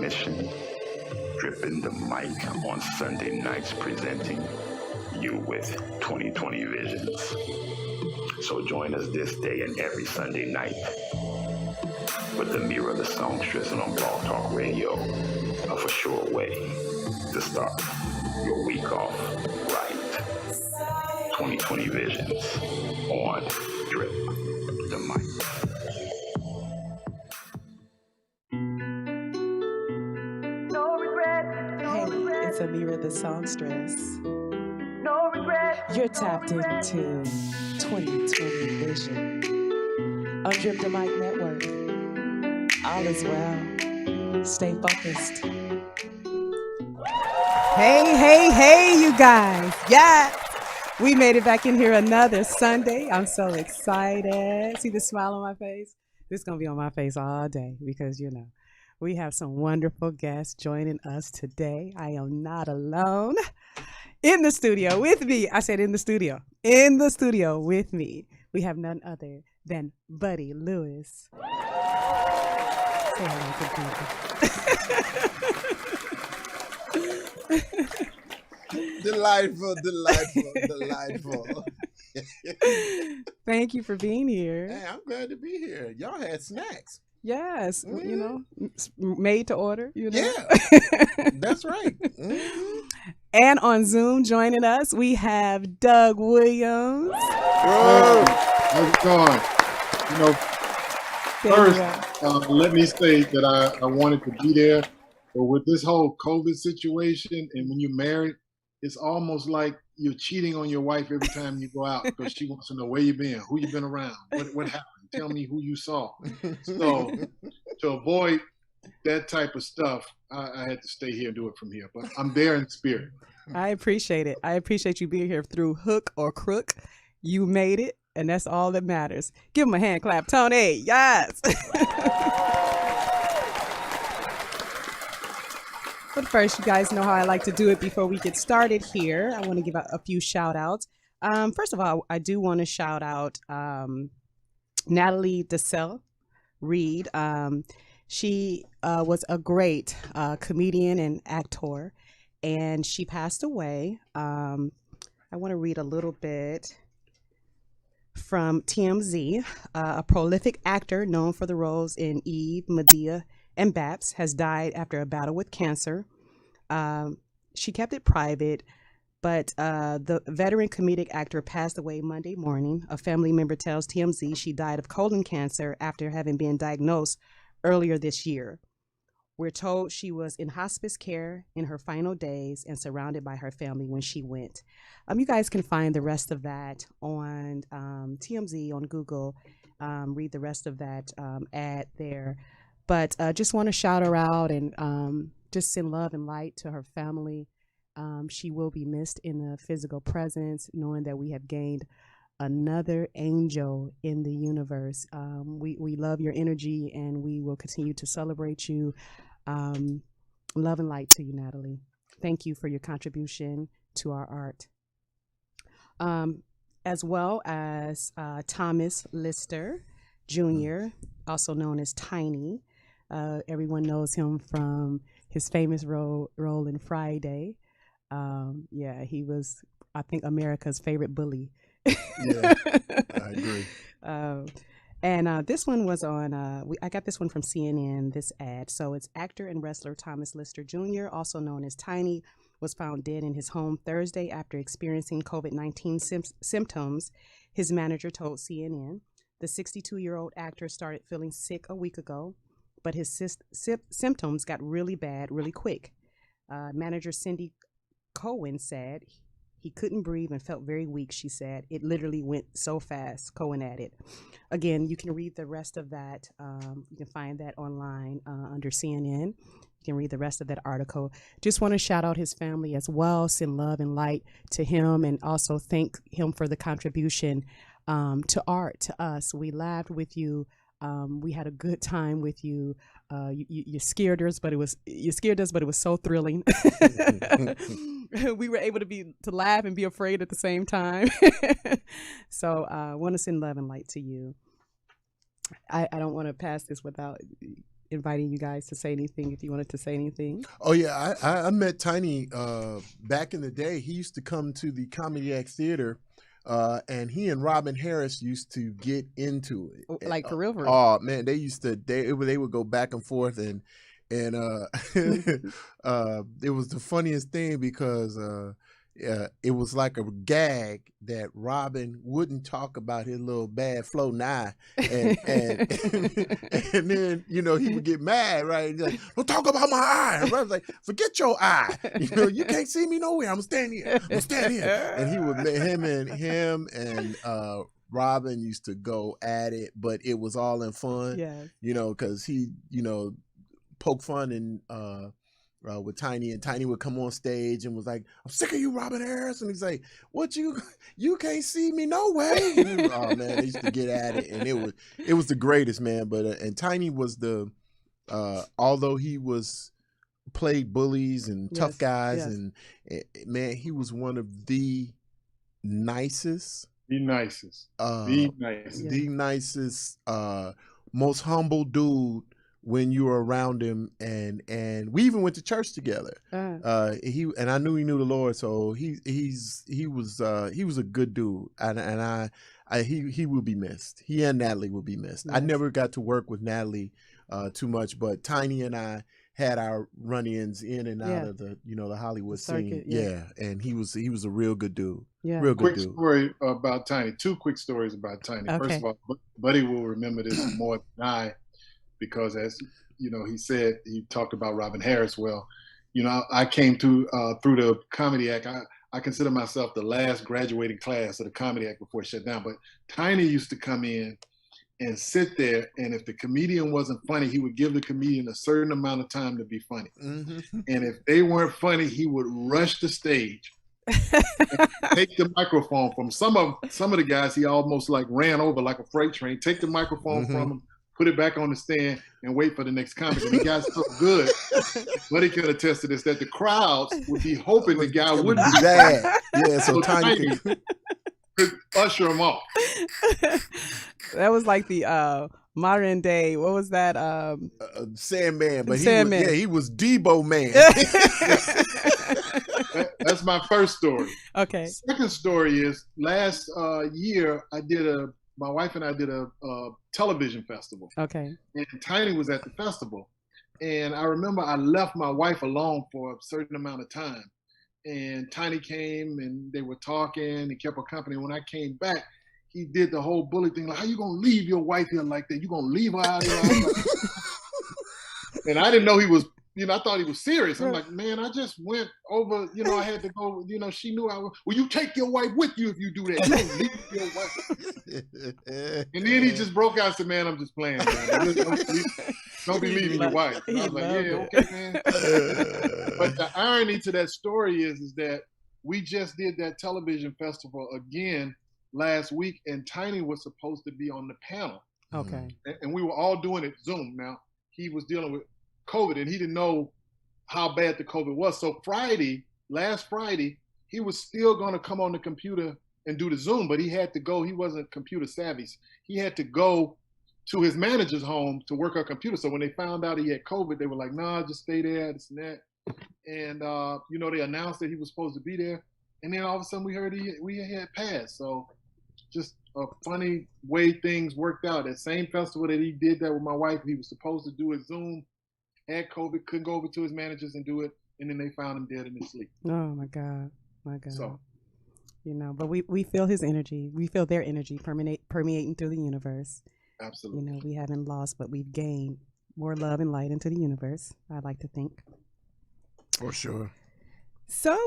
mission, dripping the mic on Sunday nights, presenting you with 2020 visions. So join us this day and every Sunday night with Ameerah, the Songstress, and on Blog Talk Radio, a for sure way to start your week off right. 2020 visions on Drip the Mic. Hey, it's Ameerah, the Songstress. You're tapped into 2020 Vision on Drip the Mic Network. All is well. Stay focused. Hey, you guys. Yes. We made it back in here another Sunday. I'm so excited. See the smile on my face? This is going to be on my face all day because, you know, we have some wonderful guests joining us today. I am not alone. In the studio with me. I said in the studio. In the studio with me. We have none other than Buddy Lewis. Say hello to people. Delightful. Thank you for being here. Hey, I'm glad to be here. Y'all had snacks. Yes, you know, made to order, you know. Yeah, that's right. And on Zoom joining us, we have Doug Williams. Whoa. How's it going? You know, first, let me say that I wanted to be there, but with this whole COVID situation and when you're married, it's almost like you're cheating on your wife every time you go out because she wants to know where you've been, who you've been around, what happened. Tell me who you saw. So to avoid that type of stuff, I had to stay here and do it from here. But I'm there in spirit. I appreciate it. I appreciate you being here through hook or crook. You made it, and that's all that matters. Give him a hand clap, Tony. Yes. But first, you guys know how I like to do it before we get started here. I want to give a few shout outs. First of all, I do want to shout out Natalie DeSalle Reed. She was a great comedian and actor, and she passed away. I want to read a little bit from TMZ. A prolific actor known for the roles in Eve, Medea, and Babs has died after a battle with cancer. She kept it private, but the veteran comedic actor passed away Monday morning. A family member tells TMZ she died of colon cancer after having been diagnosed earlier this year. We're told she was in hospice care in her final days and surrounded by her family when she went. You guys can find the rest of that on TMZ on Google. Read the rest of that ad there. But just want to shout her out and just send love and light to her family. She will be missed in the physical presence, knowing that we have gained another angel in the universe. We love your energy, and we will continue to celebrate you. Love and light to you, Natalie. Thank you for your contribution to our art. As well as Thomas Lister Jr., also known as Tiny. Everyone knows him from his famous role in Friday. Yeah, he was, I think, America's favorite bully. Yeah, I agree. And this one was on, I got this one from CNN, this ad. So it's actor and wrestler Thomas Lister Jr., also known as Tiny, was found dead in his home Thursday after experiencing COVID-19 symptoms, his manager told CNN. The 62-year-old actor started feeling sick a week ago, but his symptoms got really bad really quick. Manager Cindy Cohen said he couldn't breathe and felt very weak, she said. It literally went so fast, Cohen added. Again, you can read the rest of that. You can find that online under CNN. You can read the rest of that article. Just want to shout out his family as well, send love and light to him, and also thank him for the contribution to art, to us. We laughed with you. We had a good time with you. You scared us, but it was so thrilling. We were able to laugh and be afraid at the same time. So I want to send love and light to you. I don't want to pass this without inviting you guys to say anything if you wanted to say anything. Oh yeah, I met Tiny back in the day. He used to come to the Comedy Act Theater, and he and Robin Harris used to get into it. Like for real, for real. Oh man, they used to they would go back and forth, and it was the funniest thing because it was like a gag that Robin wouldn't talk about his little bad flow and and then he would get mad, right? He's like, don't talk about my eye. And Robin's like, forget your eye. You can't see me nowhere. I'm standing here. And he would him and Robin used to go at it, but it was all in fun. Yeah. Because he poke fun and with Tiny, and Tiny would come on stage and was like, I'm sick of you, Robin Harris. And he's like, what, you can't see me no way. Oh man, they used to get at it, and it was the greatest, man. But and Tiny was although he played bullies and tough guys, and man, he was one of the nicest, most humble dude when you were around him, and we even went to church together. He and I knew he knew the Lord, so he was a good dude, and he will be missed. He and Natalie will be missed. Yes. I never got to work with Natalie too much, but Tiny and I had our run-ins in and out of the the Hollywood scene. Yeah, and he was a real good dude. Yeah, real good dude. Quick story about Tiny. 2 quick stories about Tiny. Okay. First of all, Buddy will remember this more than I, because as he said, he talked about Robin Harris. Well, I came through the Comedy Act. I consider myself the last graduating class of the Comedy Act before it shut down. But Tiny used to come in and sit there, and if the comedian wasn't funny, he would give the comedian a certain amount of time to be funny. Mm-hmm. And if they weren't funny, he would rush the stage, take the microphone from some of the guys. He almost like ran over like a freight train. Take the microphone from them, put it back on the stand, and wait for the next comic. And he got so good, but he could attest to this, that the crowds would be hoping the guy wouldn't be bad. Yeah, so Tiny could usher him off. That was like the modern day. What was that? Sandman, but Sandman. He was Debo Man. That's my first story. Okay. Second story is last year my wife and I did a television festival. Okay. And Tiny was at the festival. And I remember I left my wife alone for a certain amount of time. And Tiny came and they were talking and kept her company. When I came back, he did the whole bully thing. Like, how you gonna leave your wife here like that? You gonna leave her out here? And I didn't know he was, I thought he was serious. I'm like, man, I just went over, I had to go, she knew I was. Well, you take your wife with you if you do that. You don't leave your wife. And then he just broke out and said, man, I'm just playing, man. Don't be leaving your wife. And I was like, yeah, okay, man. But the irony to that story is that we just did that television festival again last week, and Tiny was supposed to be on the panel. Okay. And we were all doing it Zoom. Now, he was dealing with COVID, and he didn't know how bad the COVID was. So last Friday, he was still going to come on the computer and do the Zoom, but he had to go. He wasn't computer savvy. He had to go to his manager's home to work on computer. So when they found out he had COVID, they were like, nah, just stay there, this and that. And, they announced that he was supposed to be there. And then all of a sudden we heard we had passed. So just a funny way things worked out. That same festival that he did that with my wife, he was supposed to do a Zoom, had COVID, couldn't go over to his managers and do it. And then they found him dead in his sleep. Oh my God. So, but we feel his energy. We feel their energy permeating through the universe. Absolutely. We haven't lost, but we've gained more love and light into the universe, I like to think. For sure. So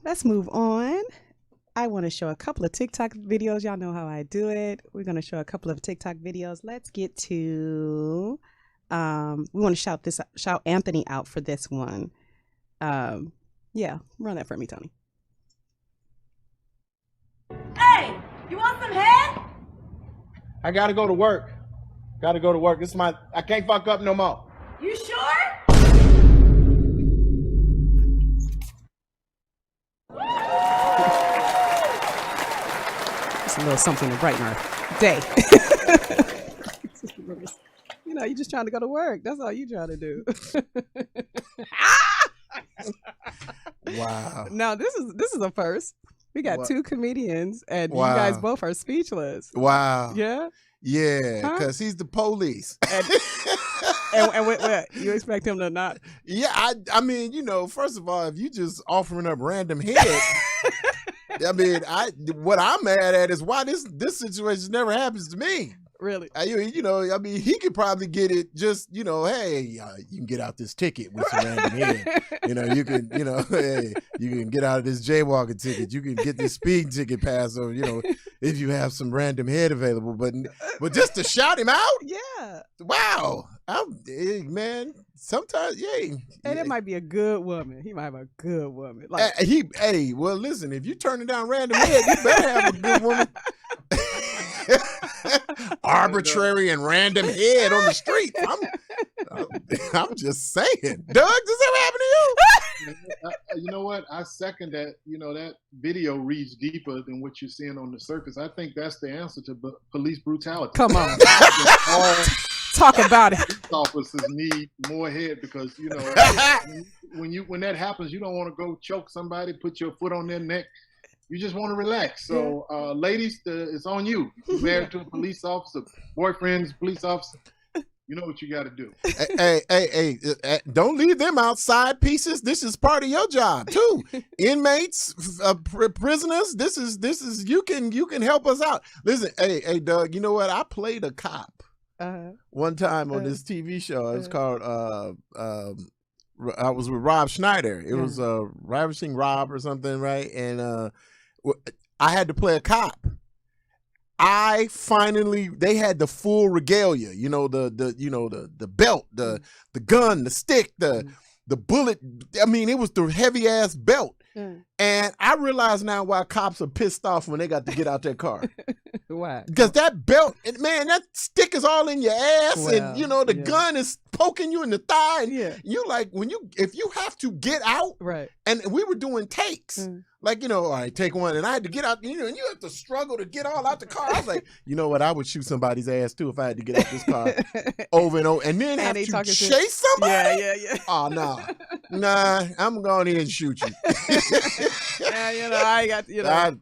let's move on. I want to show a couple of TikTok videos. Y'all know how I do it. We're going to show a couple of TikTok videos. Let's get to, we want to shout Anthony out for this one. Yeah, run that for me, Tony. Hey, you want some head? I gotta go to work. I can't fuck up no more. You sure? Just a little something to brighten our day. you just trying to go to work. That's all you trying to do. Wow. Now this is a first. We got What? 2 comedians, and Wow. you guys both are speechless. Wow. Yeah. Yeah, Huh? because he's the police. And what, you expect him to not? Yeah, I mean, you know, first of all, if you just offering up random head, I mean, what I'm mad at is why this situation never happens to me. Really? You know, I mean, he could probably get it just, you know, hey, you can get out this ticket with some random head. You know, you can, you know, hey, you can get out of this jaywalking ticket. You can get this speeding ticket pass, or, you know, if you have some random head available. But just to shout him out? Yeah. Wow. Man, sometimes, yeah. And it might be a good woman. He might have a good woman. Like, Well, listen, if you turning down random head, you better have a good woman. Arbitrary and random head on the street. I'm just saying. Doug, does that happen to you? You know what? I second that. You know, that video reads deeper than what you're seeing on the surface. I think that's the answer to police brutality. come on. All Talk about it. police officers need more head, because, you know, when that happens, you don't want to go choke somebody, put your foot on their neck. You just want to relax. So, ladies, it's on you. You're married to a police officer, boyfriend's police officer. You know what you got to do. Hey, don't leave them outside pieces. This is part of your job too. Inmates, prisoners. This is you can help us out. Listen, hey, Doug. You know what? I played a cop one time on this TV show. It was called. I was with Rob Schneider. It was Ravishing Rob or something, right? And I had to play a cop. They had the full regalia, you know, the belt, the gun, the stick, the bullet. I mean, it was the heavy ass belt. And I realize now why cops are pissed off when they got to get out their car. Why? Because that belt, man, that stick is all in your ass, Well, and you know the gun is poking you in the thigh. And you like if you have to get out, right? And we were doing takes, like, you know, all right, take one, and I had to get out. You know, and you have to struggle to get all out the car. I was like, you know what? I would shoot somebody's ass too if I had to get out this car over and over, and then have to chase somebody. Yeah. Oh no, nah, I'm going in and shoot you. Yeah, you know, I got, you know,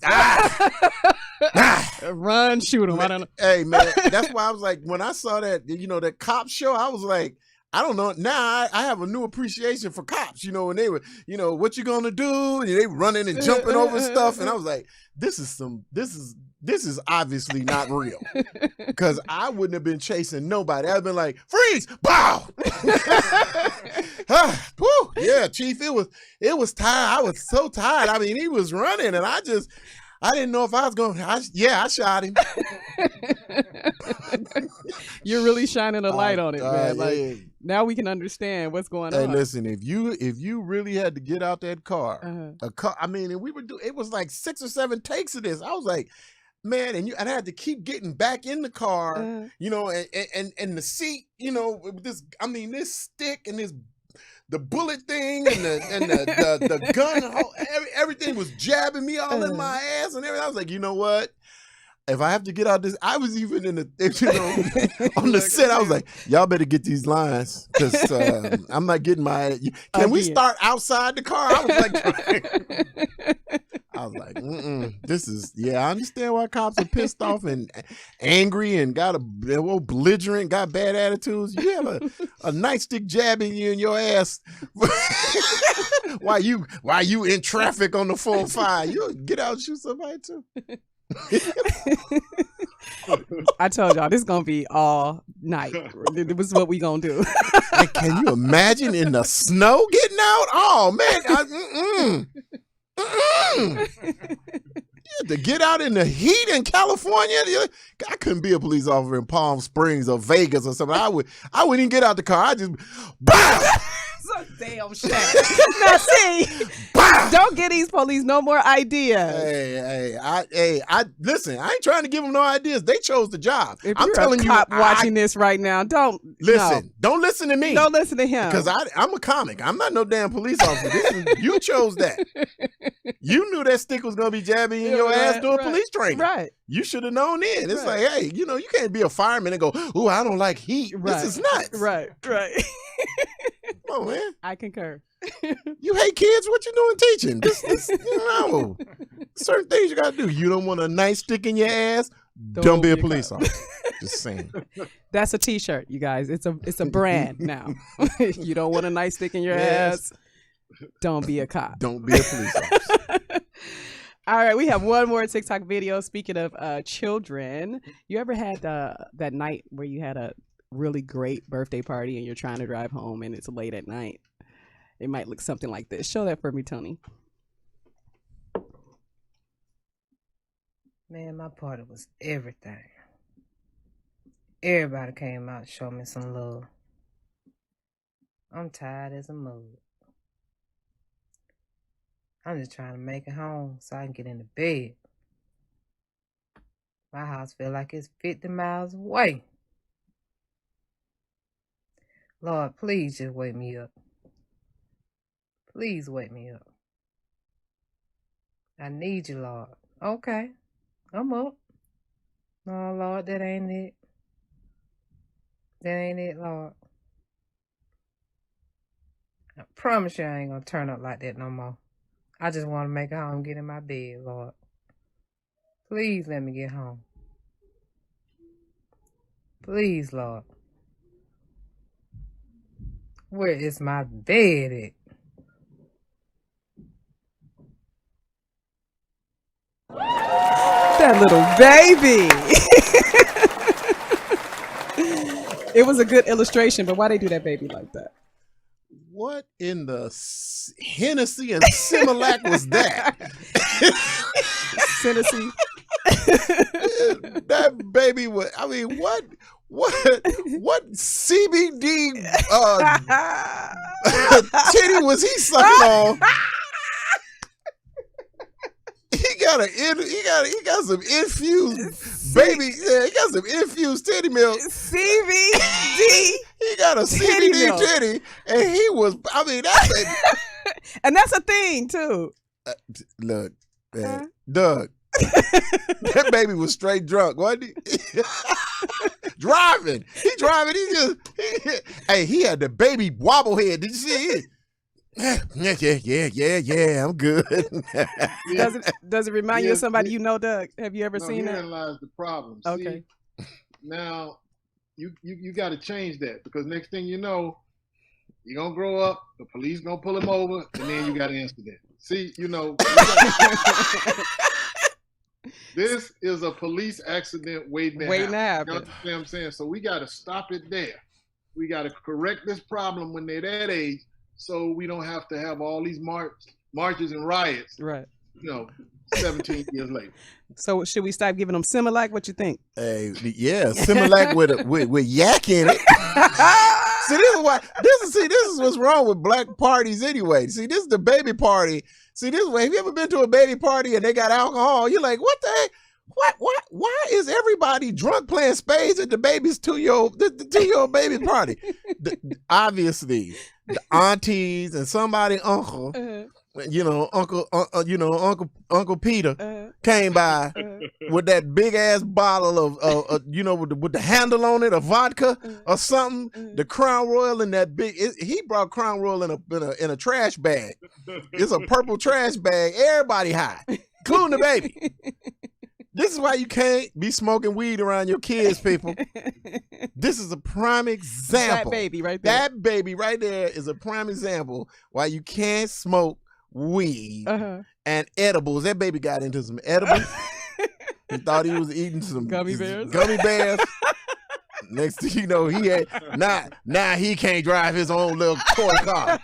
run, shoot him. I don't know. Hey, man, that's why I was like, when I saw that, you know, that cop show, I was like, I don't know. Now I have a new appreciation for cops, you know, when they were, you know, what you gonna do? And they running and jumping over stuff. And I was like, this is obviously not real. Because I wouldn't have been chasing nobody. I'd been like, freeze, bow. Whew, yeah, Chief, it was tired. I was so tired. I mean, he was running, and I didn't know if I was going. I shot him. You're really shining a light on it, man. Like, yeah. now we can understand what's going Hey, on. listen, if you really had to get out that car, I mean, and it was like 6 or 7 takes of this. I was like, man, and I had to keep getting back in the car, you know, and the seat, you know, this stick and the bullet thing and the gun, everything was jabbing me all in my ass and everything. I was like, you know what? If I have to get out this, I was even on the set. I was like, y'all better get these lines, because I'm not getting my. Can we start outside the car? I was like, this is, I understand why cops are pissed off and angry and got a belligerent, got bad attitudes. You have a nightstick jabbing you in your ass while you in traffic on the 405. You get out and shoot somebody too. I told y'all this is gonna be all night. This is what we gonna do. And can you imagine in the snow getting out? Oh man, to get out in the heat in California, I couldn't be a police officer in Palm Springs or Vegas or something. I wouldn't even get out the car. I just, bow! damn shack. Now see, don't get these police no more ideas. I listen. I ain't trying to give them no ideas. They chose the job. If I'm you're telling a you, cop watching this right now, don't listen. Don't listen to me. Don't listen to him because I'm a comic. I'm not no damn police officer. You chose that. You knew that stick was gonna be jabbing in your ass doing police training. Right. You should have known then. It's like, hey, you can't be a fireman and go, "Ooh, I don't like heat." Right. This is nuts. Right. Come on, man. I concur. You hate kids? What you doing teaching? Certain things you gotta do. You don't want a nice stick in your ass? Don't be a police officer. Just saying. That's a T-shirt, you guys. It's a brand now. You don't want a nice stick in your ass? Don't be a cop. Don't be a police officer. All right, we have one more TikTok video. Speaking of children, you ever had that night where you had a really great birthday party and you're trying to drive home and it's late at night? It might look something like this. Show that for me, Tony. Man, my party was everything. Everybody came out and showed me some love. I'm tired as a mug. I'm just trying to make it home so I can get into bed. My house feel like it's 50 miles away. Lord, please just wake me up. Please wake me up. I need you, Lord. Okay, I'm up. No, Lord, that ain't it. That ain't it, Lord. I promise you I ain't gonna turn up like that no more. I just want to make it home and get in my bed, Lord. Please let me get home. Please, Lord. Where is my bed at? That little baby. It was a good illustration, but why they do that baby like that? What in the Hennessy and Similac was that? Tennessee. That baby was. I mean, what CBD titty was he sucking on? He got some infused baby. Yeah, he got some infused titty milk. CBD. He got a CBD titty, and he was. I mean, that's and that's a thing too. Look, Doug. That baby was straight drunk, wasn't he? Driving. He driving. Hey, he had the baby wobble head. Did you see it? Yeah, I'm good. Does it remind you of somebody you know, Doug? Have you ever seen that? Herein lies the problem. Okay. See, now you got to change that, because next thing you know, you're gonna grow up, the police gonna pull him over, and then you got an incident. See, this is a police accident waiting to happen. You understand what I'm saying? So we got to stop it there. We got to correct this problem when they're that age, so we don't have to have all these marches and riots. Right. 17 years later. So should we stop giving them Similac? What you think? Hey, yeah, Similac with yak in it. See, this is what's wrong with black parties anyway. See, this is the baby party. See, this way, have you ever been to a baby party and they got alcohol? You're like, what the heck? Why is everybody drunk playing spades at the baby's 2-year-old baby party? Obviously, the aunties and somebody uncle, Uncle Peter came by with that big ass bottle of with the handle on it of vodka or something. The Crown Royal in that big. He brought Crown Royal in a trash bag. It's a purple trash bag. Everybody high, including the baby. This is why you can't be smoking weed around your kids, people. This is a prime example. That baby right there. That baby right there is a prime example why you can't smoke weed and edibles. That baby got into some edibles. He thought he was eating some gummy bears. Next thing you know, he had now he can't drive his own little toy car.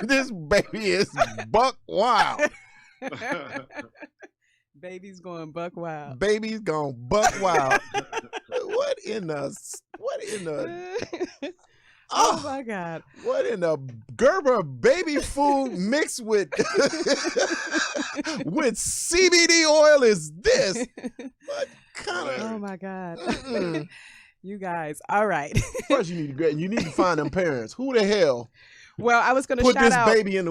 This baby is buck wild. Baby's going buck wild. Baby's going buck wild. What in the Oh my God. What in the Gerber baby food mixed with with CBD oil is this? What kind of? Oh my God. Mm-mm. You guys. All right. First, you need to find them parents. Who the hell Well, I was gonna put shout this out baby in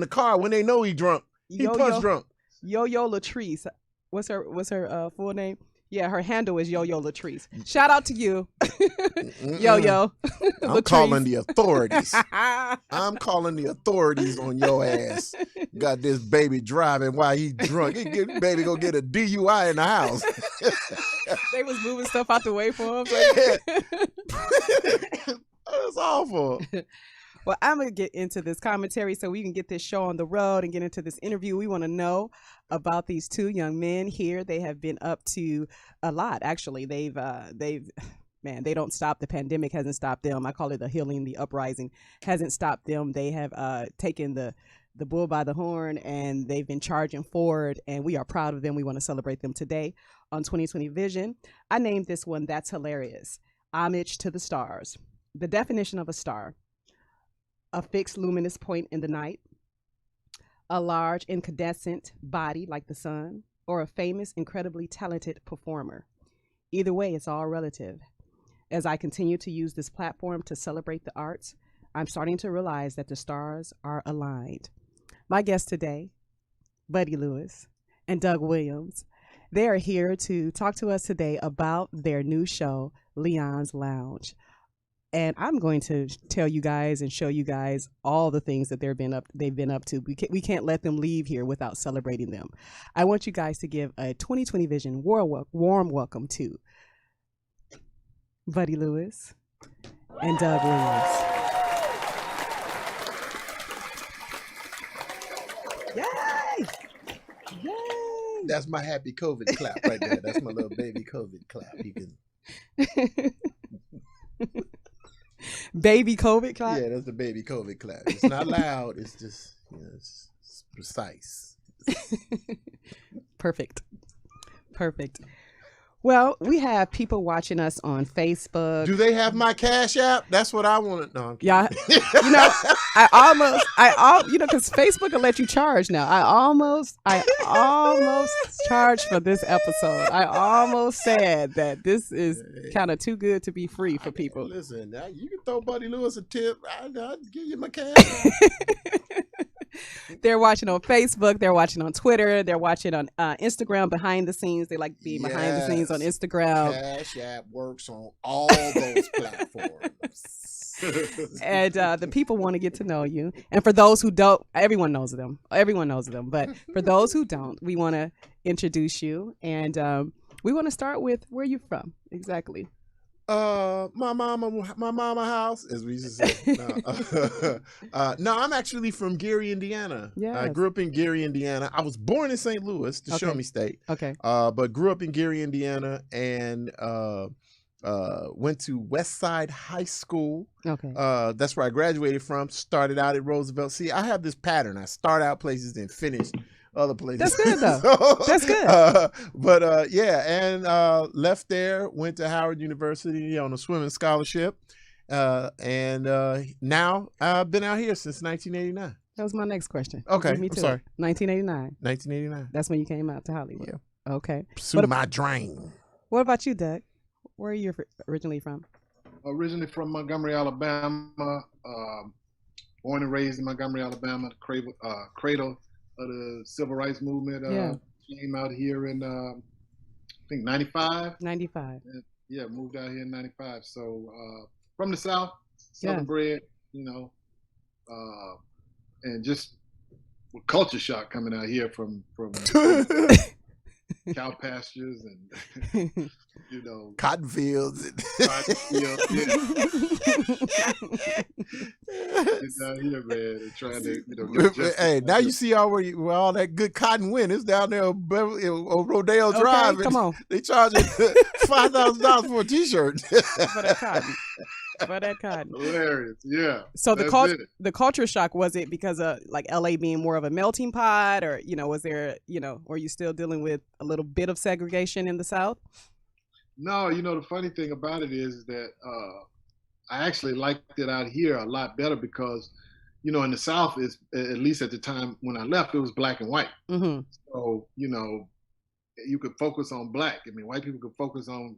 the car when they know he drunk? He punch drunk. Yo Latrice. What's her full name? Yeah, her handle is Yo Latrice. Shout out to you. Yo. I'm calling the authorities. I'm calling the authorities on your ass. Got this baby driving while he drunk. Baby go get a DUI in the house. They was moving stuff out the way for him. That's awful. Well, I'm going to get into this commentary so we can get this show on the road and get into this interview. We want to know about these two young men here. They have been up to a lot, actually. They don't stop. The pandemic hasn't stopped them. I call it the healing, the uprising hasn't stopped them. They have taken the bull by the horn, and they've been charging forward, and we are proud of them. We want to celebrate them today on 2020 Vision. I named this one, That's Hilarious. Homage to the stars. The definition of a star: a fixed luminous point in the night, a large incandescent body like the sun, or a famous, incredibly talented performer. Either way, it's all relative. As I continue to use this platform to celebrate the arts, I'm starting to realize that the stars are aligned. My guests today, Buddy Lewis and Doug Williams, they are here to talk to us today about their new show, Leon's Lounge. And I'm going to tell you guys and show you guys all the things that they've been up to. We can't let them leave here without celebrating them. I want you guys to give a 2020 Vision warm welcome to Buddy Lewis and Doug Williams. Yay! Yay! That's my happy COVID clap right there. That's my little baby COVID clap. You can. Baby COVID clap? Yeah, that's the baby COVID clap. It's not loud. It's just, it's precise. Perfect. Well, we have people watching us on Facebook. Do they have my Cash App? That's what I want to know. Yeah, because Facebook will let you charge now. I almost charged for this episode. I almost said that this is kind of too good to be free for people. Listen, now you can throw Buddy Lewis a tip. I'll give you my Cash App. They're watching on Facebook. They're watching on Twitter. They're watching on Instagram behind the scenes. They like being behind the scenes on Instagram. Cash App works on all those platforms. And the people want to get to know you. And for those who don't, everyone knows them. But for those who don't, we want to introduce you. And we want to start with where you're from exactly. My mama house, as we used to say. No, I'm actually from Gary, Indiana. Yes. I grew up in Gary, Indiana. I was born in St. Louis, the Show Me State. Okay. But grew up in Gary, Indiana, and went to West Side High School. Okay. That's where I graduated from. Started out at Roosevelt. See, I have this pattern. I start out places and finish other places. That's good though. That's good. Left there, went to Howard University on a swimming scholarship, and now I've been out here since 1989. That was my next question. Okay, Me I'm too. sorry. 1989. 1989. That's when you came out to Hollywood. Yeah. Okay. Pursue my dream. What about you, Doug? Where are you originally from? Originally from Montgomery, Alabama. Born and raised in Montgomery, Alabama, the cradle of the civil rights movement. Came out here in I think 95. 95. Yeah, moved out here in 95. So from the South, Southern bred, and just with culture shock coming out here from cow pastures and cotton fields. It's down here, man, and trying to hey, now you see where all that good cotton went. It's down there on Rodeo Drive. Come on. They charging $5,000 for a T-shirt. For that cotton. For that cotton. Hilarious, yeah. So the culture shock, was it because of like LA being more of a melting pot, or was there were you still dealing with a little bit of segregation in the South? No, the funny thing about it is that I actually liked it out here a lot better because, you know, in the South, is at least at the time when I left, it was black and white. Mm-hmm. So, you know, you could focus on black. I mean, white people could focus on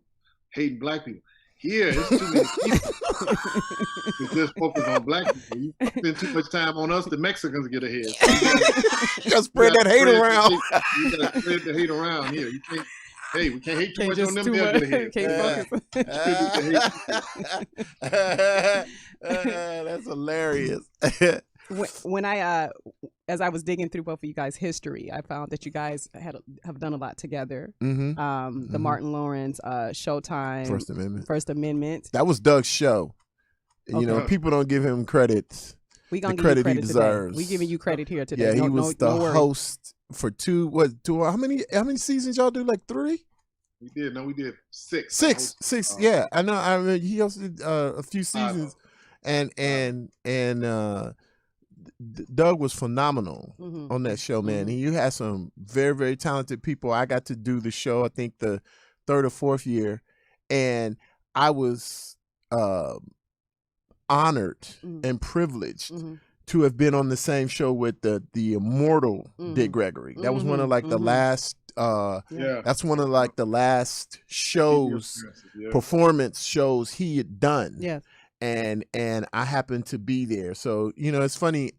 hating black people. Here, it's too many people to just focus on black people. You spend too much time on us, the Mexicans get ahead. So Just spread that hate around. You gotta spread the hate around here. You can't. Hey, we can't hate too Can't much just on them. too They'll much. get ahead. Can't focus. That's hilarious. When I as I was digging through both of you guys' history, I found that you guys have done a lot together. Mm-hmm. The Martin Lawrence, Showtime, First Amendment. That That was Doug's show. You know, people don't give him credit. We gonna the give you credit credit he today. deserves. We giving you credit here today. Yeah, he no, was the host for how many seasons y'all do? Like 3? We did 6. Six. Yeah, I know. I mean, he hosted a few seasons, and Doug was phenomenal on that show, man. And you had some very, very talented people. I got to do the show, I think the 3rd or 4th year, and I was honored and privileged to have been on the same show with the immortal Dick Gregory. That was one of like the last. That's one of like the last shows, performance shows he had done. Yeah. And I happened to be there. So, you know, it's funny.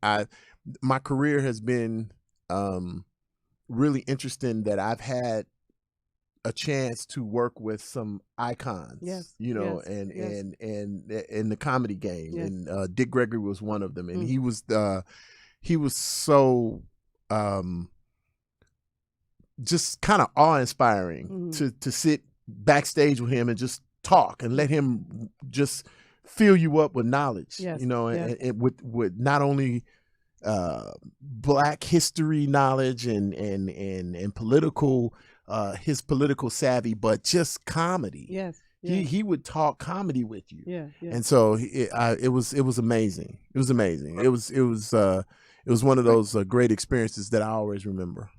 My career has been really interesting that I've had a chance to work with some icons, you know, and in the comedy game. And Dick Gregory was one of them. And he was so just kind of awe-inspiring to sit backstage with him and just talk and let him just fill you up with knowledge, you know, and with not only Black history knowledge and political his political savvy, but just comedy. He would talk comedy with you. And so it was amazing. It was amazing. It was one of those great experiences that I always remember.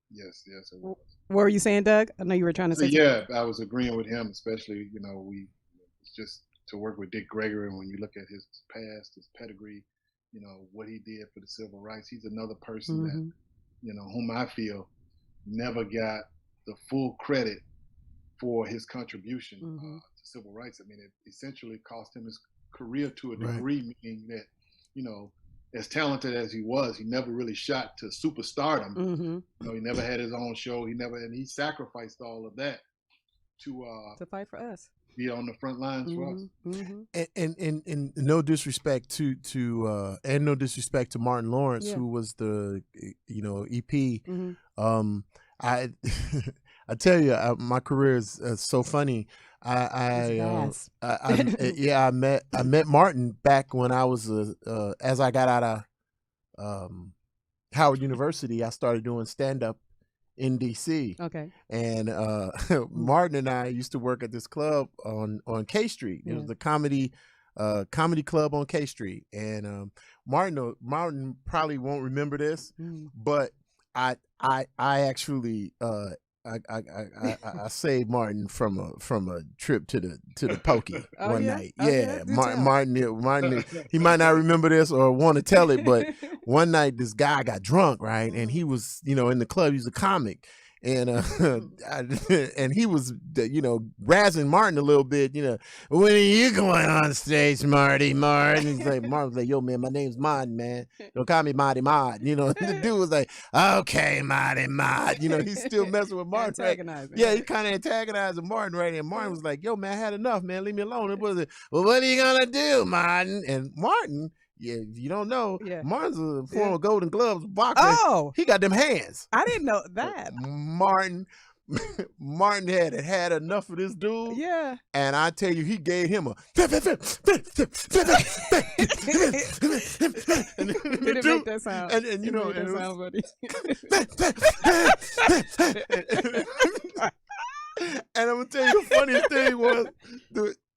Yes. What were you saying, Doug? I know you were trying to say. Yeah, I was agreeing with him, especially, you know, it's just to work with Dick Gregory. When you look at his past, his pedigree, you know, what he did for the civil rights, he's another person that, you know, whom I feel never got the full credit for his contribution to civil rights. I mean, it essentially cost him his career to a degree, meaning that, you know, as talented as he was, he never really shot to superstardom. You know, he never had his own show. And he sacrificed all of that to fight for us, be on the front lines for us. And no disrespect to no disrespect to Martin Lawrence, who was the EP. I tell you, my career is so funny. I met Martin back when I was as I got out of Howard University. I started doing stand up in DC. Okay. And Martin and I used to work at this club on K Street. It was the comedy club on K Street. And Martin probably won't remember this, but I actually I saved Martin from a trip to the Pokey one night. Martin, he might not remember this or want to tell it, but one night this guy got drunk, right? And he was, you know, in the club. He was a comic, and and he was, you know, razzing Martin a little bit. You know, when are you going on stage, Martin? He's like, Martin was like, yo, man, my name's Martin, man. Don't call me Marty Mart. You know, the dude was like, okay, Marty Mart. You know, he's still messing with Martin. Right? Yeah, he kind of antagonizing Martin, right? And Martin was like, yo, man, I had enough, man. Leave me alone. It was, well, what are you gonna do, Martin? And Martin. Yeah, if you don't know, Martin's a former Golden Gloves boxer. Oh, he got them hands. I didn't know that. Martin had enough of this dude. Yeah, and I tell you, he gave him a. Did it make that sound? And you know, that sound, and I'm gonna tell you the funniest thing was,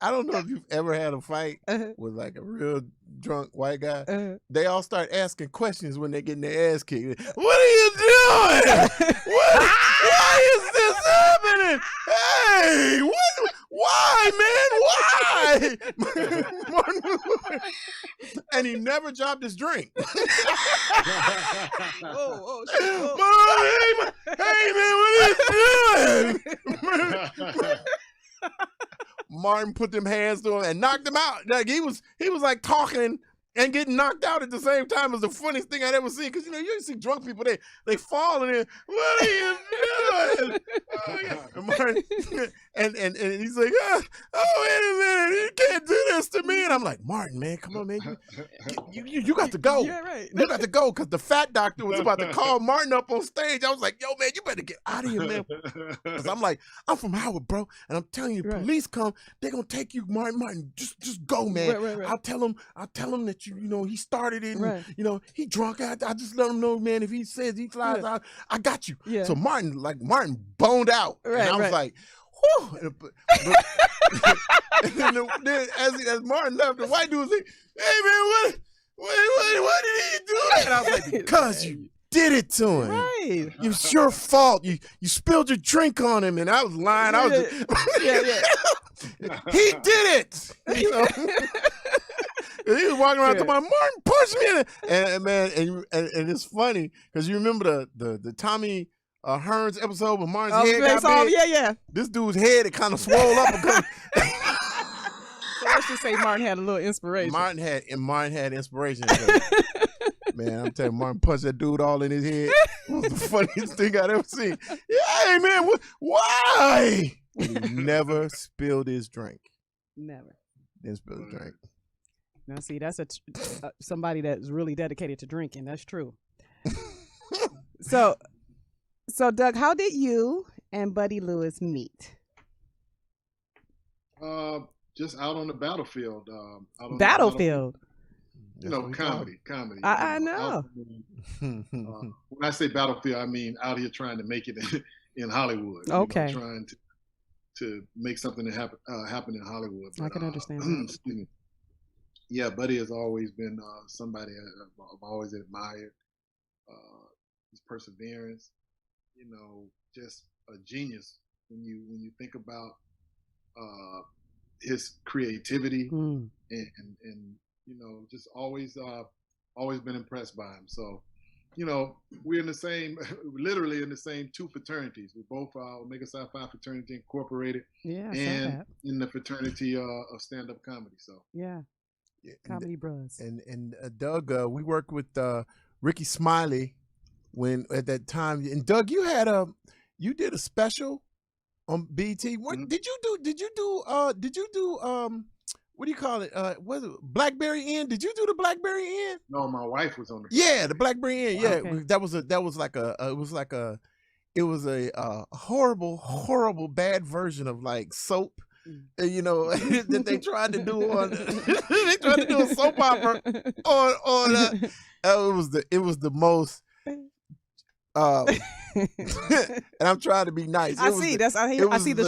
I don't know if you've ever had a fight with like a real drunk white guy. They all start asking questions when they're getting their ass kicked. What are you doing? Why is this happening? Hey, Why, man? Why? Martin, and he never dropped his drink. Oh, shit. Hey, man, what are you doing? Martin put them hands to him and knocked him out. Like he was like talking and getting knocked out at the same time. Was the funniest thing I'd ever seen. Because you see drunk people, they fall in there. What are you doing? And Martin, and he's like, oh, wait a minute, you can't do this to me. And I'm like, Martin, man, come on, man, you got to go. Yeah, right. You got to go, because the fat doctor was about to call Martin up on stage. I was like, yo, man, you better get out of here, man. Because I'm like, I'm from Howard, bro, and I'm telling you, police come, they're gonna take you, Martin. Just go, man. Right. I'll tell him that he started it. And, Right. he drunk. I just let him know, man. If he says he flies out, I got you. Yeah. So Martin boned out, Right, and I was right. like, whew. And then as Martin left, the white dude was like, hey, man, what did he do? And I was like, because you did it to him. Right. It's your fault. You spilled your drink on him, and I was lying. I was just, he did it. And he was walking around talking about, Martin pushed me, and man, and it's funny because you remember the Tommy Hearns episode when Martin's head got big? Yeah. This dude's head, it kind of swole up. So let's just say Martin had a little inspiration. Martin had inspiration. Man, I'm telling you, Martin punched that dude all in his head. It was the funniest thing I'd ever seen. Hey, man, why? He never spilled his drink. Never. Didn't spill his drink. Now, see, that's somebody that's really dedicated to drinking. That's true. So, Doug, how did you and Buddy Lewis meet? Just out on the battlefield. Battlefield. Comedy. I know. When I say battlefield, I mean out here trying to make it in Hollywood. Okay. Trying to make something that happen in Hollywood. But, I can understand that. Excuse me. Yeah, Buddy has always been somebody I've always admired. His perseverance, just a genius when you think about his creativity and just always been impressed by him. So, we're in the same, literally in the same two fraternities. We're both Omega Psi Phi Fraternity Incorporated, and in the fraternity of stand-up comedy. So comedy bros. And Doug, we worked with Ricky Smiley when at that time. And Doug, you did a special on BT. What did you do? Did you do what do you call it? Was it Blackberry Inn? Did you do the Blackberry Inn? No, my wife was on the. Yeah, the Blackberry Inn. Yeah, okay. that was a horrible bad version of like soap. That they tried to do on. They tried to do a soap opera on. It was the most. And I'm trying to be nice. I see the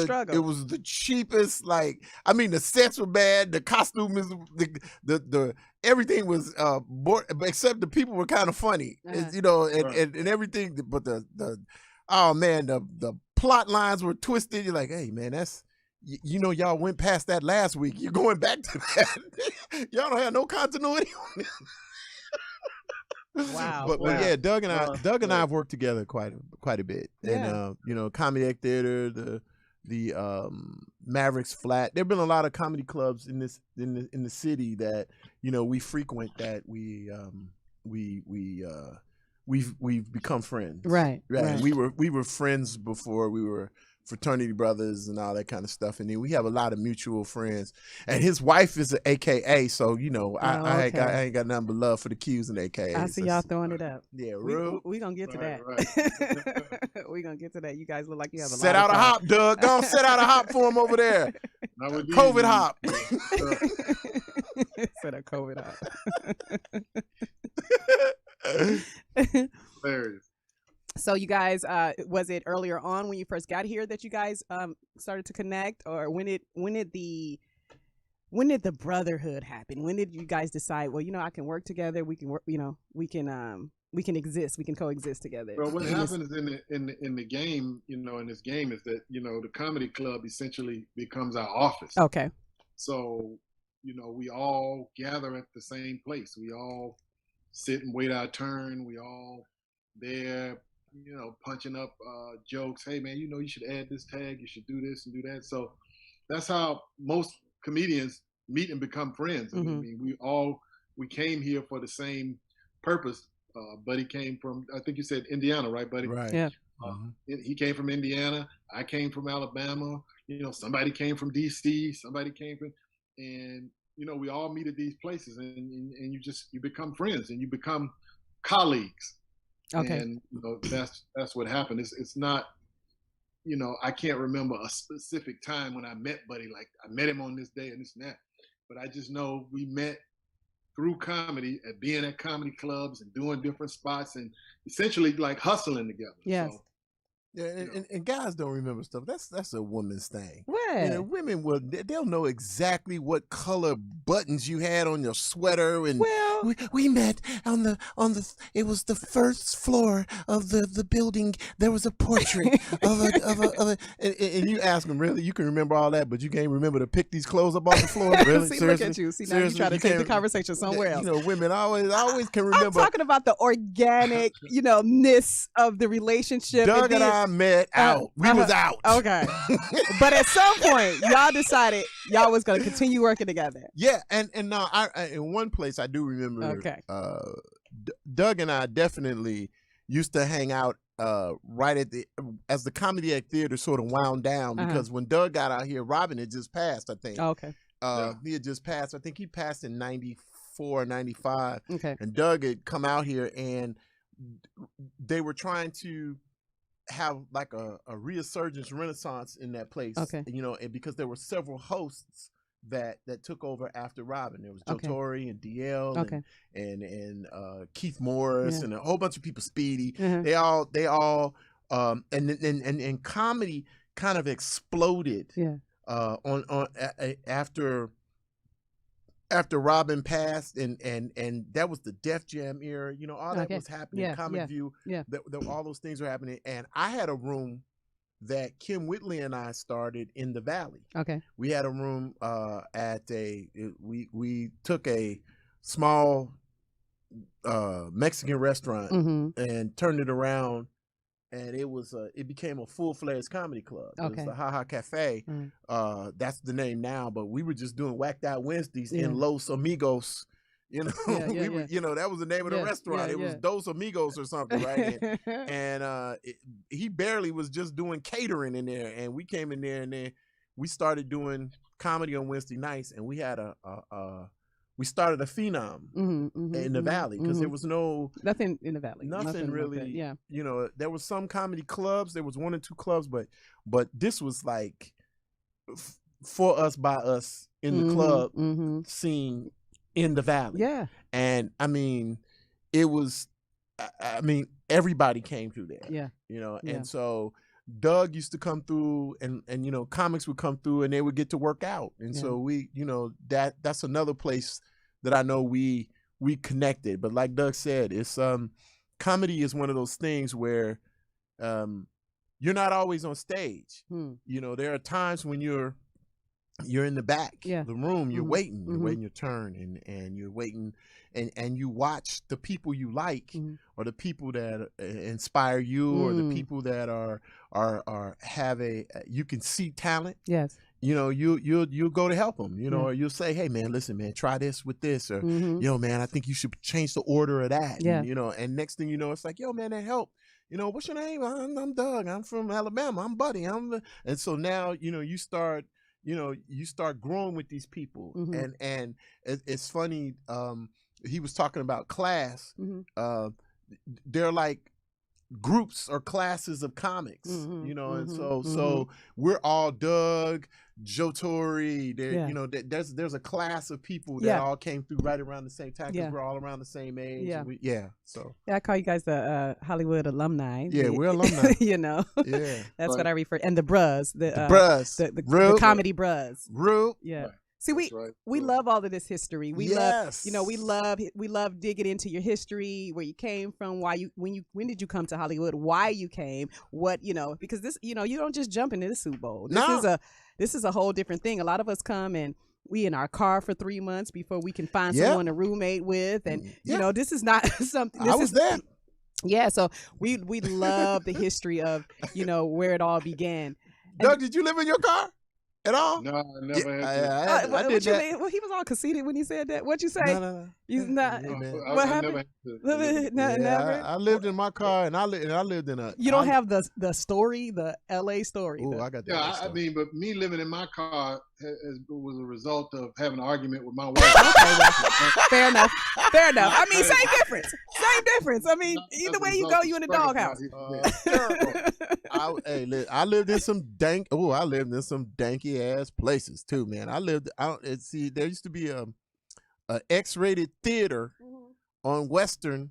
struggle. It was the cheapest. Like, I mean, the sets were bad. The costume is the everything was except the people were kind of funny, and everything. But the plot lines were twisted. You're like, hey man, that's. Y'all went past that last week. You're going back to that. Y'all don't have no continuity on it. Wow. But yeah, Doug and I have worked together quite a bit. Yeah. And Comedy Act Theater, the Mavericks Flat. There've been a lot of comedy clubs in the city that we frequent, that we've become friends. Right. We were friends before we were fraternity brothers and all that kind of stuff, and then we have a lot of mutual friends. And his wife is an AKA, so I ain't got nothing but love for the Q's and AKA. I see y'all throwing it up. Yeah, we gonna get to that. We gonna get to that. You guys look like you have a set lot out a hop, Doug. Go on, set out a hop for him over there. COVID hop. Set a COVID hop. Hilarious. So you guys, was it earlier on when you first got here that you guys started to connect, or when did the brotherhood happen? When did you guys decide? Well, I can work together. We can work. We can exist. We can coexist together. Well, what happens in the game, in this game is that the comedy club essentially becomes our office. Okay. So we all gather at the same place. We all sit and wait our turn. We all there, punching up jokes. Hey man, you should add this tag. You should do this and do that. So that's how most comedians meet and become friends. I mean, we came here for the same purpose. Buddy came from, I think you said Indiana, right, Buddy? Right. Yeah. He came from Indiana. I came from Alabama. Somebody came from DC. Somebody came from, and we all meet at these places, and you become friends and you become colleagues. Okay. And that's what happened. It's not, I can't remember a specific time when I met Buddy. Like I met him on this day and this and that, but I just know we met through comedy, at being at comedy clubs and doing different spots and essentially like hustling together. Yes. So, Yeah, and guys don't remember stuff. That's a woman's thing. What? Women they'll know exactly what color buttons you had on your sweater, and Well, we met on the it was the first floor of the building. There was a portrait of a and you ask them, really, you can remember all that, but you can't remember to pick these clothes up off the floor. Really? See, Seriously? look at you. See, now Seriously? you try to take the conversation somewhere else. Women always can remember. I'm talking about the organic, ness of the relationship. Doug and I met out. We was out. Okay. But at some point, y'all decided y'all was going to continue working together. Yeah, and now I in one place I do remember. Okay. Doug and I definitely used to hang out right at as the Comedy Act Theater sort of wound down, because when Doug got out here, Robin had just passed, I think. Oh, okay. He had just passed. I think he passed in 94, 95. Okay. And Doug had come out here, and they were trying to have like a resurgence renaissance in that place. Okay. And because there were several hosts that took over after Robin. There was Joe Okay. Torre and DL Okay. and Keith Morris and a whole bunch of people, Speedy. Mhm. They all and comedy kind of exploded Yeah. after Robin passed, and that was the Def Jam era. All that Okay. was happening. Yeah, Comic yeah, View. yeah. All those things were happening, and I had a room that Kim Whitley and I started in the Valley. Okay. We had a room we took a small Mexican restaurant Mm-hmm. and turned it around, and it became a full-fledged comedy club. It Okay. was the Ha Ha Cafe. Mm. That's the name now, but we were just doing Whacked Out Wednesdays Yeah. in Los Amigos. Yeah, we were, that was the name of the Yeah, restaurant. yeah, It was yeah. Dos Amigos or something, right? And he barely was just doing catering in there, and we came in there, and then we started doing comedy on Wednesday nights, and we had we started a phenom in the Valley, because there was nothing in the Valley. nothing like really. that. Yeah. There was some comedy clubs. There was 1 or 2 clubs, but this was like for us, by us, in the club scene in the Valley. Yeah. And I mean, it was, everybody came through there. Yeah. Yeah. Yeah. And so Doug used to come through, and comics would come through, and they would get to work out. And so we, that's another place that I know we connected. But like Doug said, it's comedy is one of those things where you're not always on stage. There are times when you're in the back, the room, you're waiting your turn, and you're waiting, and you watch the people you like, or the people that inspire you, or the people that you can see talent. Yes. You'll go to help them, or you'll say, hey man, listen man, try this with this, or man, I think you should change the order of that. Yeah. And next thing you know, it's like, yo man, that helped. What's your name? I'm Doug. I'm from Alabama. I'm Buddy. And so now, you start growing with these people. And it's funny, he was talking about class. They're like groups or classes of comics, and so we're all Doug, Joe Torre, there's a class of people that all came through right around the same time, because we're all around the same age. So I call you guys the Hollywood alumni. We're alumni. That's what I refer. And the bruz, the bruz, the comedy bruz. Rue. Yeah. See, That's right. we So, love all of this history. We Yes. love, we love digging into your history, where you came from, when did you come to Hollywood, why you came, because this, you don't just jump into the Super Bowl. This is a whole different thing. A lot of us come and we in our car for 3 months before we can find someone to roommate with, and this is not something. I was there. Yeah, so we love the history of where it all began. Doug, did you live in your car at all? no, I never had to. I did that. Well, he was all conceited when he said that. What'd you say? No. He's not. Yeah, man. What I happened? never had to. Never. I lived in my car, and I lived in a. You don't have the story, the LA story. Oh, I got that. Yeah, I mean, but me living in my car was a result of having an argument with my wife. Okay, well, fair enough. I mean, same difference. I mean, either way you go, you in the doghouse. I lived in some danky ass places too, man. There used to be a X-rated theater on Western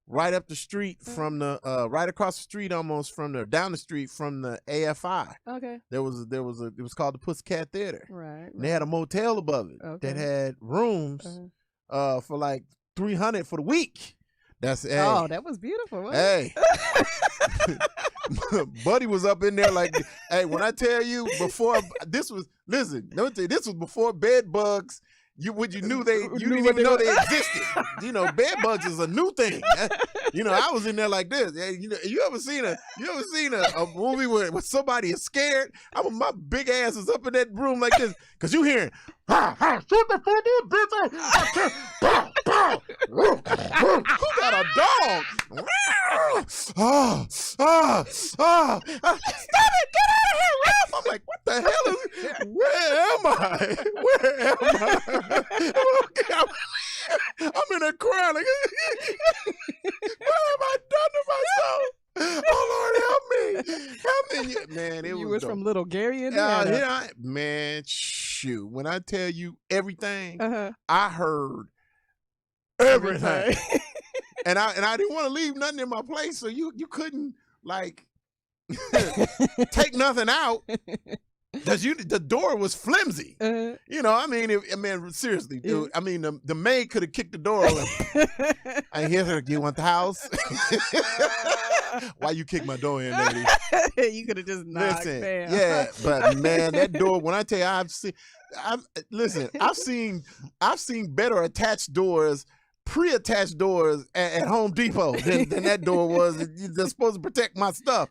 right up the street from the right across the street almost from down the street from the AFI. Okay. It was called the Pussycat Theater. Right. And they had a motel above it that had rooms for like $300 for the week. That was beautiful. Hey. Buddy was up in there like, hey, when I tell you this was before bed bugs. You knew you didn't even know they existed. Bed bugs is a new thing. I was in there like this. You ever seen a movie where somebody is scared? My big ass is up in that room like this because you hearing, shoot the bitch. Who got a dog? Stop it! Get out of here, Ralph! I'm like, what the hell is? Where am I? I'm in a crowd. Like, what have I done to myself? Oh Lord, help me! Man, You was from Little Gary, Indiana. Man, shoot. When I tell you everything, I heard everything. and I didn't want to leave nothing in my place, so you couldn't like take nothing out. Because the door was flimsy. Seriously, dude. I mean, the maid could have kicked the door open. I hear her, you want the house? Why you kick my door in, lady? You could have just knocked. Listen, down. yeah, but man, that door, when I tell you, I've seen better attached doors, pre-attached doors at Home Depot than that door was. They're supposed to protect my stuff.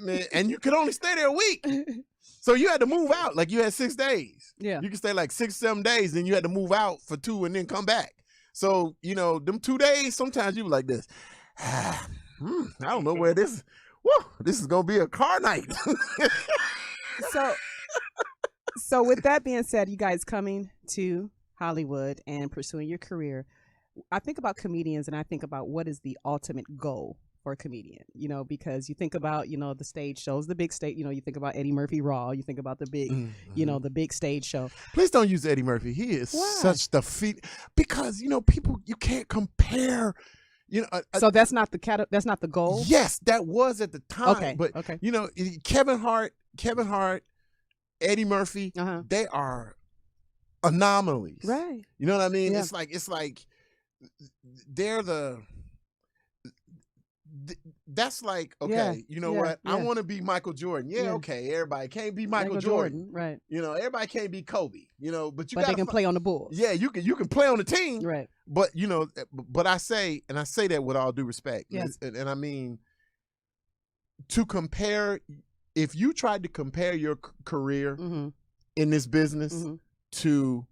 Man, and you could only stay there a week. So you had to move out. Like you had 6 days. Yeah. You could stay like 6-7 days, then you had to move out for 2 and then come back. So, them 2 days, sometimes you were like this. I don't know where this is going to be a car night. So with that being said, you guys coming to Hollywood and pursuing your career, I think about comedians and I think about what is the ultimate goal for a comedian, because you think about, the stage shows, the big stage, you think about Eddie Murphy Raw, you think about the big, the big stage show. Please don't use Eddie Murphy. He is such the feat because, people, you can't compare, so that's not the goal? Yes, that was at the time. Okay. But, Kevin Hart, Eddie Murphy, they are anomalies. Right. You know what I mean? Yeah. It's like they're that's like, okay, you know what? I want to be Michael Jordan. Yeah, okay. Everybody can't be Michael Jordan. Right. Everybody can't be Kobe. But they can play on the Bulls. Yeah, you can play on the team. Right. But but I say that with all due respect. Yes. And I mean, to compare, if you tried to compare your career in this business to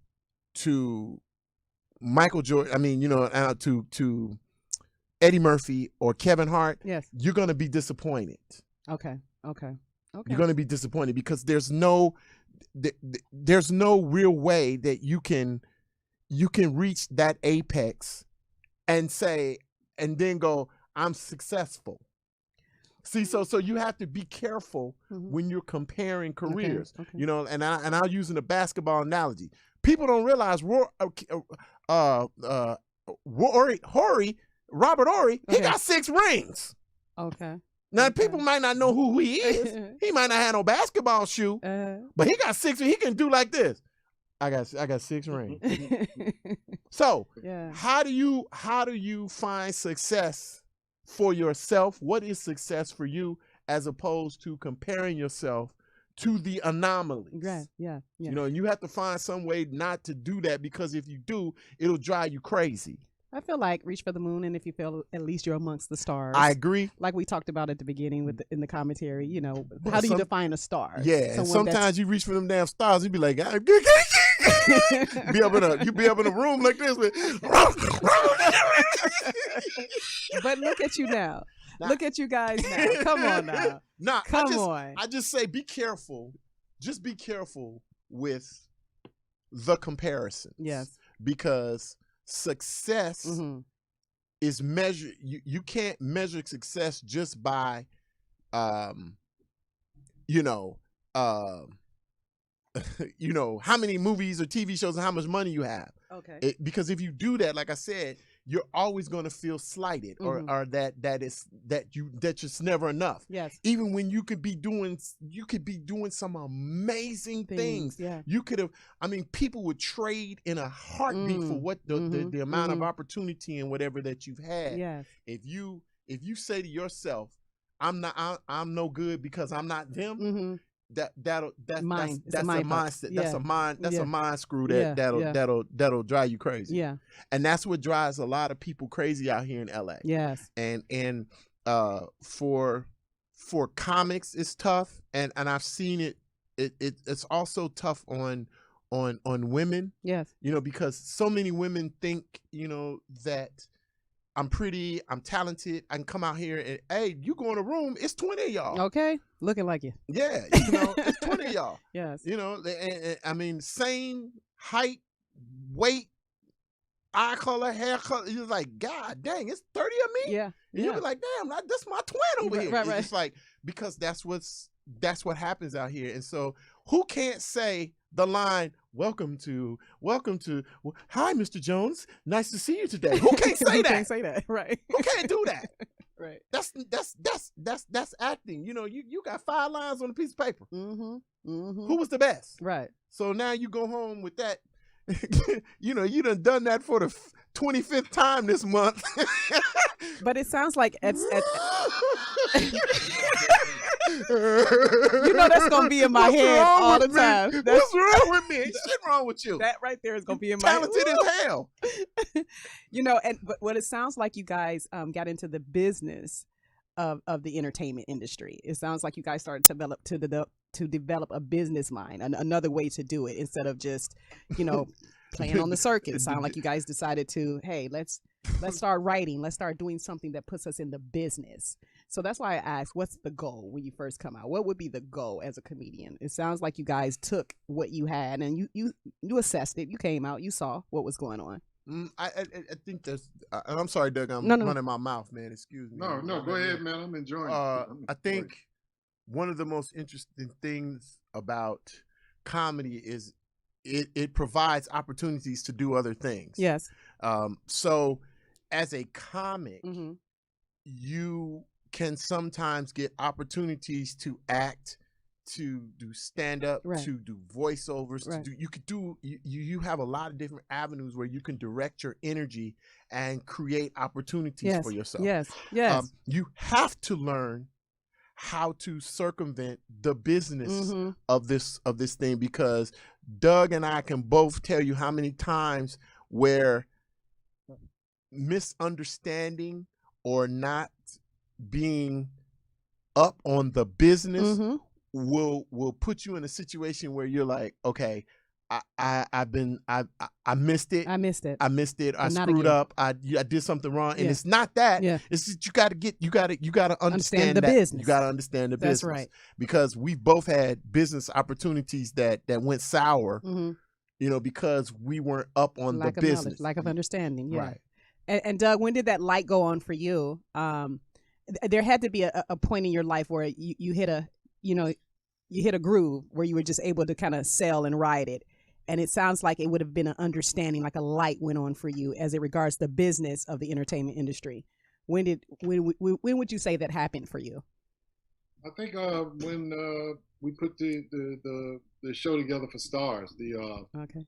Michael Jordan, I mean, to Eddie Murphy or Kevin Hart, yes, you're going to be disappointed. Okay. You're going to be disappointed because there's no real way that you can reach that apex and then go, I'm successful. See, so you have to be careful when you're comparing careers. Okay. And I'll use a basketball analogy. People don't realize Robert Horry, he got 6 rings. Okay. Now, people might not know who he is. He might not have no basketball shoe, but he got 6. He can do like this. I got 6 rings. So, Yeah. how do you find success for yourself? What is success for you as opposed to comparing yourself to the anomalies? Right. Yeah. Yeah. You know, and you have to find some way not to do that, because if you do, it'll drive you crazy. I feel like reach for the moon, and if you feel at least you're amongst the stars. I agree. Like we talked about at the beginning in the commentary, you know, Well, how do you define a star? Yeah, and sometimes you reach for them damn stars, you be like, you be up in a room like this with But look at you now. Look at you guys now. Come on now. Come on. I just say be careful. Just be careful with the comparisons. Yes. Because success is measured. You can't measure success just by you know how many movies or TV shows and how much money you have. Okay. Because if you do that, like I said, you're always going to feel slighted, or that it's never enough. Yes. Even when you could be doing some amazing things. Yeah. You could have. I mean, people would trade in a heartbeat for what the amount of opportunity and whatever that you've had. Yes. If you say to yourself, I'm no good because I'm not them. That's a mindset. Yeah. That's a mind screw that'll drive you crazy. Yeah. And that's what drives a lot of people crazy out here in LA. Yes. And for comics it's tough, and I've seen it's also tough on women. Yes. You know, because so many women think, you know, that I'm pretty, I'm talented, I can come out here and, hey, you go in a room, it's 20 of y'all. Okay. Looking like you. Yeah, you know, it's 20 of y'all. Yes. You know, and I mean, same height, weight, eye color, hair color. You're like, God dang, it's 30 of me? Yeah. And you'll be like, damn, that's my twin over here. Right. It's like, because that's what happens out here. And so who can't say the line, welcome to, hi, Mr. Jones, nice to see you today. Who can't say Who that? can't say that, right? Who can't do that? Right. That's acting. You know, you got 5 lines on a piece of paper. Who Who was the best? Right. So now you go home with that. You know, you done that for the 25th time this month. But it sounds like you know that's gonna be in my head all the time. What's wrong with me? Ain't shit wrong with you. That right there is gonna be in my head. Talented as hell. You know, but what it sounds like you guys got into the business of the entertainment industry. It sounds like you guys started to develop a business mind, another way to do it instead of just, you know, playing on the circuit. It sounds like you guys decided to, hey, let's start writing. Let's start doing something that puts us in the business. So that's why I asked, what's the goal when you first come out? What would be the goal as a comedian? It sounds like you guys took what you had and you assessed it. You came out, you saw what was going on. I think that's. I'm sorry, Doug. I'm running my mouth, man. Excuse me. No, go ahead, man. I'm enjoying it. I think one of the most interesting things about comedy is it provides opportunities to do other things. Yes. So as a comic, you can sometimes get opportunities to act, to do stand-up, to do voiceovers, you have a lot of different avenues where you can direct your energy and create opportunities for yourself. Yes. You have to learn how to circumvent the business of this thing, because Doug and I can both tell you how many times where misunderstanding or not being up on the business will put you in a situation where you're like, okay, I missed it. I screwed up. I did something wrong, and it's not that. It's just you got to understand the that. business. You got to understand the business. That's right. Because we've both had business opportunities that went sour. You know, because we weren't up on the business. Lack of understanding. Yeah. Right. And Doug, when did that light go on for you? There had to be a point in your life where you hit a groove where you were just able to kind of sell and ride it. And it sounds like it would have been an understanding, like a light went on for you as it regards the business of the entertainment industry. When would you say that happened for you? I think when we put the show together for Stars. The Okay.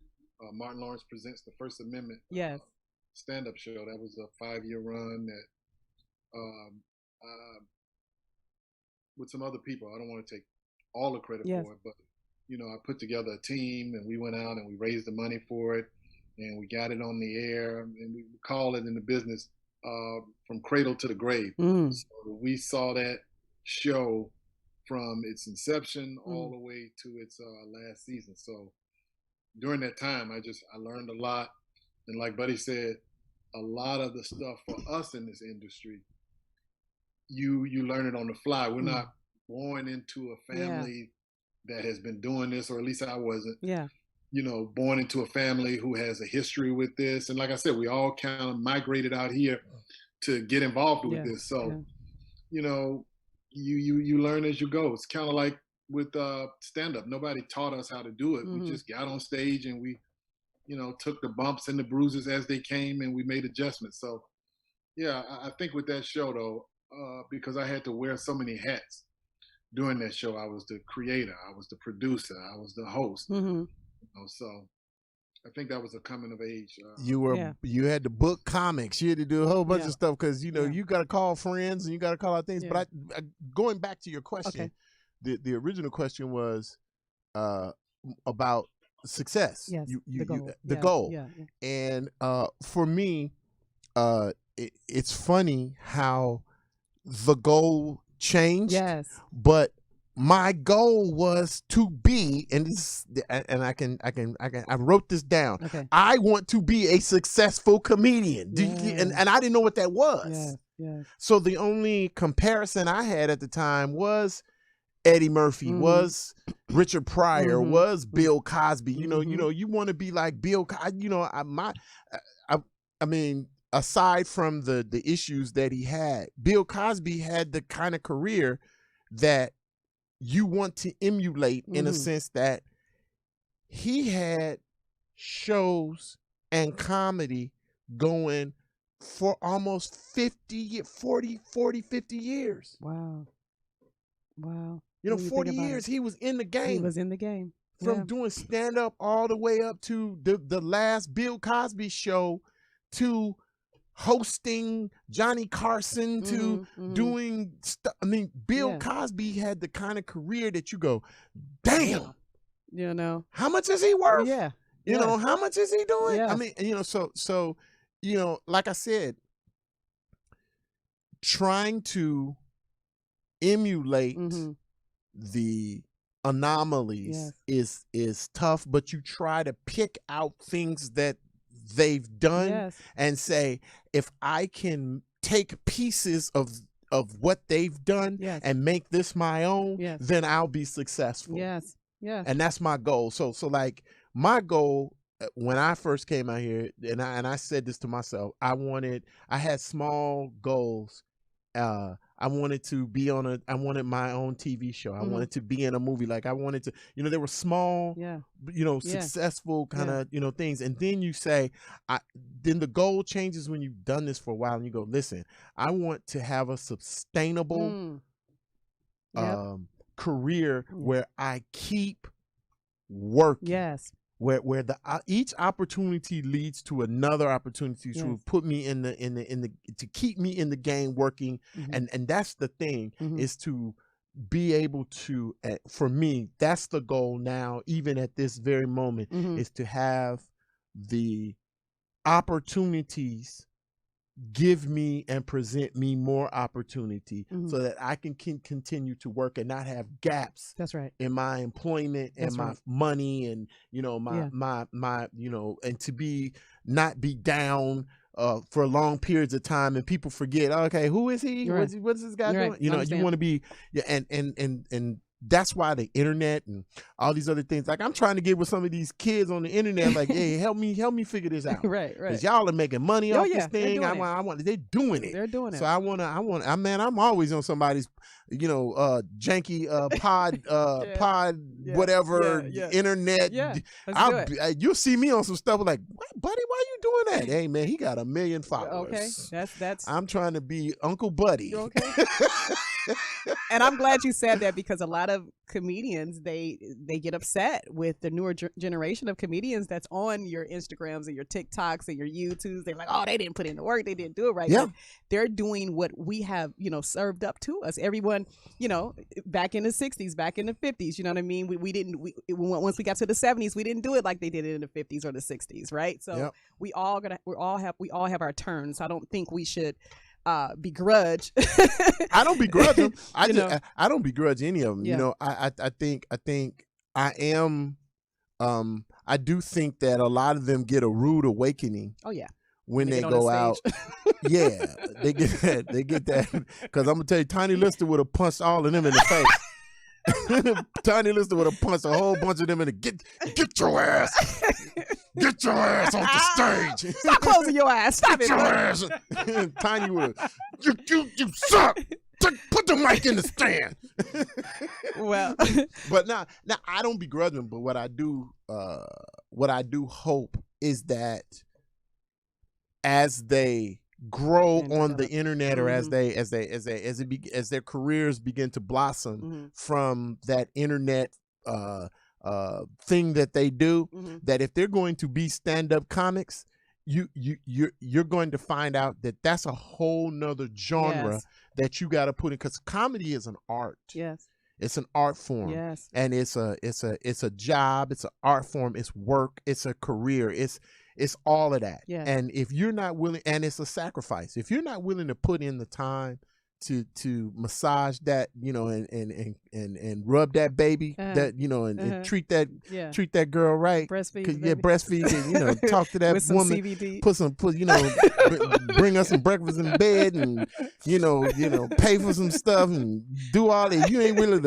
Martin Lawrence Presents the First Amendment Yes. stand-up show. That was a 5-year run that um, with some other people. I don't want to take all the credit Yes. for it, but I put together a team and we went out and we raised the money for it and we got it on the air, and we call it in the business from cradle to the grave. Mm. So we saw that show from its inception all the way to its last season. So during that time, I learned a lot, and like Buddy said, a lot of the stuff for us in this industry, you learn it on the fly. We're not born into a family that has been doing this, or at least I wasn't. Yeah. Born into a family who has a history with this, and like I said, we all kind of migrated out here to get involved with this. So, you learn as you go. It's kind of like with stand-up. Nobody taught us how to do it. We just got on stage and we, took the bumps and the bruises as they came, and we made adjustments. So, yeah, I think with that show though, because I had to wear so many hats during that show. I was the creator, I was the producer, I was the host. So I think that was a coming of age. You had to book comics. You had to do a whole bunch of stuff because you got to call friends and you got to call out things. But going back to your question, the original question was about success. Yes, the goal. And for me, it's funny how the goal changed. Yes. But my goal was to be, and I wrote this down. Okay. I want to be a successful comedian. And I didn't know what that was. Yeah. So the only comparison I had at the time was Eddie Murphy, was Richard Pryor, was Bill Cosby. You want to be like Bill Cosby. I mean, aside from the issues that he had, Bill Cosby had the kind of career that you want to emulate in a sense that he had shows and comedy going for almost 50 years. Wow. 40 years he was in the game. He was in the game. From doing stand-up all the way up to the last Bill Cosby show, to hosting Johnny Carson, to doing stuff. I mean, Bill Cosby had the kind of career that you go, damn. How much is he worth? Yeah. How much is he doing? Yeah. I mean, so like I said, trying to emulate the anomalies is tough, but you try to pick out things that they've done and say, if I can take pieces of what they've done and make this my own, then I'll be successful. Yes. And that's my goal. So like my goal when I first came out here, and I said this to myself, I had small goals. I wanted to be I wanted my own TV show. I wanted to be in a movie. Like I wanted to, there were small, successful kind of, things. And then you say, then the goal changes when you've done this for a while and you go, listen, I want to have a sustainable career where I keep working. Yes. Where each opportunity leads to another opportunity to put me in the to keep me in the game working, and that's the thing, is to be able to, for me, that's the goal now, even at this very moment, is to have the opportunities give me and present me more opportunity so that I can continue to work and not have gaps. That's right. In my employment and my money and, my and to not be down for long periods of time and people forget, okay, who is he? Right. What's this guy doing? Right. You want to be, and that's why the internet and all these other things, like I'm trying to get with some of these kids on the internet, like, hey, help me figure this out. Right. Because y'all are making money off this thing. They're doing it. They're doing it. So I'm always on somebody's, janky pod, whatever, internet. Yeah. You'll see me on some stuff like, what, buddy, why you doing that? Hey man, he got 1 million followers. Okay. That's I'm trying to be Uncle Buddy. Okay. And I'm glad you said that, because a lot of comedians, they get upset with the newer generation of comedians that's on your Instagrams and your TikToks and your YouTubes. They're like, oh, they didn't put in the work, they didn't do it right. Yeah. But they're doing what we have, served up to us. Everyone, back in the 60s, back in the 50s, you know what I mean? We didn't, once we got to the 70s, we didn't do it like they did it in the 50s or the 60s, right? So Yep. we all have our turns. So I don't think we should begrudge. I don't begrudge them. I don't begrudge any of them. Yeah. I do think that a lot of them get a rude awakening. Oh yeah. When they get on go the out. Yeah, they get that. Because I'm gonna tell you, Tiny Lister would have punched all of them in the face. Tiny Lister would have punched a whole bunch of them in the get your ass. Get your ass off the stage. Stop closing your ass. Stop Get it. your ass. Tiny would have, you suck. Put the mic in the stand. Well, but now I don't begrudge them, but what I do hope is that as they grow on the internet, or as their careers begin to blossom from that internet thing that they do, that if they're going to be stand-up comics, you're going to find out that that's a whole nother genre that you got to put in, because comedy is an art. Yes. It's an art form. Yes. And it's a job, it's an art form, it's work, it's a career, it's all of that. Yeah. And if you're not willing, and it's a sacrifice, if you're not willing to put in the time to massage that, and rub that baby, that, and treat that girl right. Breastfeed. Breastfeed, and, talk to that with some woman, CBD. bring us some breakfast in bed, and, pay for some stuff and do all that. You ain't willing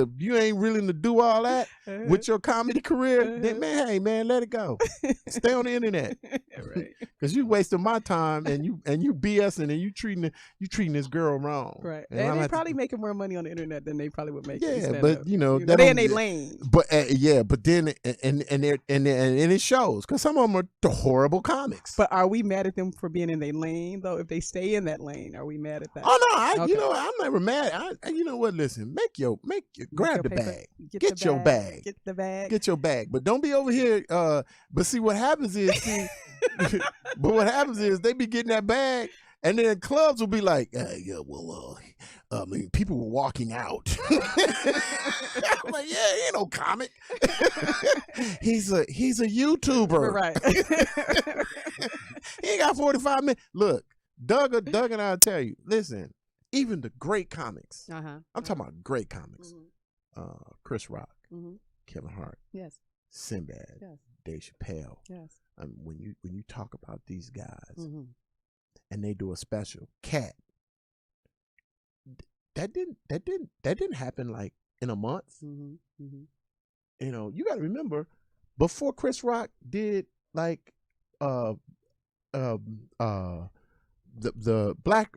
to do all that with your comedy career, then man, let it go. Stay on the internet. Right. Because you wasting my time, and you BSing, and you treating this girl wrong. Right. And they probably making more money on the internet than they probably would make. Yeah, but that they in their lane. But but then and it shows, because some of them are horrible comics. But are we mad at them for being in their lane though? If they stay in that lane, are we mad at that? Oh no, I'm never mad. You know what? Listen, grab the bag. Get your bag. Get the bag. Get your bag. But don't be over here. But see what happens is they be getting that bag. And then clubs will be like, people were walking out. I'm like, he ain't no comic. He's a YouTuber. Right. He ain't got 45 minutes. Look, Doug and I'll tell you, listen, even the great comics, I'm talking about great comics, Chris Rock, Kevin Hart, yes, Sinbad, yes, Dave Chappelle. Yes. When you talk about these guys, and they do a special, Cat. That didn't happen like in a month. You got to remember, before Chris Rock did like the black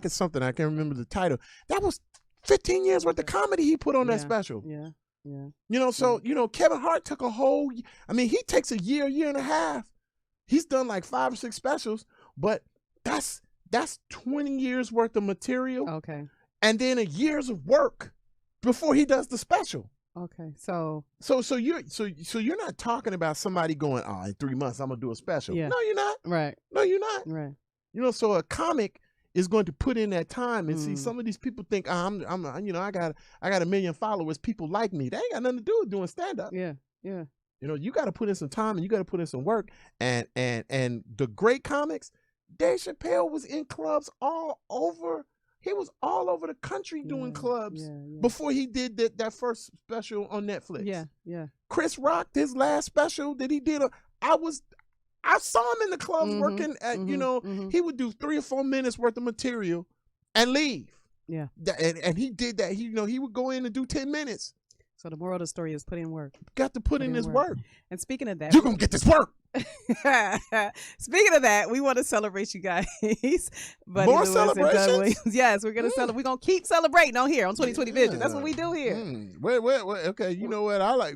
is something, I can't remember the title. That was 15 years worth of comedy he put on that special. Yeah. So Kevin Hart took he takes a year and a half. He's done like 5 or 6 specials, but that's 20 years worth of material. Okay. And then a year's of work before he does the special. Okay. So you're not talking about somebody going, in 3 months I'm gonna do a special. Yeah. No, you're not. Right. No, you're not. Right. So a comic is going to put in that time, and see, some of these people think, I got 1 million followers, people like me. They ain't got nothing to do with doing stand up. Yeah. Yeah. You got to put in some time, and you got to put in some work. And the great comics, Dave Chappelle was in clubs all over. He was all over the country doing clubs before he did that first special on Netflix. Yeah, yeah. Chris Rock, his last special that he did, I saw him in the clubs working at, he would do 3 or 4 minutes worth of material and leave. Yeah. And he did that. He would go in and do 10 minutes. So the moral of the story is put in work. Got to put in this work. And speaking of that, you're going to get this work. Speaking of that, we want to celebrate you guys. Buddy More Lewis and Doug celebrations? Williams. Yes, we're going to celebrate. We're going to keep celebrating on here on 2020 Vision. That's what we do here. Wait. Okay, you know what I like?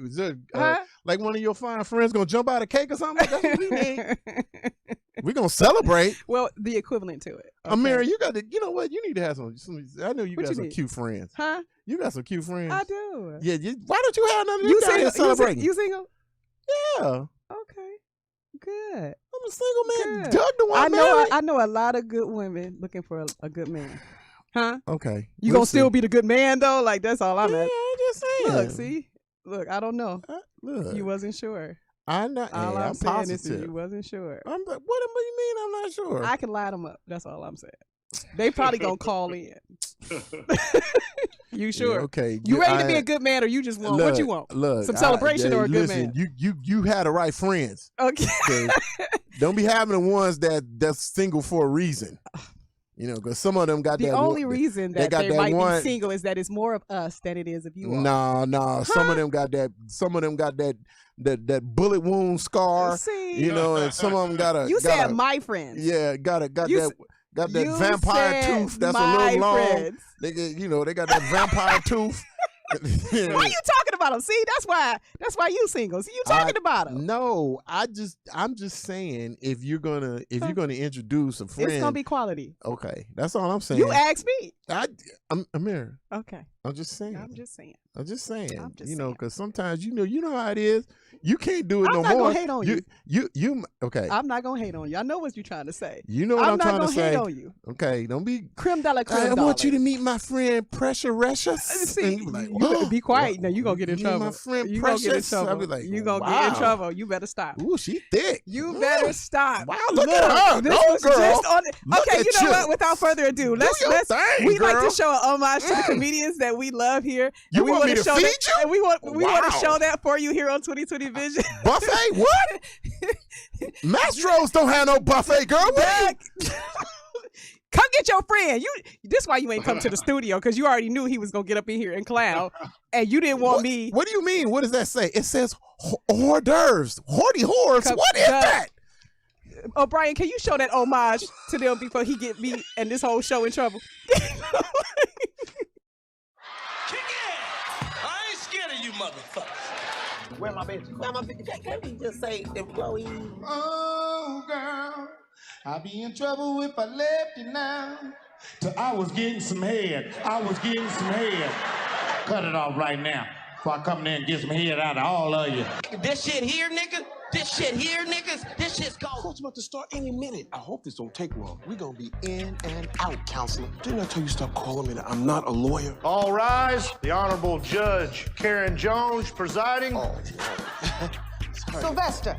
Like one of your fine friends going to jump out of cake or something? That's what we need. We gonna celebrate. Well, the equivalent to it. Okay. Ameerah, you got to. You know what? You need to have some. I know you What got you some need? cute friends. Huh? You got some cute friends. I do. Yeah. Why don't you have none of You them down here single? celebrating? You single? Yeah. Okay. Good. I'm a single man. Good. Doug the one married. I know a lot of good women looking for a good man. Huh? Okay. You gonna still be the good man though? Like that's all I'm Yeah, at. I'm just saying. Look, see. Look, I don't know. Look. You wasn't sure. I'm not. All I'm I'm saying positive. is you wasn't sure. I'm like, what do you mean? I'm not sure. I can lie them up. That's all I'm saying. They probably gonna call in. You sure? Yeah, okay. You ready to be a good man, or you just want what you want? Look, Some celebration or a good listen, man? You had the right friends. Okay. 'Cause don't be having the ones that's single for a reason. You know, because some of them got The that. only reason that got they that might one- be single is that it's more of us than it is of you all. No. Some of them got that. Some of them got that bullet wound scar. See, You know, and some of them got a. you got said a, my friends. Yeah, got You that. Got that you vampire said tooth that's a my little long. friends. They got that vampire tooth. Why you talking about them? See, that's why you single. See, you talking about them. No, I'm just saying if you're gonna introduce a friend, It's gonna be quality. okay. That's all I'm saying. You asked me. I'm Ameerah. Okay. I'm just saying. I'm just saying. I'm just saying. I'm just you know, saying. because sometimes you know how it is. You can't do it I'm no not more. gonna hate on You okay. I'm not gonna hate on you. I know what you're trying to say. You know what I'm not trying to gonna say. hate on you. Okay, don't be. Creme de la creme. I want you to meet my friend Precious. See, you be like, you better be quiet. what? Now you gonna get in You meet trouble. my friend You gonna get in Precious? I'll trouble. be like, You gonna get in wow. trouble. You better stop. Ooh, she thick. You better stop. Wow, look at her. This Go, was girl. just on it. Look Okay, at you know you. what? Without further ado, let's your thing, we like girl. to show an homage to the comedians that we love here. You and we want me wanna to show feed that, you? And we want to Wow. show that for you here on 2020 Vision. Buffet? What? Mastro's don't have no buffet, girl. What? Come get your friend. This why you ain't come to the studio, because you already knew he was gonna get up in here and clown, and you didn't want me. What do you mean? What does that say? It says hors d'oeuvres. Horty whores. Come- What is Doug, that? Oh, Brian, can you show that homage to them before he get me and this whole show in trouble? I ain't scared of you motherfuckers. Where my bitch? Where my bitch? Can't we just say employee? Oh, girl, I'll be in trouble if I left you now. I was getting some head. Cut it off right now before I come in there and get some head out of all of you. This shit here, nigga. This shit here, niggas. This shit's gone. Court's about to start any minute. I hope this don't take long. We're gonna be in and out, counselor. Didn't I tell you stop calling me that I'm not a lawyer? All rise. The Honorable Judge Karen Jones presiding. Oh, Sylvester,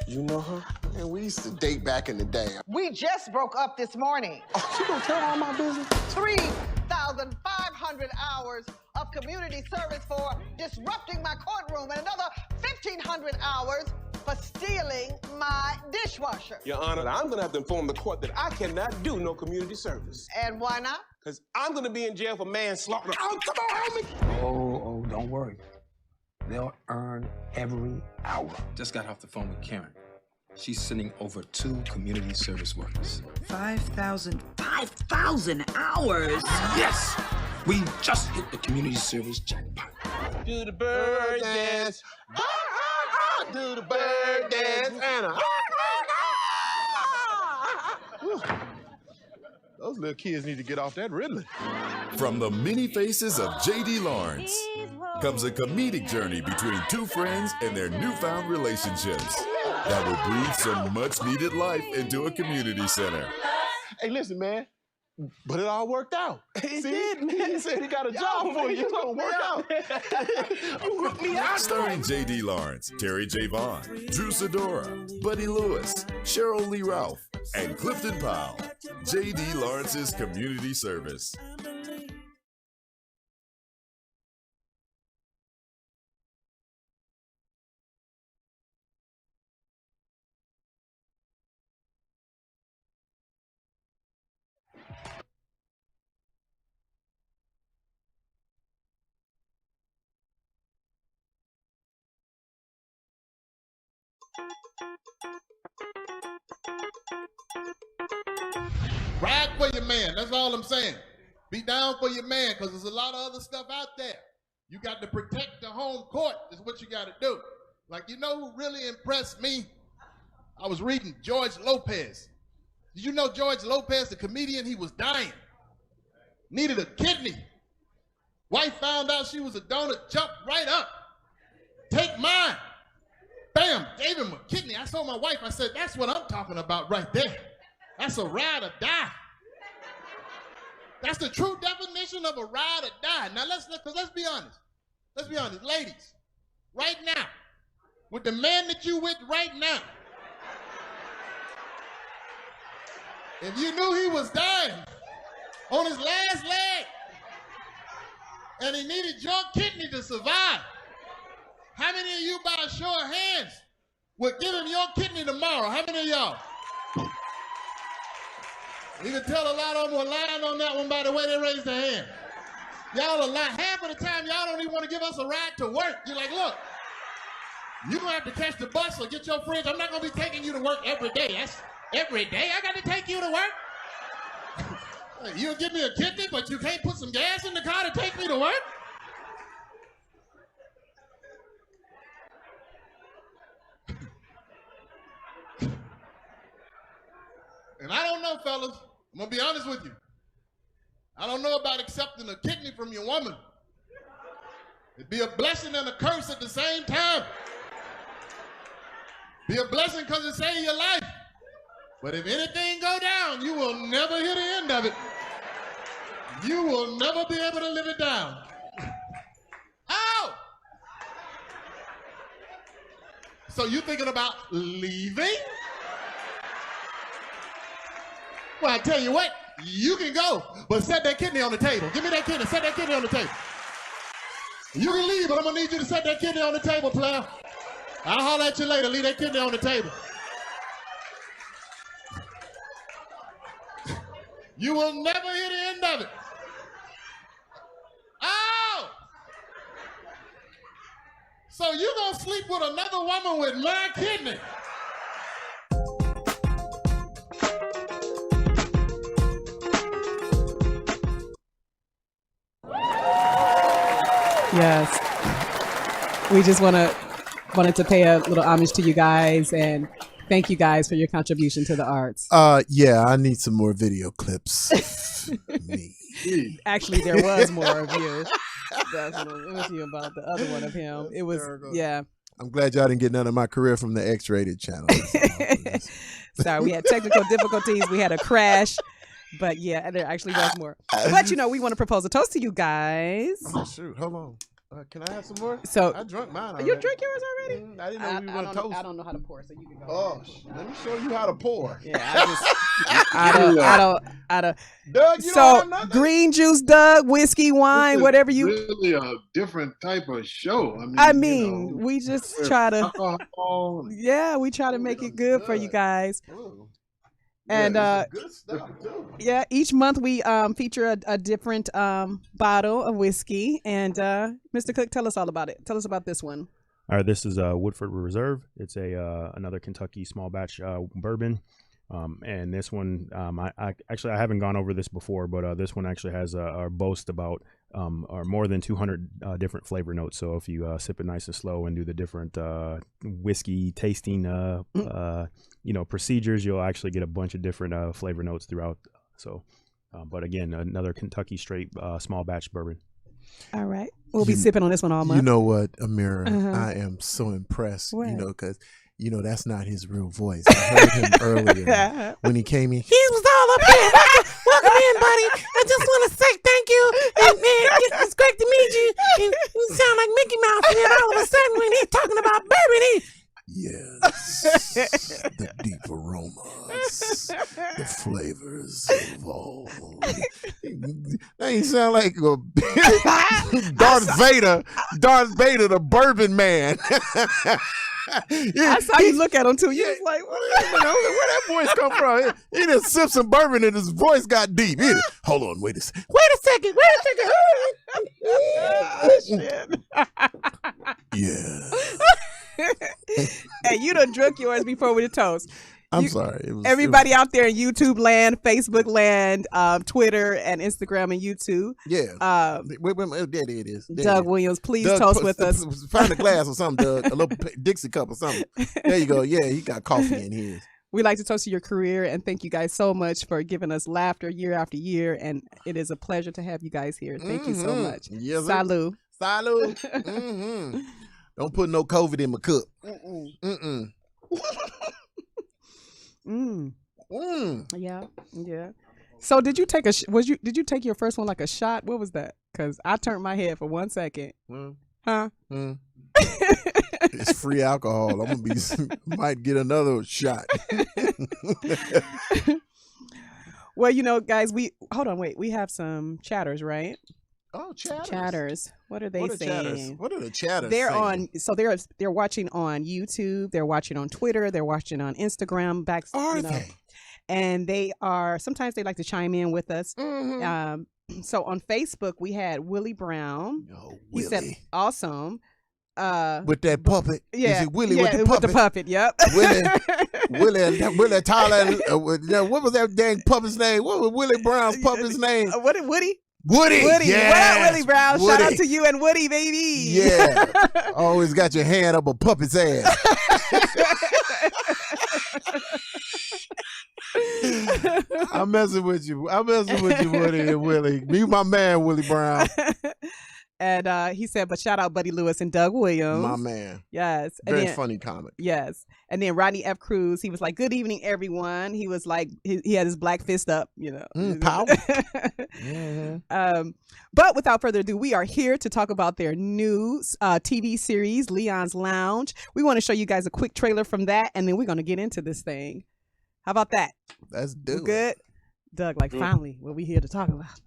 you know her? Man, we used to date back in the day. we just broke up this morning. Oh, you gonna tell all my business? 3,500 hours of community service for disrupting my courtroom and another 1,500 hours for stealing my dishwasher. Your Honor, I'm gonna have to inform the court that I cannot do no community service. And why not? Because I'm gonna be in jail for manslaughter. Oh, come on, help me! Oh, don't worry. They'll earn every hour. Just got off the phone with Karen. She's sending over 2 community service workers. 5,000 hours? Yes! We just hit the community service jackpot. Do the bird dance. Do the bird dance. Anna. Those little kids need to get off that Ritalin. From the many faces of J.D. Lawrence comes a comedic journey between 2 friends and their newfound relationships that will breathe some much-needed life into a community center. Hey, listen, man. But it all worked out. It did, man. He said he got a job for you. It's gonna work out. You grouped me out. Starring J.D. Lawrence, Terry J. Vaughn, Drew Sidora, Buddy Lewis, Cheryl Lee Ralph, and Clifton Powell. J.D. Lawrence's Community Service. Ride for your man. That's all I'm saying. Be down for your man, because there's a lot of other stuff out there. You got to protect the home court is what you got to do. Like, you know who really impressed me I was reading George Lopez. Did you know George Lopez, the comedian, he was dying. Needed a kidney. Wife found out she was a donor, jumped right up. Take mine. Bam, gave him a kidney. I told my wife, I said, that's what I'm talking about right there. That's a ride or die. That's the true definition of a ride or die. Now let's be honest. Let's be honest, ladies. Right now, with the man that you with right now, if you knew he was dying on his last leg and he needed your kidney to survive, how many of you, by a show of hands, would give him your kidney tomorrow? How many of y'all? You can tell a lot of them were lying on that one by the way they raised their hand. Y'all are lying. Half of the time, y'all don't even want to give us a ride to work. You're like, look, you're going to have to catch the bus or get your friends. I'm not going to be taking you to work every day. That's every day I got to take you to work? You'll give me a kidney, but you can't put some gas in the car to take me to work? And I don't know, fellas, I'm going to be honest with you. I don't know about accepting a kidney from your woman. It'd be a blessing and a curse at the same time. Be a blessing because it saved your life. But if anything go down, you will never hear the end of it. You will never be able to live it down. Oh! So you thinking about leaving? Well, I tell you what, you can go, but set that kidney on the table. Give me that kidney, set that kidney on the table. You can leave, but I'm gonna need you to set that kidney on the table, player. I'll holler at you later, leave that kidney on the table. You will never hear the end of it. Oh! So you gonna sleep with another woman with my kidney? Yes. We just wanted to pay a little homage to you guys and thank you guys for your contribution to the arts. Yeah, I need some more video clips. Me. Actually, there was more of you. Definitely. It was you about the other one of him. It was, yeah. I'm glad y'all didn't get none of my career from the X-rated channel. Sorry, we had technical difficulties. We had a crash. But yeah, there actually was more. But you know, we want to propose a toast to you guys. Oh, shoot, hold on. Can I have some more? So I drank mine already. You drank yours already? I didn't know we were going to toast. I don't know how to pour, so you can go. Oh, let me show you how to pour. Yeah, I don't. Doug, you so don't have nothing? Green juice, Doug, whiskey, wine, whatever you. Really a different type of show. You know, we just try to. Alcohol. Yeah, we try to make it good for you guys. Ooh. And good stuff too. Yeah, each month we feature a different bottle of whiskey. And Mr. Cook, tell us all about it. Tell us about this one. All right, this is Woodford Reserve. It's another Kentucky small batch bourbon. And this one, I haven't gone over this before, but this one actually has a boast about more than 200 different flavor notes. So if you sip it nice and slow and do the different whiskey tasting procedures, you'll actually get a bunch of different flavor notes throughout. So, but again, another Kentucky straight small batch bourbon. All right, we'll be sipping on this one all month. You know what, Ameerah? I am so impressed. What? You know, because that's not his real voice. I heard him earlier when he came in. He was all up here. Welcome in, buddy. I just want to say thank you. And it's great to meet you. And you sound like Mickey Mouse. And then all of a sudden, when he's talking about bourbon, yes, the deep aromas, the flavors of all. Now you sound like Darth Vader, the bourbon man. I saw you look at him too. You was like, where that voice come from? He just sipped some bourbon and his voice got deep. Hold on, wait a second. Oh, shit. Yeah. Hey, you done drunk yours before with a toast. I'm sorry. Everybody out there in YouTube land, Facebook land, Twitter and Instagram and YouTube. Yeah. There it is. There Doug it is. Williams, please Doug, toast with us. Find a glass or something, Doug. A little Dixie cup or something. There you go. Yeah, he got coffee in his. We like to toast to your career and thank you guys so much for giving us laughter year after year. And it is a pleasure to have you guys here. Thank you so much. Yes, Salud. Salud. Don't put no COVID in my cup. Yeah. So did you take did you take your first one like a shot? What was that? Because I turned my head for 1 second. Huh? It's free alcohol. I'm gonna might get another shot. Well, guys, we have some chatters, right? Oh, chatters. Chatters. What are they saying? What are the chatters They're saying? they're watching on YouTube, they're watching on Twitter, they're watching on Instagram. Are they? And they are sometimes they like to chime in with us. So on Facebook we had Willie Brown. He said awesome. With that puppet. Yeah. Is it Willie with the puppet? With the puppet, yep. Willie Tyler. What was that dang puppet's name? What was Willie Brown's puppet's name? Woody? Woody. Yes. What up, Willie Brown? Woody. Shout out to you and Woody, baby. Yeah. Always got your hand up a puppet's ass. I'm messing with you. Woody and Willie. Me, my man, Willie Brown. And he said, but shout out Buddy Lewis and Doug Williams. My man. Yes. Very funny comic. Yes. And then Rodney F. Cruz, he was like, good evening, everyone. He was like, he had his black fist up, Power. But without further ado, we are here to talk about their new TV series, Leon's Lounge. We want to show you guys a quick trailer from that, and then we're going to get into this thing. How about that? Let's do it. Good? Doug, finally, what we here to talk about.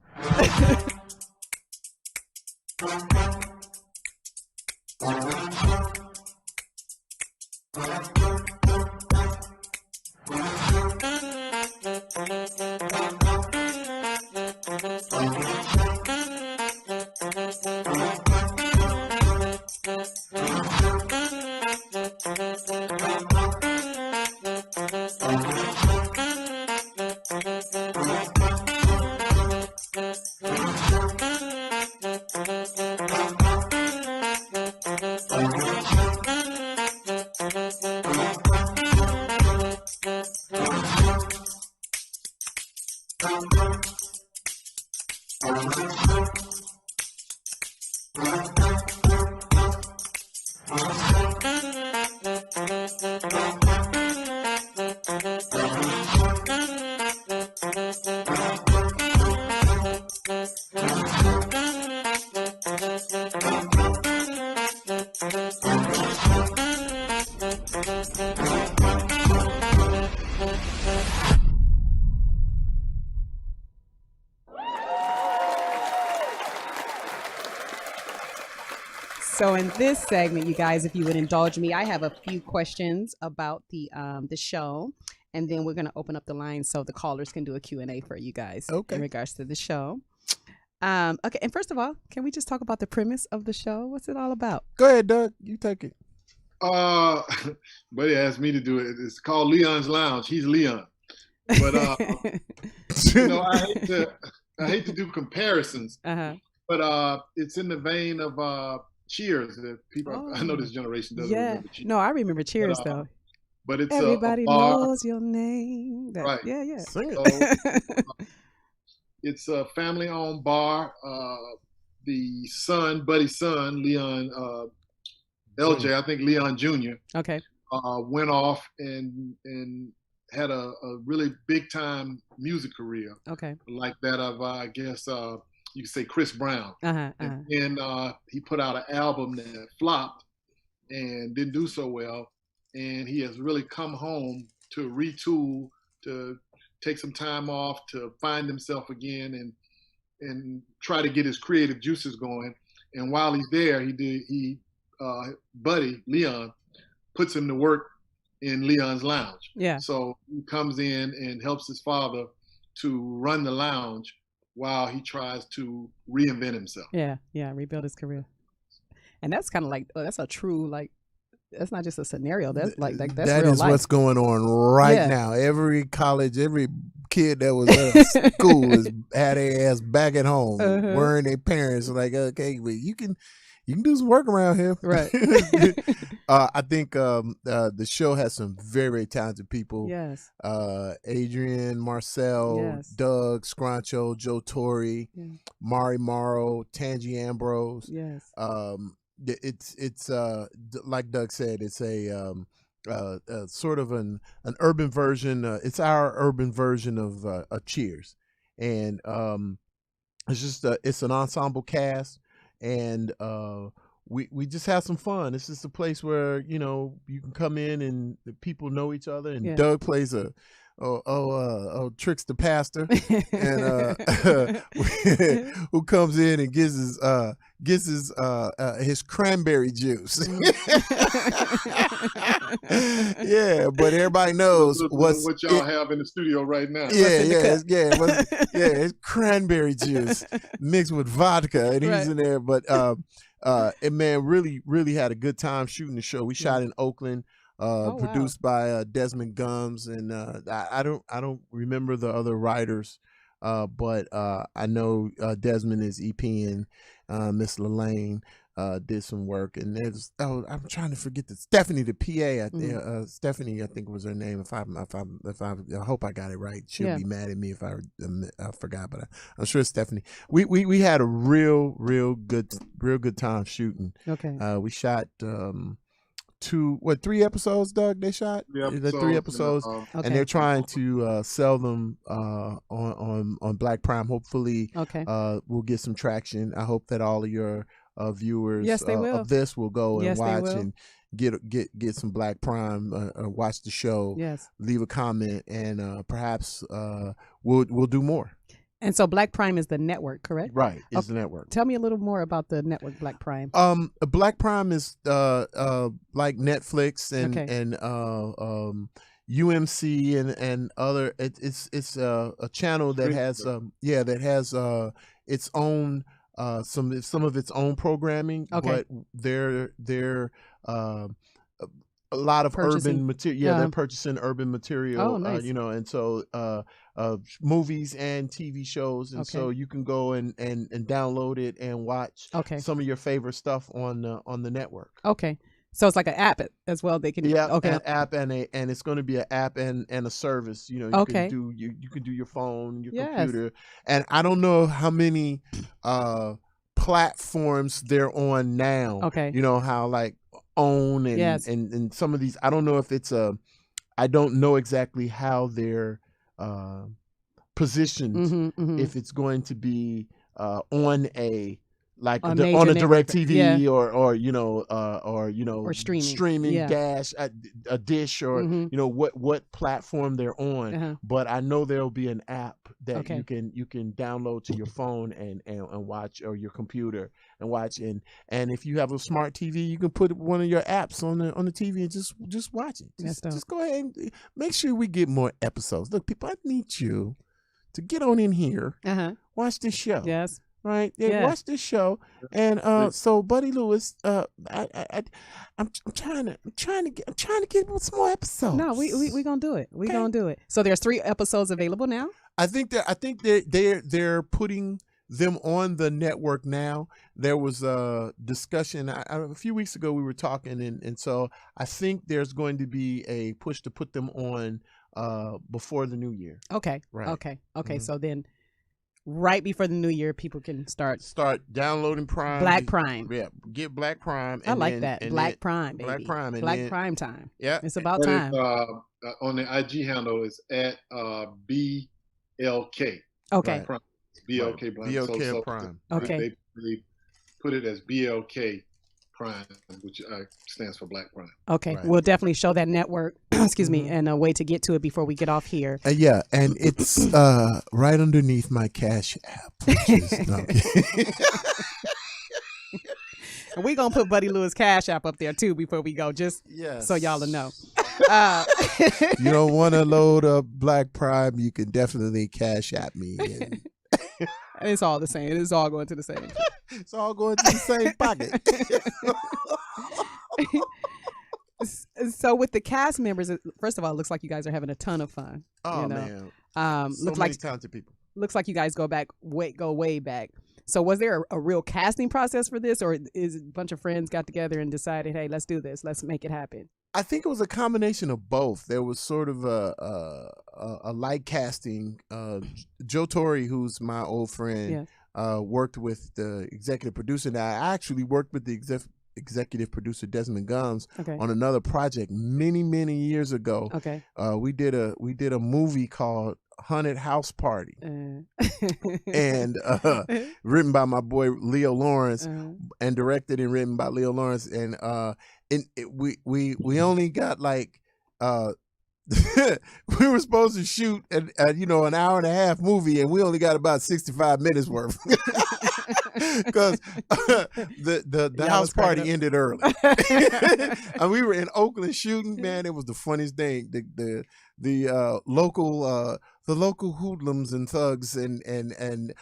So in this segment, you guys, if you would indulge me, I have a few questions about the show, and then we're going to open up the line so the callers can do a Q&A for you guys in regards to the show. Okay, and first of all, can we just talk about the premise of the show? What's it all about? Go ahead, Doug. You take it. Buddy asked me to do it. It's called Leon's Lounge. He's Leon. But I hate to do comparisons. But it's in the vein of Cheers. That people, I know this generation doesn't remember Cheers. No, I remember Cheers though. But it's everybody a bar. knows your name. Right. Yeah. So, it's a family-owned bar. The son, Buddy's son, Leon LJ, I think Leon Jr. Okay. Went off and had a really big-time music career. Okay. Like that of I guess. You could say Chris Brown. And he put out an album that flopped and didn't do so well. And he has really come home to retool, to take some time off, to find himself again and try to get his creative juices going. And while he's there, Buddy, Leon, puts him to work in Leon's Lounge. Yeah. So he comes in and helps his father to run the lounge while he tries to reinvent himself. Yeah, rebuild his career. And that's kind of like, that's a true that's not just a scenario. That's that's that real is life. what's going on right now. Every college, every kid that was at school had their ass back at home, worrying their parents like, okay, well, you can do some work around here, right? I think the show has some very, very talented people. Yes. Adrian, Marcel, Doug, Scroncho, Joe Torre, Mari Morrow, Tangi Ambrose. Yes. It's like Doug said, it's a sort of an urban version. It's our urban version of Cheers, and it's just it's an ensemble cast, and we just have some fun. It's just a place where you can come in and the people know each other. And Doug plays Tricks the pastor, and who comes in and gives his cranberry juice. Yeah, but everybody knows what y'all have in the studio right now. It's cranberry juice mixed with vodka, and he's in there. But and man, really had a good time shooting the show. We shot in Oakland. Produced by Desmond Gums, and I don't remember the other writers, but I know Desmond is EP, and Miss Lelaine did some work, and there's I'm trying to forget Stephanie, the PA. Stephanie, I think was her name. If I hope I got it right. She'll be mad at me if I forgot, but I'm sure it's Stephanie. We had a real good time shooting. Okay. We shot 3 episodes, Doug? They shot 3 episodes, and they're trying to sell them on Black Prime. Hopefully, we'll get some traction. I hope that all of your viewers of this will go and watch and get some Black Prime, watch the show, leave a comment, and perhaps we'll do more. And so Black Prime is the network, correct? Right, it's the network. Tell me a little more about the network Black Prime. Black Prime is like Netflix and UMC and other. It's a channel that has its own some of its own programming, but they're a lot of urban material. Yeah, they're purchasing urban material. Oh, nice. And so movies and TV shows, and so you can go and download it and watch some of your favorite stuff on the network. Okay, so it's like an app as well. They can an app and it's going to be an app and a service. You can do you can do your phone, your computer, and I don't know how many platforms they're on now. Okay, how like OWN and some of these. I don't know if it's I don't know exactly how they're positioned, if it's going to be on a on a direct TV or streaming dash a dish or what platform they're on. But I know there'll be an app that you can download to your phone and watch, or your computer and watch, and if you have a smart TV, you can put one of your apps on the TV and just watch it. Just go ahead and make sure we get more episodes. Look, people, I need you to get on in here, watch this show. Yes. Right, watch this show, and so Buddy Lewis, I'm trying to get some more episodes. No, we gonna do it. We gonna do it. So there's 3 episodes available now. I think they're putting them on the network now. There was a discussion a few weeks ago. We were talking, and so I think there's going to be a push to put them on before the new year. Okay. Right. Okay. So then, right before the new year, people can start downloading Prime. Black Prime. Yeah, get Black Prime. I like that. Black Prime, baby. Black Prime. And Black Prime time. Yeah, it's about time. On the IG handle is at BLK. Okay. Prime. BLK Prime. BLK Prime. Okay. They put it as BLK Prime, which stands for Black Prime. Okay, we'll definitely show that network. Excuse me, and a way to get to it before we get off here. Yeah, and it's right underneath my Cash App. Which is, And we're gonna put Buddy Lewis Cash App up there too before we go, just so y'all will know. You don't want to load up Black Prime, you can definitely Cash App me. And it's all the same. It's all going to the same. It's all going to the same pocket. So with the cast members, first of all, it looks like you guys are having a ton of fun. Oh you know? man, so looks many like talented people. Looks like you guys go way back. So was there a real casting process for this, or is a bunch of friends got together and decided, hey, let's do this, let's make it happen? I think it was a combination of both. There was sort of a light casting. Joe Torre, who's my old friend, worked with the executive producer. Now, I actually worked with the executive producer Desmond Gums on another project many years ago. Okay. We did a movie called Haunted House Party, and written by my boy Leo Lawrence, and directed and written by Leo Lawrence, and we only got like we were supposed to shoot an hour and a half movie, and we only got about 65 minutes worth because the house party ended early. And we were in Oakland shooting. Man, it was the funniest thing. The local hoodlums and thugs and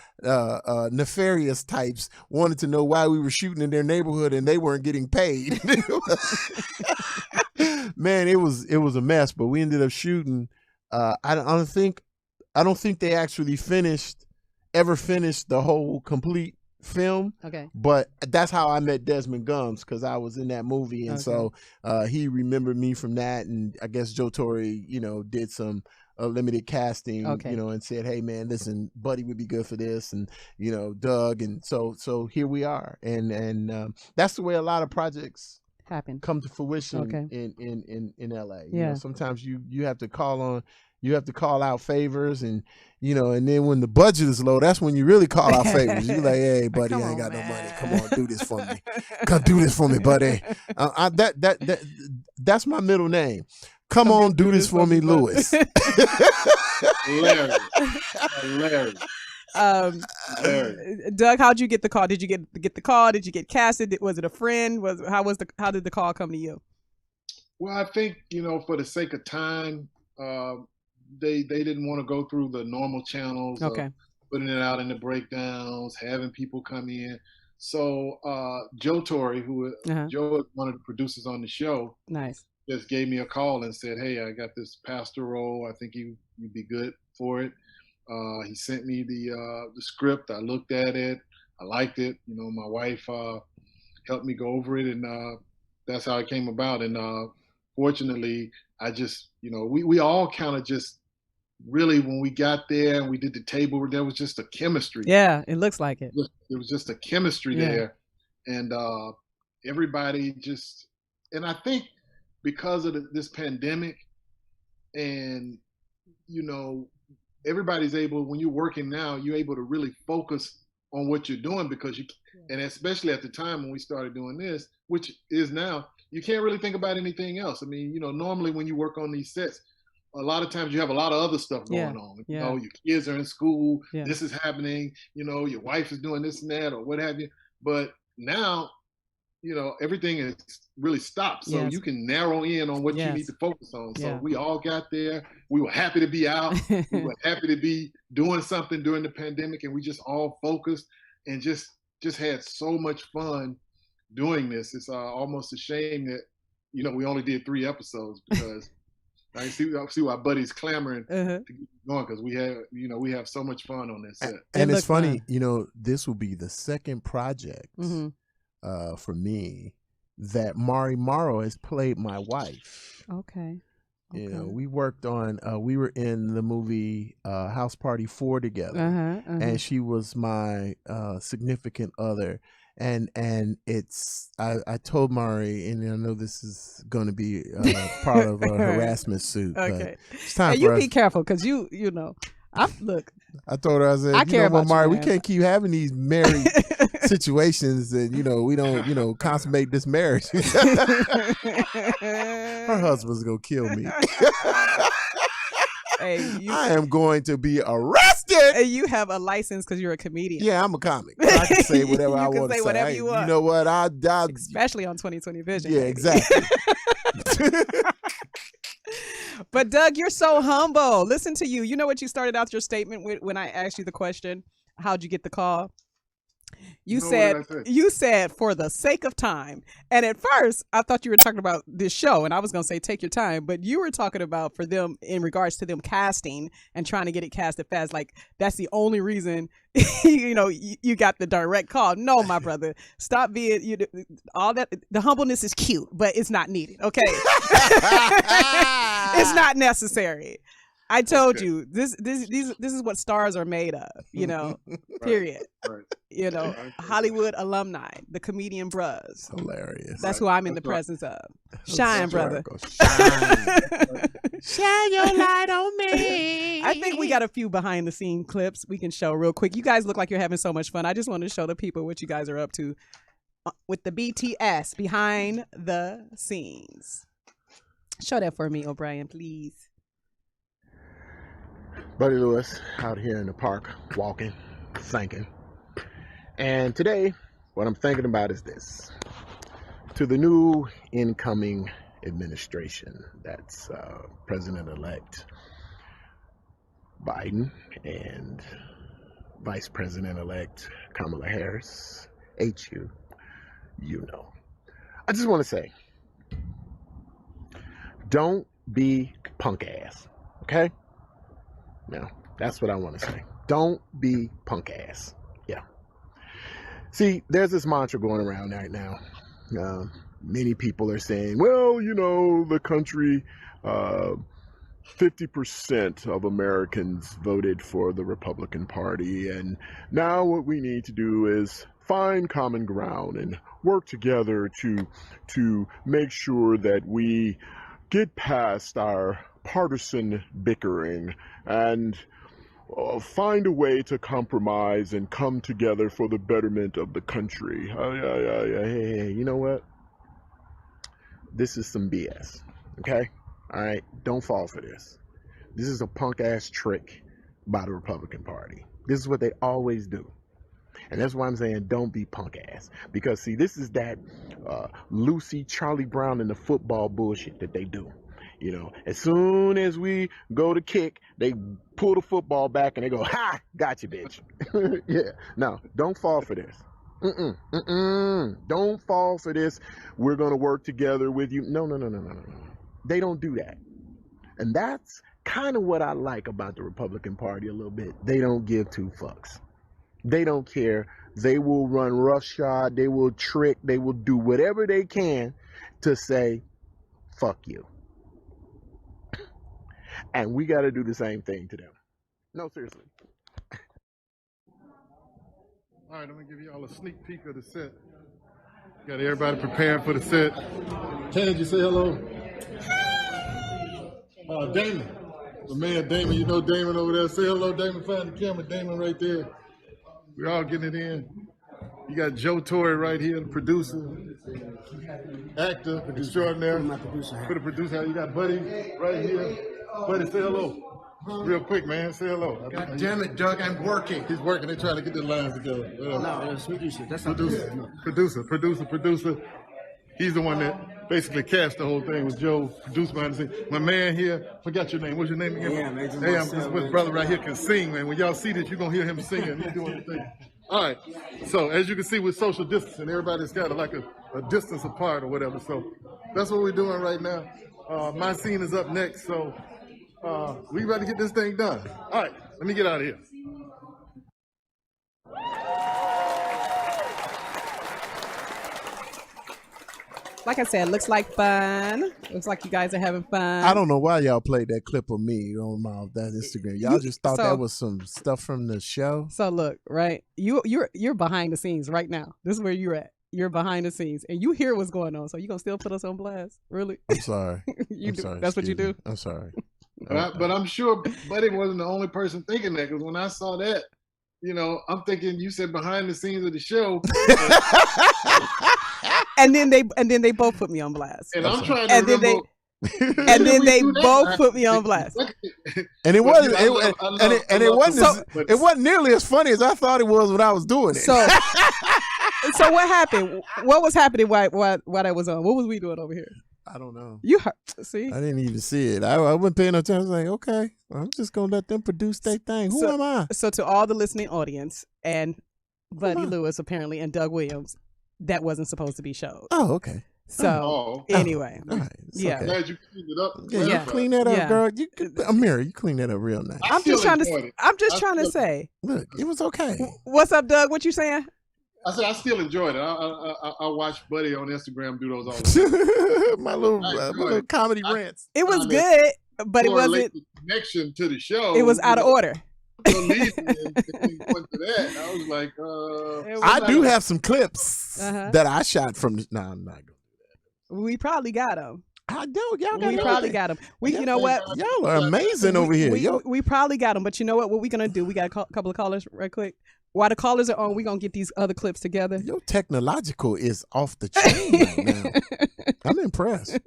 nefarious types wanted to know why we were shooting in their neighborhood and they weren't getting paid. Man, it was a mess, but we ended up shooting. I don't think they actually ever finished the whole complete film. Okay. But that's how I met Desmond Gums, because I was in that movie, and so he remembered me from that, and I guess Joe Torre, did some limited casting, and said, hey man, listen, Buddy would be good for this, and Doug, and so here we are, and that's the way a lot of projects come to fruition in LA. Yeah. Sometimes you have to call out favors, and and then when the budget is low, that's when you really call out favors. You're like, hey buddy, I ain't got no money. Come on, do this for me. Come do this for me, buddy. That's my middle name. Come on, do this for me, Lewis. Hilarious. Doug, how'd you get the call? Did you get the call? Did you get casted? Was it a friend? How did the call come to you? Well, I think for the sake of time, they didn't want to go through the normal channels of putting it out in the breakdowns, having people come in. So Joe Torre, Joe is one of the producers on the show, just gave me a call and said, hey, I got this pastor role. I think you'd be good for it. He sent me the script. I looked at it. I liked it. My wife helped me go over it, and that's how it came about. And fortunately, I just, we all kind of just really, when we got there and we did the table, there was just a chemistry. Yeah, it looks like it. It was just a chemistry there. And everybody just, and I think because of this pandemic, and, everybody's able, when you're working now, you're able to really focus on what you're doing, because and especially at the time when we started doing this, which is now, you can't really think about anything else. I mean, normally when you work on these sets, a lot of times you have a lot of other stuff going on. Your kids are in school, this is happening, your wife is doing this and that, or what have you. But now, everything is really stopped. So you can narrow in on what you need to focus on. So we all got there. We were happy to be out. We were happy to be doing something during the pandemic, and we just all focused and just had so much fun doing this. It's almost a shame that, we only did 3 episodes, because I see why Buddy's clamoring to get going, because we have so much fun on this set. And it's funny, this will be the second project for me that Mari Morrow has played my wife. Okay. We worked on, we were in the movie House Party 4 together, and she was my significant other. And it's, I told Mari, and I know this is going to be part of a harassment suit. Okay. But it's time hey, for you us. be careful, because look. I told her, I said, I care about Mari, you, we man. can't keep having these married situations, and we don't, consummate this marriage. Her husband's gonna kill me. I am going to be arrested. And you have a license because you're a comedian. Yeah, I'm a comic. I can say whatever I want to say. Whatever you want. You know what? Especially on 2020 Vision. Yeah, exactly. But Doug, you're so humble. Listen to you. You know what you started out your statement with when I asked you the question, how'd you get the call? You No, what said did I say? you said for the sake of time. And at first, I thought you were talking about this show, and I was going to say take your time, but you were talking about for them in regards to them casting and trying to get it casted fast. Like that's the only reason you got the direct call. No, my brother, stop being all that. The humbleness is cute, but it's not needed. Okay, it's not necessary. I told you this is what stars are made of, period. Right. Hollywood alumni, the comedian bros. Hilarious. That's who I'm in the presence of. Shine, brother. Shine your light on me. I think we got a few behind the scene clips we can show real quick. You guys look like you're having so much fun. I just wanted to show the people what you guys are up to with the BTS behind the scenes. Show that for me, O'Brien, please. Buddy Lewis out here in the park walking, thinking. And today, what I'm thinking about is this. To the new incoming administration, that's President-elect Biden and Vice President-elect Kamala Harris, HU, I just want to say, don't be punk ass, okay? Now, that's what I want to say. Don't be punk ass. Yeah. See, there's this mantra going around right now. Many people are saying, well, the country, 50% of Americans voted for the Republican Party. And now what we need to do is find common ground and work together to make sure that we get past our partisan bickering and find a way to compromise and come together for the betterment of the country. Hey, you know what? This is some BS, okay? All right, don't fall for this. This is a punk-ass trick by the Republican Party. This is what they always do. And that's why I'm saying don't be punk-ass. Because, see, this is that Lucy, Charlie Brown, and the football bullshit that they do. As soon as we go to kick, they pull the football back and they go, ha, gotcha, bitch. Yeah, no, don't fall for this. Don't fall for this. We're going to work together with you. No. They don't do that. And that's kind of what I like about the Republican Party a little bit. They don't give two fucks. They don't care. They will run roughshod. They will trick. They will do whatever they can to say, fuck you. And we got to do the same thing to them. No, seriously. All right, I'm going to give y'all a sneak peek of the set. Got everybody preparing for the set. Can you say hello? Damon. The man, Damon. You know Damon over there. Say hello, Damon. Find the camera. Damon right there. We're all getting it in. You got Joe Torre right here, the producer, actor, extraordinary. For the producer, you got Buddy right here. Buddy, say hello. Real quick, man. Say hello. God damn it, Doug. I'm working. He's working. They're trying to get the lines together. No, it's producer. That's not Producer. He's the one that basically cast the whole thing. Was Joe, produced behind the scenes. My man here, forgot your name. What's your name again? This brother right here can sing, man. When y'all see this, you're going to hear him singing. He's doing the thing. All right. So as you can see with social distancing, everybody's got like a distance apart or whatever. So that's what we're doing right now. My scene is up next. So we about to get this thing done. All right. Let me get out of here. Like I said, looks like fun. Looks like you guys are having fun. I don't know why y'all played that clip of me on that Instagram. Y'all just thought that was some stuff from the show. So look, right? You're behind the scenes right now. This is where you're at. You're behind the scenes, and you hear what's going on. So you gonna still put us on blast? Really? I'm sorry. Sorry. That's what you do. I'm sorry. But I'm sure Buddy wasn't the only person thinking that, because when I saw that, I'm thinking you said behind the scenes of the show. And then they both put me on blast. And I'm trying to remember. And then they both put me on blast. And it wasn't. It wasn't nearly as funny as I thought it was when I was doing it. So what happened? What was happening while I was on? What was we doing over here? I don't know. You heard, see? I didn't even see it. I wasn't paying no attention. I was like, okay, I'm just gonna let them produce their thing. Who am I? So to all the listening audience and Buddy Lewis apparently and Doug Williams that wasn't supposed to be showed. Oh, okay. So anyway, all right. It's yeah. okay. Glad you cleaned it up. Yeah, you clean that up, girl. Ameerah, you clean that up real nice. I'm just trying to say. Look, it was okay. What's up, Doug? What you saying? I said I still enjoyed it. I watch Buddy on Instagram do those all the time. my little comedy rants. It was good, but it wasn't the connection to the show. It was out of order. So leaving and went to that. I was like, I do have some clips that I shot from. No, I'm not gonna. We probably got them. I do. Y'all got. We probably got them. You know what? Y'all are amazing over here. We probably got them, but you know what? What we gonna do? We got a couple of callers right quick. While the callers are on, we gonna get these other clips together. Your technological is off the chain right now. I'm impressed.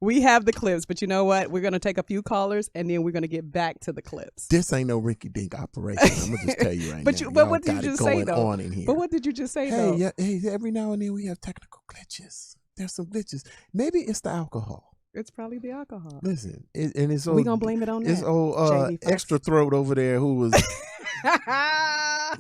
We have the clips, but you know what? We're gonna take a few callers and then we're gonna get back to the clips. This ain't no rinky dink operation. I'm gonna just tell you right now. But what did you just say though? But what did you just say though? Hey, every now and then we have technical glitches. There's some glitches. Maybe it's the alcohol. It's probably the alcohol. Listen, and it's old, we gonna blame it on it's that. old extra throat over there who was.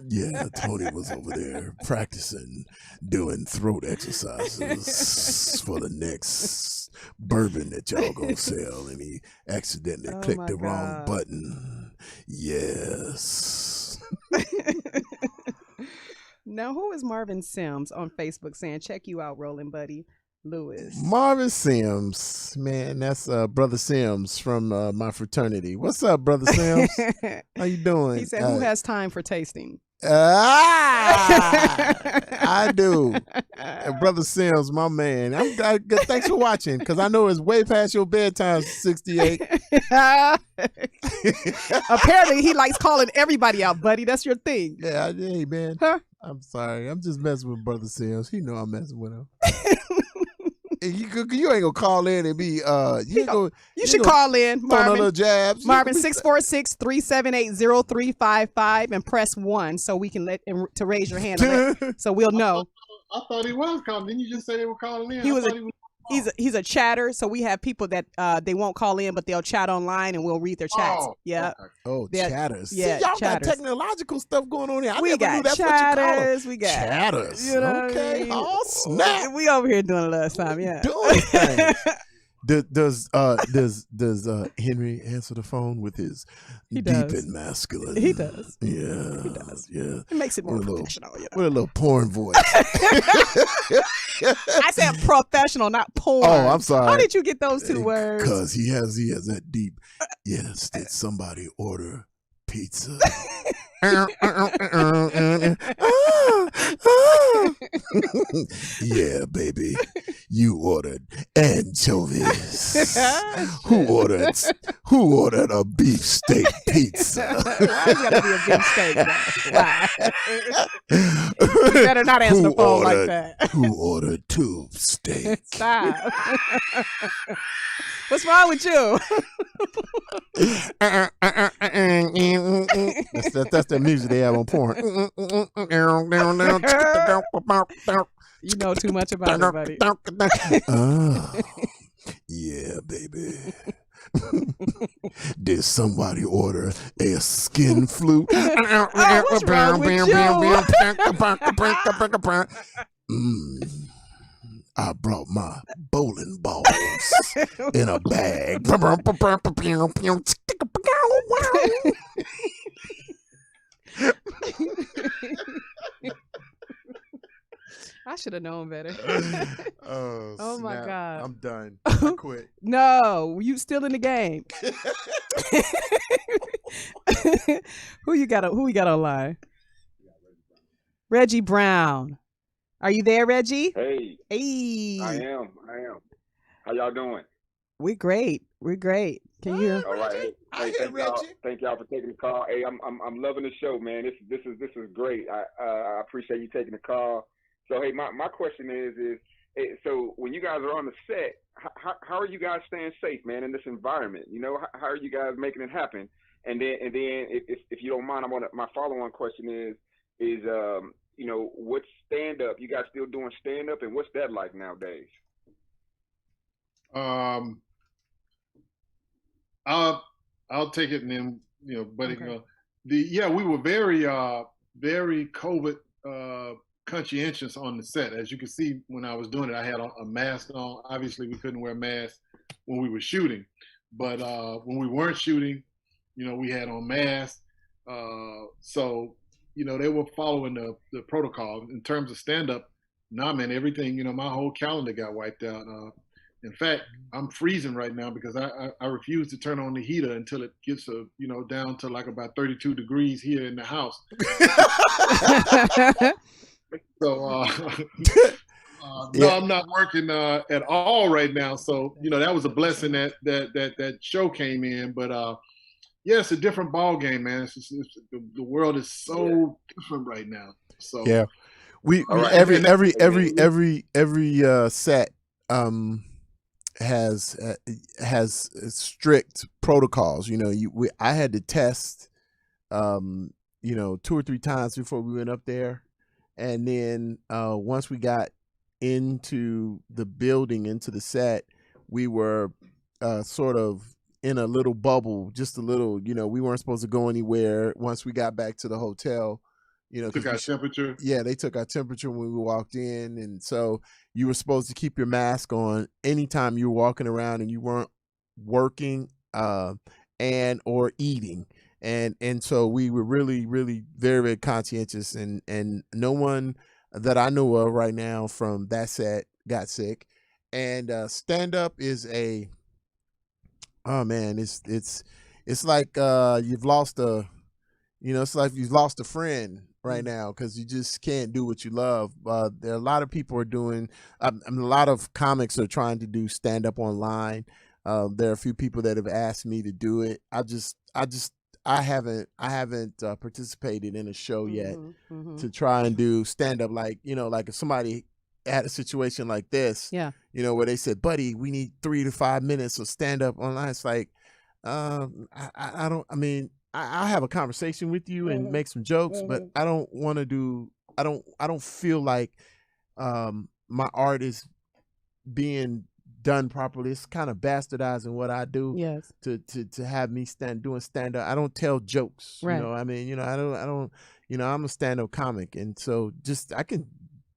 Yeah, Tony was over there practicing doing throat exercises for the next bourbon that y'all gonna sell, and he accidentally clicked the wrong button. Yes. Now, who is Marvin Sims on Facebook saying, check you out, Rolling Buddy Lewis? Marvin Sims, man, that's Brother Sims from my fraternity. What's up, Brother Sims? How you doing? He said, who has time for tasting? I do. Brother Sims, my man. Thanks for watching, because I know it's way past your bedtime, 68. Apparently, he likes calling everybody out, buddy. That's your thing. Yeah, hey, man. Huh? I'm sorry. I'm just messing with Brother Sims. He know I'm messing with him. You ain't gonna call in and be you should call in, Marvin. Little jabs. Marvin 646-378-0355 and press 1 so we can to raise your hand so we'll know. I thought he was calling. Didn't you just say they were calling in? He's a chatter, so we have people that they won't call in, but they'll chat online and we'll read their chats. Okay. Chatters. Yeah, see, y'all chatters. got technological stuff going on here. I we never got knew that's chatters. What you call them. We got chatters. You know okay. What I mean? Oh snap! We over here doing it last time. Yeah. Doing things. Does Henry answer the phone with his deep and masculine? He does. Yeah, he does. Yeah, it makes it more professional. With a little porn voice. I said professional, not porn. Oh, I'm sorry. How did you get those two words? Because he has that deep. Yes, did somebody order pizza? Yeah, baby. You ordered anchovies. Who ordered a beefsteak pizza? Why is gotta be a beefsteak? Why? You better not answer the phone like that. Who ordered tube steak? Stop. What's wrong with you? That's the music they have on porn. You know too much about it, buddy. Oh, yeah, baby. Did somebody order a skin flute? What's wrong with you? I brought my bowling balls in a bag. I should have known better. Oh my God. I'm done. I quit. No, you still in the game. Who we got online? Reggie Brown. Are you there, Reggie? Hey. Hey. I am. How y'all doing? We're great. Can you? All right. Hey, thank y'all for taking the call. Hey, I'm loving the show, man. This is great. I appreciate you taking the call. So hey, my question is so when you guys are on the set, how are you guys staying safe, man, in this environment? You know, how are you guys making it happen? And then if you don't mind, my follow-on question is you know, what's stand up? You guys still doing stand up, and what's that like nowadays? I'll take it, and then Buddy. Okay. We were very COVID conscientious on the set. As you can see, when I was doing it, I had a mask on. Obviously, we couldn't wear masks when we were shooting, but when we weren't shooting, we had on masks. So, they were following the protocol. In terms of stand-up, nah, man, everything, my whole calendar got wiped out. In fact, I'm freezing right now because I refuse to turn on the heater until it gets down to like about 32 degrees here in the house. So no, I'm not working at all right now. So that was a blessing that show came in. But yeah, it's a different ball game, man. It's the world is so different right now. So yeah, we right. every set has strict protocols. I had to test 2 or 3 times before we went up there, and then once we got into the building, into the set, we were sort of in a little bubble, just a little. We weren't supposed to go anywhere once we got back to the hotel. Took our temperature. Yeah, they took our temperature when we walked in, and so you were supposed to keep your mask on anytime you were walking around and you weren't working and or eating. And so we were really, really very, very conscientious, and no one that I know of right now from that set got sick. And stand up is it's like you've lost a it's like you've lost a friend right now, because you just can't do what you love. There are a lot of people are doing. A lot of comics are trying to do stand up online. There are a few people that have asked me to do it. I haven't participated in a show yet to try and do stand up. Like like if somebody had a situation like this, where they said, "Buddy, we need 3 to 5 minutes of stand up online." It's like, I don't. I mean, I'll have a conversation with you and make some jokes, but I don't want to do. I don't feel like my art is being done properly. It's kind of bastardizing what I do. Yes. To have me doing stand up. I don't tell jokes. Right. I mean, I don't. I'm a stand up comic, and so just I can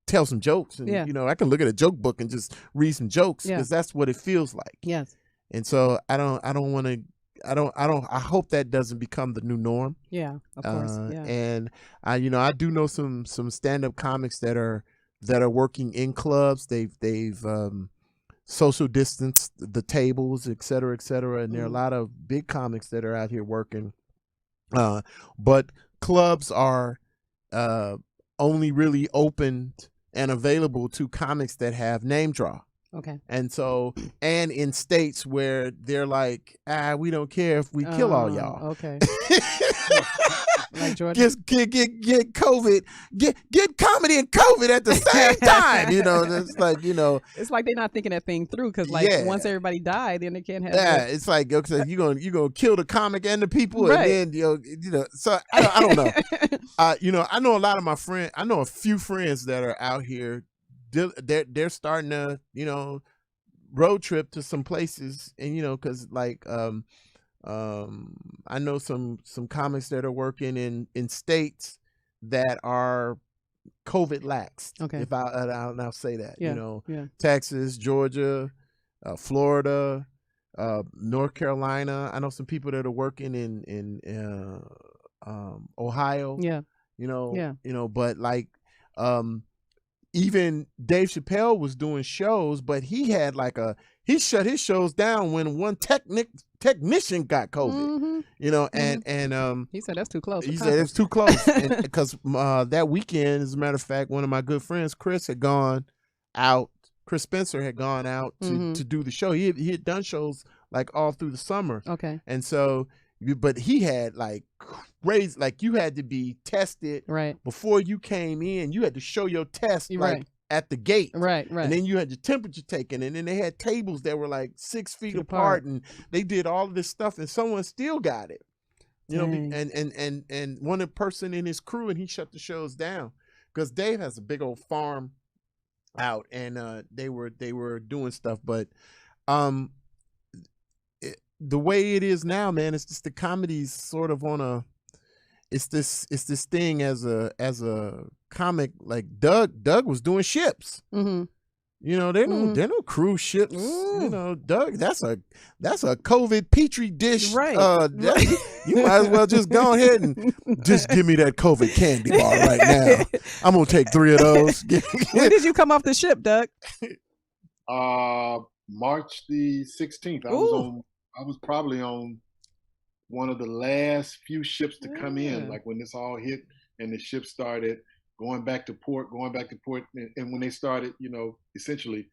tell some jokes, and I can look at a joke book and just read some jokes, because that's what it feels like. Yes. And so I don't want to. I hope that doesn't become the new norm. Yeah, of course. And I do know some stand-up comics that are working in clubs. They've social distanced the tables, et cetera, and there are a lot of big comics that are out here working. But clubs are only really open and available to comics that have name draw. Okay. And so, and in states where they're like, we don't care if we kill all y'all. Okay. Like Georgia. Get COVID, get comedy and COVID at the same time. It's like, it's like they're not thinking that thing through, because once everybody died, then they can't have. Yeah, it's like, okay, you're gonna kill the comic and the people, right. And then So I don't know. I know a lot of my friends. I know a few friends that are out here. They're starting to road trip to some places, and because like I know some comics that are working in states that are COVID laxed. Okay. If I'll now say that. Yeah. Texas, Georgia, Florida, North Carolina. I know some people that are working in Ohio. Yeah. But like even Dave Chappelle was doing shows, but he had he shut his shows down when one technician got COVID. And he said that's too close. He said it's too close, because that weekend, as a matter of fact, one of my good friends, Chris Spencer, had gone out to do the show. He had done shows like all through the summer. Okay. And so, but he had like crazy, like you had to be tested before you came in. You had to show your test at the gate. Right. And then you had your temperature taken, and then they had tables that were like 6 feet apart, and they did all of this stuff, and someone still got it. And one person in his crew, and he shut the shows down because Dave has a big old farm out, and they were doing stuff, but the way it is now, man, it's just the comedy's sort of on it's this thing as a comic like Doug was doing ships. Mm-hmm. You know, they're no cruise ships. You know, Doug, that's a COVID petri dish. Right. You might as well just go ahead and just give me that COVID candy bar right now. I'm gonna take 3 of those. When did you come off the ship, Doug? March the 16th. I was probably on one of the last few ships to come in, like when this all hit and the ship started going back to port, and when they started, you know, essentially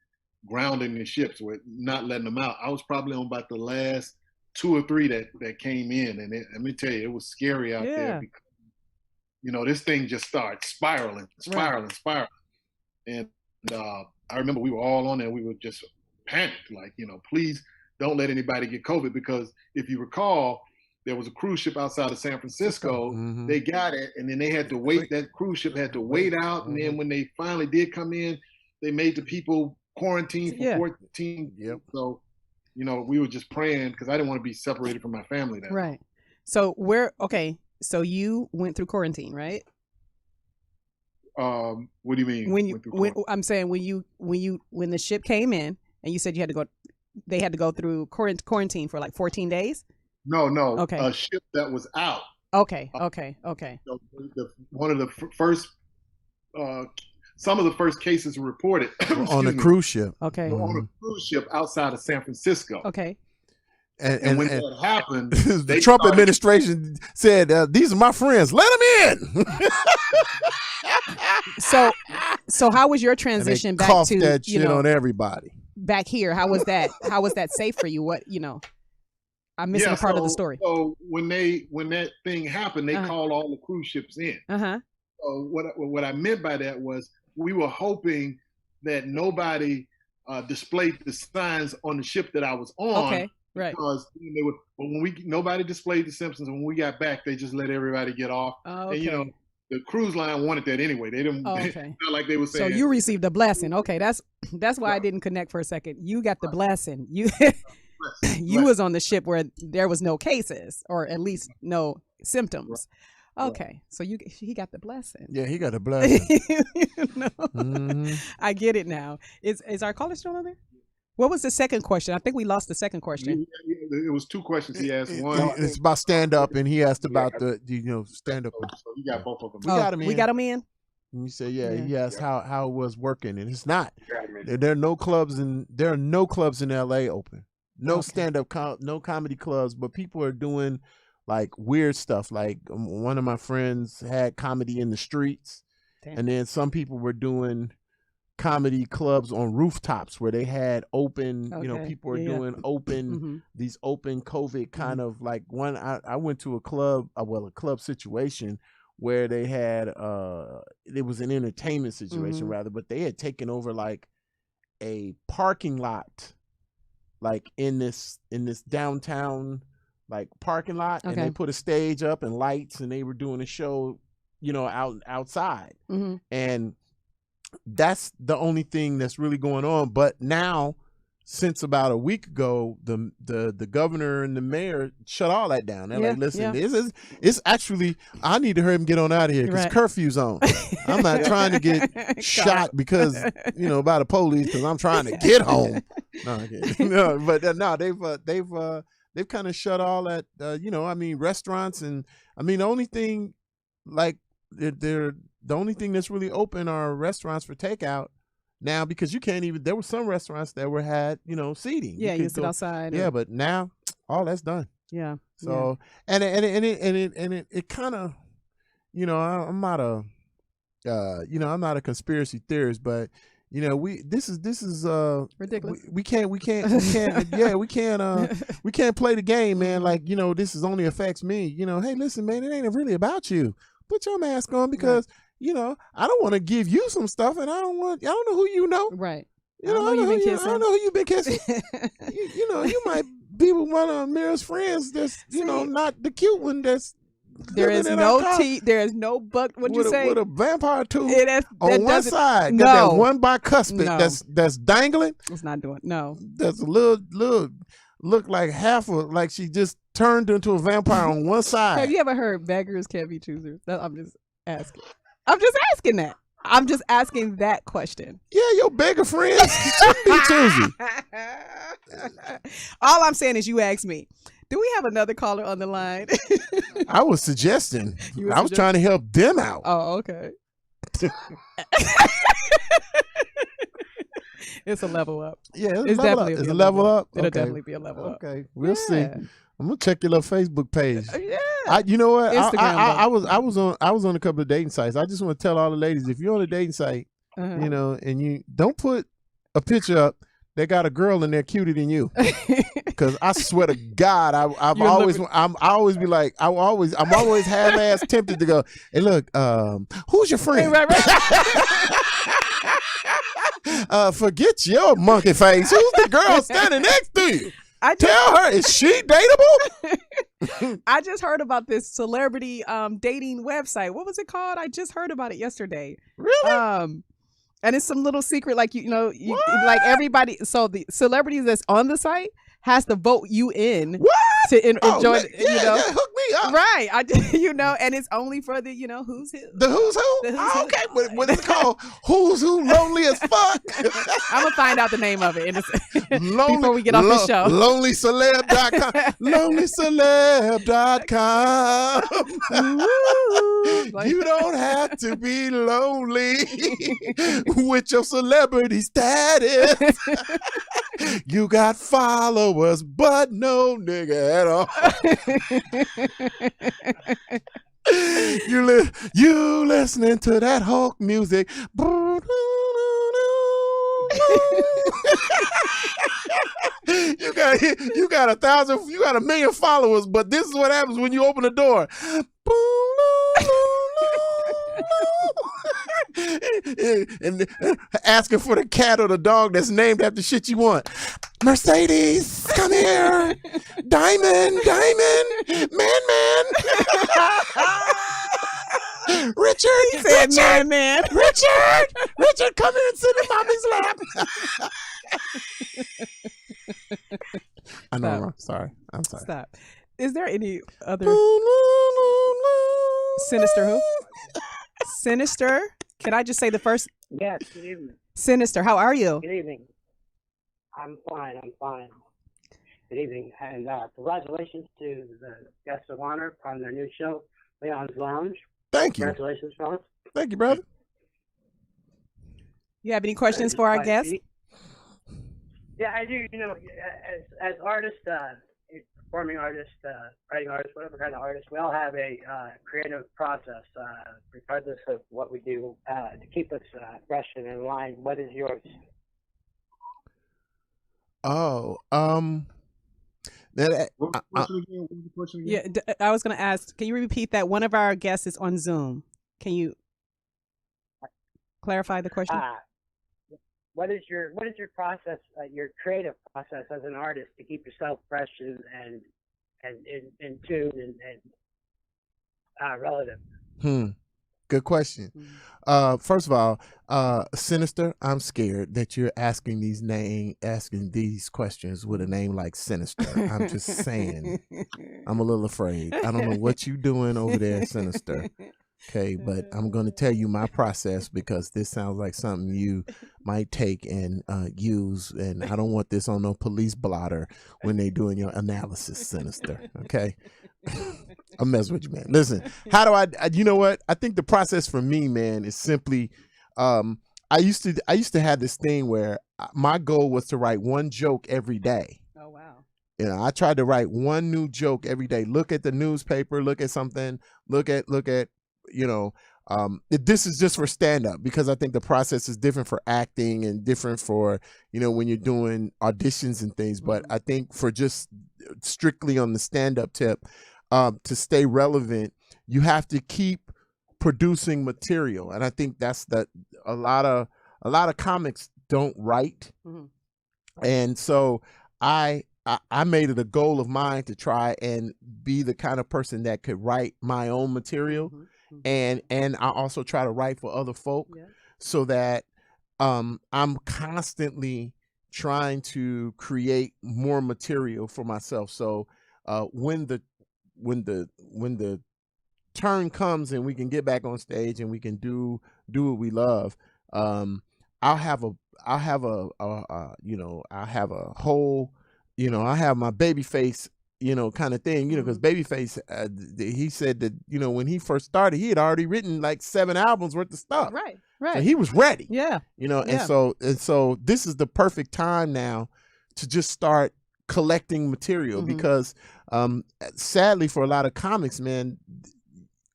grounding the ships, with not letting them out. I was probably on about the last 2 or 3 that came in, and let me tell you, it was scary out there because, you know, this thing just started spiraling. And I remember we were all on there. We were just panicked, like, you know, please don't let anybody get COVID, because if you recall, there was a cruise ship outside of San Francisco. Mm-hmm. They got it, and then they had to wait. That cruise ship had to wait out, and then when they finally did come in, they made the people quarantine for 14. Yep. So, you know, we were just praying because I didn't want to be separated from my family. Right. So so you went through quarantine, right? What do you mean? I'm saying when the ship came in and you said they had to go through quarantine for like 14 days. No. Okay. A ship that was out. Okay. One of the first, some of the first cases were reported on a cruise ship. Okay. On a cruise ship outside of San Francisco. Okay. And when that happened, the Trump administration said, "These are my friends. Let them in." So how was your transition back to that shit on everybody back here? How was that? How was that safe for you? What, you know? I'm missing a part of the story. So when that thing happened, they called all the cruise ships in. Uh-huh. So what I meant by that was we were hoping that nobody displayed the signs on the ship that I was on. Okay, right. Because nobody displayed the Simpsons. When we got back, they just let everybody get off. Oh, okay. And, you know, the cruise line wanted that anyway. They didn't. Oh, okay. Not like they were saying. So you received a blessing. Okay, that's why I didn't connect for a second. You got the blessing. You was on the ship where there was no cases, or at least no symptoms. Okay, so he got the blessing. Yeah, he got a blessing. I get it now. Is our caller still on there? What was the second question? I think we lost the second question. It was 2 questions he asked. One, it's about stand up, and he asked about the stand up. So you got both of them. We got him in. And you say, he asked how it was working, and it's not. There are no clubs in LA open. No stand up, no comedy clubs, but people are doing like weird stuff. Like one of my friends had comedy in the streets, and then some people were doing comedy clubs on rooftops where they had open, you know, people are doing open, these open COVID kind of like one. I went to a club, a club situation where they had, it was an entertainment situation rather, but they had taken over like a parking lot, like in this downtown like parking lot, and they put a stage up and lights, and they were doing a show, you know, outside, and that's the only thing that's really going on. But now, since about a week ago, the governor and the mayor shut all that down. They're like, listen, it's actually, I need to hurry and get on out of here because curfew's on. I'm not trying to get shot because, you know, by the police, because I'm trying to get home. They've kind of shut all that, you know, I mean, restaurants, and I mean, the only thing like the only thing that's really open are restaurants for takeout now, because you can't even, there were some restaurants that had, you know, seating. Yeah, you sit outside. Yeah, but now all that's done. Yeah. So it kind of, you know, I'm not a conspiracy theorist, but you know, this is ridiculous. We can't we can't play the game, man. Like, you know, this is only affects me. You know, hey, listen, man, it ain't really about you. Put your mask on because you know, I don't want to give you some stuff, and I don't know who you know. Right. You know, I don't know who you've been kissing. you know, you might be with one of Ameerah's friends that's, you know, not the cute one that's. There is no teeth. There is no buck. What'd you say? With a vampire tooth that on one side. No. Got that one bicuspid that's dangling. It's not doing. No. That's a little look like like she just turned into a vampire on one side. Have you ever heard beggars can't be choosers? I'm just asking. I'm just asking that. I'm just asking that question. Yeah, your bigger friends should be choosy. All I'm saying is you asked me. Do we have another caller on the line? I was suggesting. You were I was trying to help them out. Oh, okay. It's a level up. Yeah, it's definitely it's a level up. It'll Okay. definitely be a level up. Okay, we'll see. I'm gonna check your little Facebook page. Yeah. You know what? Instagram, I was on a couple of dating sites. I just want to tell all the ladies, if you're on a dating site, you know, and you don't put a picture up that got a girl in there cuter than you, because I swear to God, I'm always be like, I'm always half-ass tempted to go, hey, look, who's your friend? Right. Forget your monkey face. Who's the girl standing next to you? Tell her, is she dateable? I just heard about this celebrity dating website. What was it called? I just heard about it yesterday. Really? And it's some little secret, like like everybody. So the celebrities that's on the site has to vote you in to enjoy. Hook me up. Right? And it's only for the who's who. The who's who? Okay, what it's called? Who's who? Lonely as fuck. I'm gonna find out the name of it before we get off the show. LonelyCeleb.com. LonelyCeleb.com. You don't have to be lonely with your celebrity status. You got followers, but no nigga at all. You listening to that Hulk music. You got 1,000, you got 1 million followers, but this is what happens when you open the door. And asking for the cat or the dog that's named after shit you want. Mercedes, come here. Diamond, man. Richard, he said man. Richard, come here and sit in mommy's lap. I know I'm wrong. Sorry. I'm sorry. Stop. Is there any other Sinister who? Sinister? Can I just say the first? Yes, good evening. Sinister, how are you? Good evening. I'm fine. Good evening. And congratulations to the guest of honor on their new show, Leon's Lounge. Thank you. Congratulations, fellas. Thank you, brother. You have any questions for our guest? Yeah, I do. As artists, performing artists, writing artists, whatever kind of artists, we all have a creative process, regardless of what we do, to keep us fresh and in line. What is yours? Oh, Yeah, I was going to ask, can you repeat that? One of our guests is on Zoom. Can you clarify the question? What is your process, your creative process as an artist to keep yourself fresh and in tune and relative? Good question. First of all, Sinister, I'm scared that you're asking these questions with a name like Sinister. I'm just saying. I'm a little afraid. I don't know what you doing over there, Sinister. Okay, but I'm going to tell you my process, because this sounds like something you might take and use, and I don't want this on no police blotter when they doing your analysis, Sinister. Okay, I'm messing with you, man. Listen, how do you know what? I think the process for me, man, is simply, I used to have this thing where my goal was to write one joke every day. Oh wow. I tried to write one new joke every day. Look at the newspaper, look at something, look at this is just for stand-up, because I think the process is different for acting and different for when you're doing auditions and things. But I think for just strictly on the stand-up tip, to stay relevant, you have to keep producing material, and I think that's a lot of comics don't write. And so I made it a goal of mine to try and be the kind of person that could write my own material. And I also try to write for other folk, so that I'm constantly trying to create more material for myself. So when the turn comes and we can get back on stage and we can do what we love, I'll have a whole, I have my baby face, kind of thing, because Babyface, he said that, when he first started, he had already written like 7 albums worth of stuff. Right. So he was ready. Yeah. And so this is the perfect time now to just start collecting material because sadly for a lot of comics, man,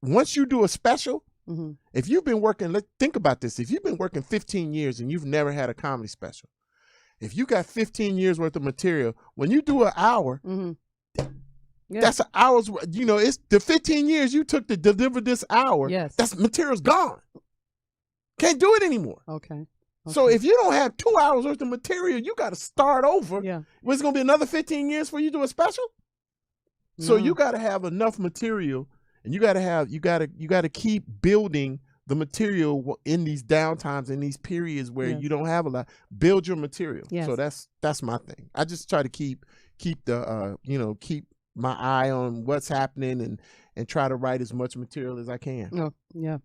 once you do a special, if you've been working, think about this. If you've been working 15 years and you've never had a comedy special, if you got 15 years worth of material, when you do an hour, that's an hour's, it's the 15 years you took to deliver this hour. Yes. That's material's gone. Can't do it anymore. Okay. So if you don't have 2 hours worth of material, you got to start over. Yeah. It's going to be another 15 years for you to do a special. So you got to have enough material, and you got to keep building the material in these downtimes, in these periods where you don't have a lot. Build your material. Yes. So that's my thing. I just try to keep the keep my eye on what's happening and try to write as much material as I can. Oh, yeah.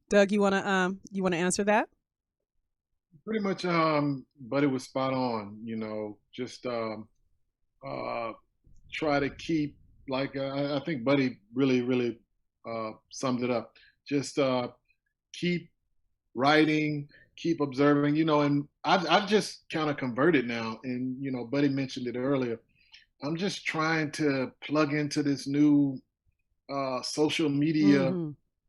Doug, you wanna answer that? Pretty much, Buddy was spot on. Just try to keep, like I think Buddy really summed it up. Just keep writing, keep observing. And I've just kind of converted now. And Buddy mentioned it earlier. I'm just trying to plug into this new social media,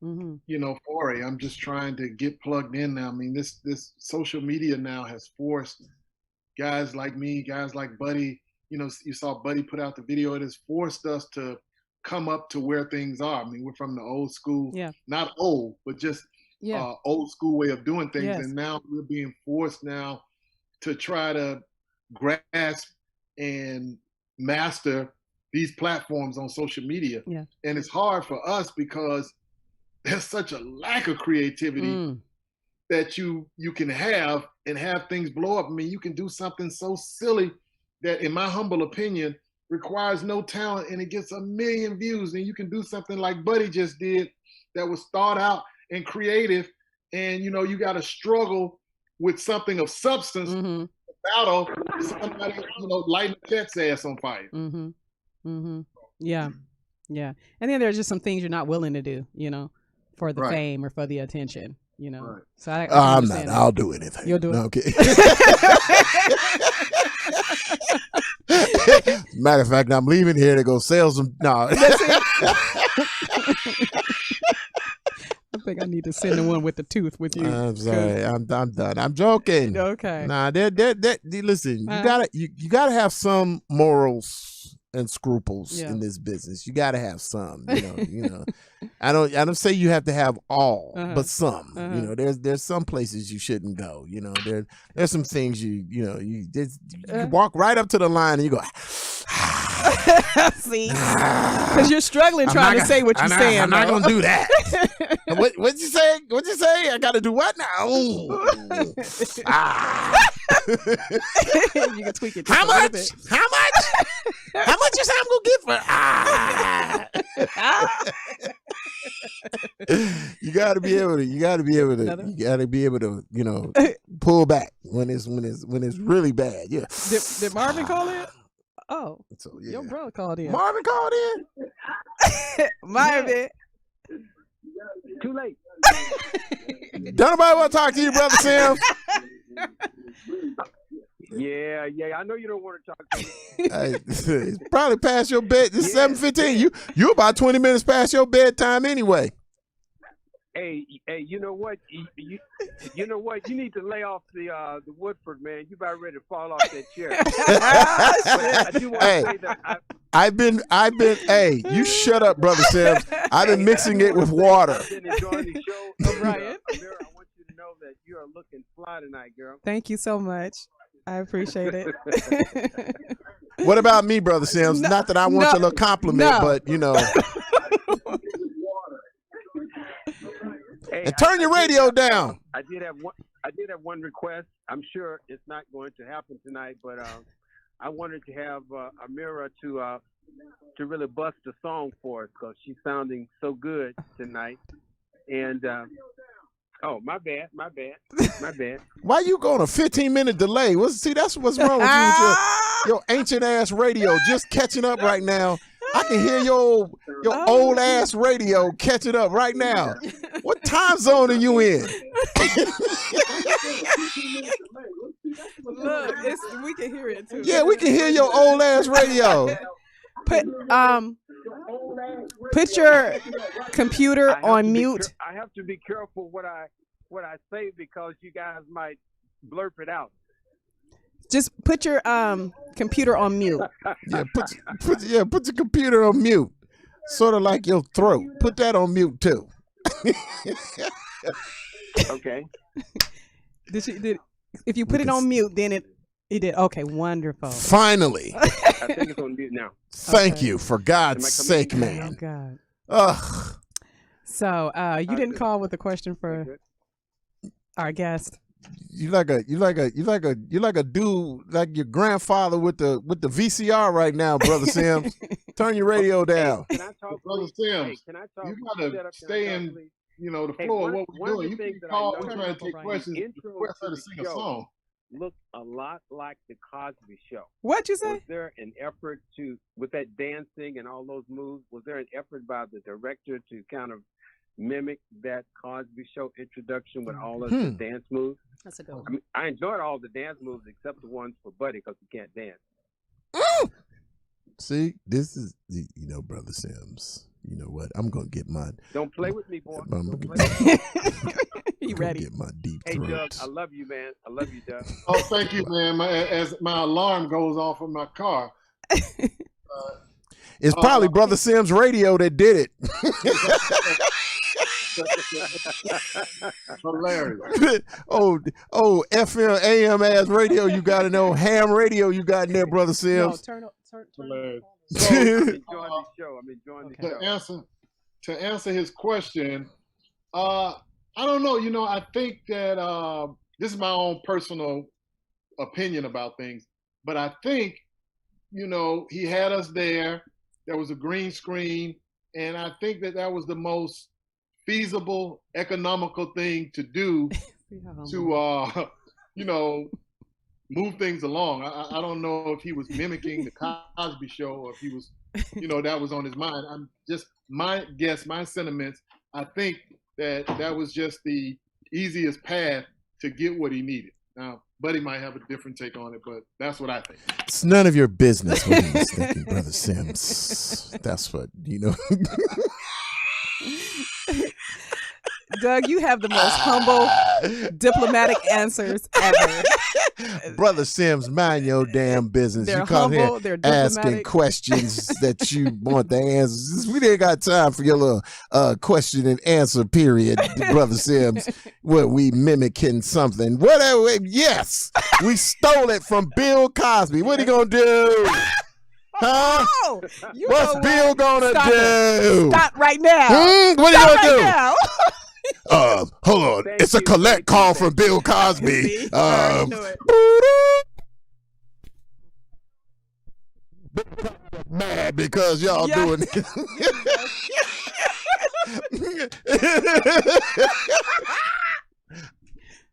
foray. I'm just trying to get plugged in now. I mean, this social media now has forced guys like me, guys like Buddy. You saw Buddy put out the video. It has forced us to come up to where things are. I mean, we're from the old school, not old, but just old school way of doing things. Yes. And now we're being forced now to try to grasp and master these platforms on social media. Yeah. And it's hard for us because there's such a lack of creativity that you can have things blow up. I mean, you can do something so silly that, in my humble opinion, requires no talent and it gets 1 million views. And you can do something like Buddy just did that was thought out and creative. And, you got to struggle with something of substance battle somebody, lighting a cat's ass on fire. Yeah. And then there's just some things you're not willing to do, for the fame or for the attention, Right. So I'm not. I'll do anything. You'll do it. No, okay. Matter of fact, I'm leaving here to go sell some. No. I think I need to send the one with the tooth with you. I'm sorry. I'm done. I'm joking. Okay. Nah, listen, you gotta have some morals and scruples in this business. You gotta have some. I don't say you have to have all, but some. There's some places you shouldn't go. There's some things you walk right up to the line and you go. See, because you're struggling trying to say what you're saying. I'm not gonna do that. What'd you say? What'd you say? I gotta do what now? You can tweak it. How much? How much? How much you say I'm gonna get for? You gotta be able to. Pull back when it's really bad. Yeah. Did Marvin call in? Oh, so, your brother called in. Marvin called in. Marvin. Too late. Don't nobody want to talk to you, brother Sam. Yeah. I know you don't want to talk to me. It's probably past your bed. It's 7:15. You about 20 minutes past your bedtime anyway. Hey, you know what? You know what? You need to lay off the Woodford, man. You about ready to fall off that chair. I do want to say that I've been. Hey, you shut up, brother Sims. I've been mixing it with water. I've been enjoying the show. Right. Ameerah, I want you to know that you are looking fly tonight, girl. Thank you so much. I appreciate it. What about me, brother Sims? Not that I want your little compliment, but Hey, and turn your radio down. I did have one request. I'm sure it's not going to happen tonight, but I wanted to have Ameerah to really bust a song for us because she's sounding so good tonight. And oh, my bad. Why you going a 15-minute delay? That's what's wrong with you with your ancient ass radio just catching up right now. I can hear your old ass radio catching up right now. What time zone are you in? Look, we can hear it too. Yeah, we can hear your old ass radio. Put your computer on mute. I have to be careful what I say because you guys might blurp it out. Just put your computer on mute. Yeah, put your computer on mute. Sort of like your throat. Put that on mute too. Okay. If you put it on mute, then it did. Okay, wonderful. Finally. I think it's on mute now. Thank you, for God's sake, man. Oh God. Ugh. So you didn't call with a question for our guest. You like a dude like your grandfather with the VCR right now, Brother Sims. Turn your radio down. Can I talk, Brother Sims? Hey, can I talk? You gotta stay in, the floor of what we're doing. You can call. We're trying to take questions. Request her to sing a song. Looked a lot like the Cosby Show. What'd you say? Was there an effort with that dancing and all those moves? Was there an effort by the director to kind of mimic that Cosby Show introduction with all of the dance moves? That's a good one. I mean, I enjoyed all the dance moves except the ones for Buddy because he can't dance. See, this is Brother Sims. You know what? I'm gonna get my. Don't play with me, boy. He ready? Get my deep Hey, throat. Doug, I love you, man. I love you, Doug. Oh, thank you, man. As my alarm goes off in my car. It's probably Brother Sims' radio that did it. Hilarious. oh, FM, AM ass radio you got in there. Ham radio you got in there, Brother Sims. Turn. Hilarious. So, I'm enjoying the show. To answer his question, I don't know. I think that this is my own personal opinion about things, but I think, he had us there. There was a green screen, and I think that was the most feasible, economical thing to do to, move things along. I don't know if he was mimicking the Cosby Show or if he was, that was on his mind. I'm just my sentiments. I think that was just the easiest path to get what he needed. Now, Buddy might have a different take on it, but that's what I think. It's none of your business what he was thinking, Brother Sims. That's what, Doug, you have the most humble, diplomatic answers ever. Brother Sims, mind your damn business. They're you come humble, here they're asking diplomatic. questions that you want the answers. We didn't got time for your little question and answer period, Brother Sims. Where we mimicking something. Whatever. Yes, we stole it from Bill Cosby. What are you gonna do? Huh? Oh, What's Bill gonna do? Stop right now. What are you gonna do? Now. Hold on. It's a collect call from Bill Cosby. Mad because y'all doing it.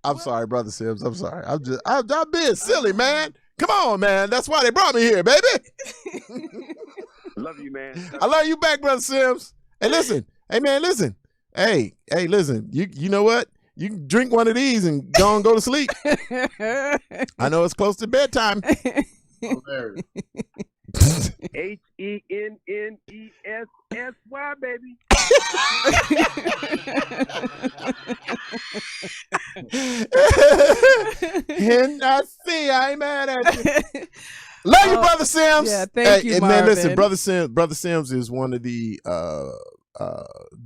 I'm sorry, Brother Sims. I'm sorry. I'm being silly, man. Come on, man. That's why they brought me here, baby. Love you, man. I love you back, Brother Sims. Hey, listen. Hey, man, listen. Hey, listen. You know what? You can drink one of these and go and go to sleep. I know it's close to bedtime. HENNESSY, baby. I ain't mad at you. Love you, Brother Sims. Yeah, thank you, man. Marvin. Listen, Brother Sims is one of the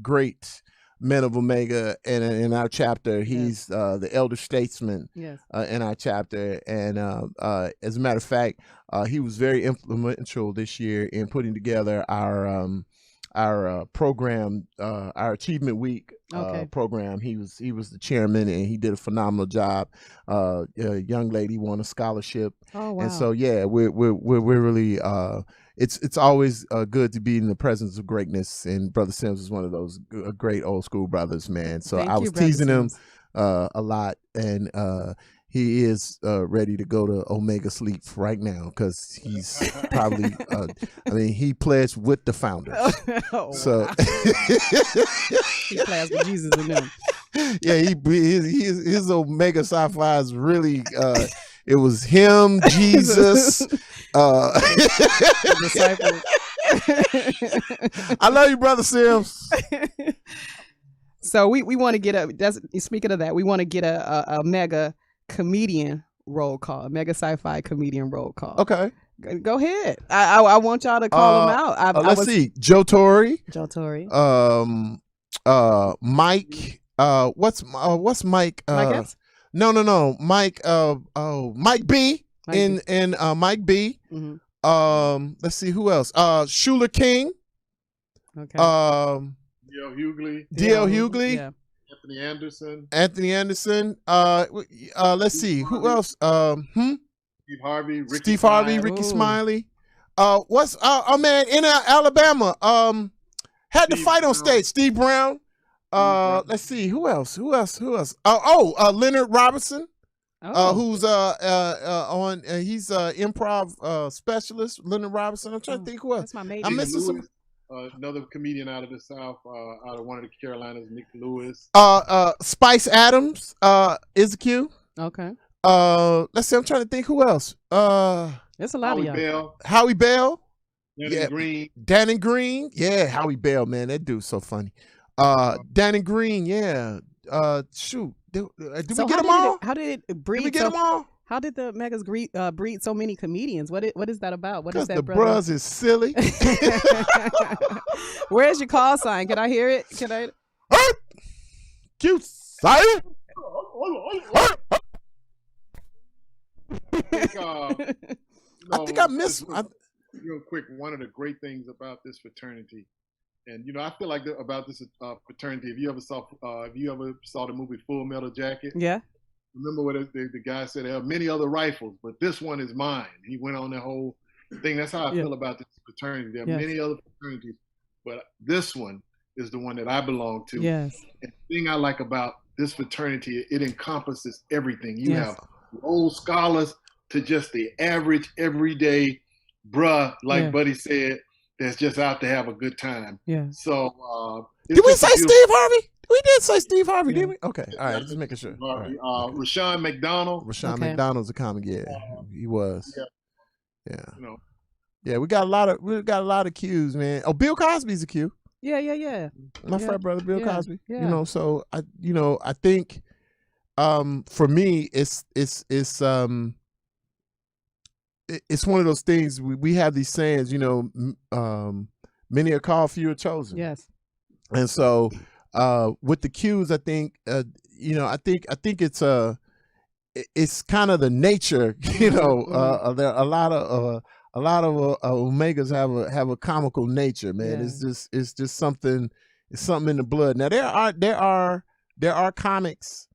great men of Omega, and in our chapter, he's the elder statesman in our chapter. And as a matter of fact, he was very influential this year in putting together our program, our Achievement Week program. He was the chairman, and he did a phenomenal job. A young lady won a scholarship. Oh wow! And so yeah, we're really it's always good to be in the presence of greatness, and Brother Sims is one of those great old school brothers, man. So I was teasing him a lot, and he is ready to go to Omega sleep right now because he's probably I mean, he pledged with the founders. So wow. He pledged with Jesus in them. Yeah, his Omega Sci-Fi is really it was him, Jesus, disciples. I love you, Brother Sims. So we want to get speaking of that, we want to get a mega comedian roll call, a mega sci-fi comedian roll call. Okay. Go ahead. I want y'all to call them out. Let's see. Joe Torre. Mike. What's Mike? Mike Epps? No. Mike. Mike B. Mike B. Mm-hmm. Let's see who else. Schuler King. Okay. D.L. Hughley. D.L. Hughley. Yeah. Anthony Anderson. Let's see who else. Steve Harvey. Ricky Smiley. What's man in Alabama? Had to fight on stage. Steve Brown. Let's see who else. Leonard Robinson. Who's on? He's improv specialist. Leonard Robinson. I'm trying to think who else. That's my mate. I'm missing some. Another comedian out of the South, out of one of the Carolinas, Nick Lewis. Spice Adams is a Q. Okay. Let's see. I'm trying to think who else. There's a lot of y'all. Howie Bell. Green. Danny Green. Yeah, Howie Bell, man, that dude's so funny. Danny Green. Yeah. Shoot. Did we get them all? How did it breed? Did we get them all? How did the Megas breed so many comedians? What is that about? What is that? Because the bros is silly. Where's your call sign? Can I hear it? Can I? Cute sign. I think I missed. Real quick, one of the great things about this fraternity, and I feel like about this fraternity. If you ever saw the movie Full Metal Jacket, yeah. Remember what the guy said? There are many other rifles, but this one is mine. He went on that whole thing. That's how I feel about this fraternity. There are many other fraternities, but this one is the one that I belong to. Yes. And the thing I like about this fraternity, it encompasses everything. You have old scholars to just the average, everyday bruh, like Buddy said, that's just out to have a good time. Yeah. So did we say Steve Harvey? We did say Steve Harvey, didn't we? Okay. All right, just making sure. Rashawn McDonald. McDonald's a comic, he was. Yeah. Yeah, we got a lot of Qs, man. Oh, Bill Cosby's a Q. Yeah. My frat brother, Bill Cosby. Yeah. So I think for me it's one of those things. We have these sayings, many are called, few are chosen. Yes. And so with the Qs, I think I think it's kind of the nature, there are a lot of Omegas have a comical nature, man. Yeah. It's just something. It's something in the blood. Now there are comics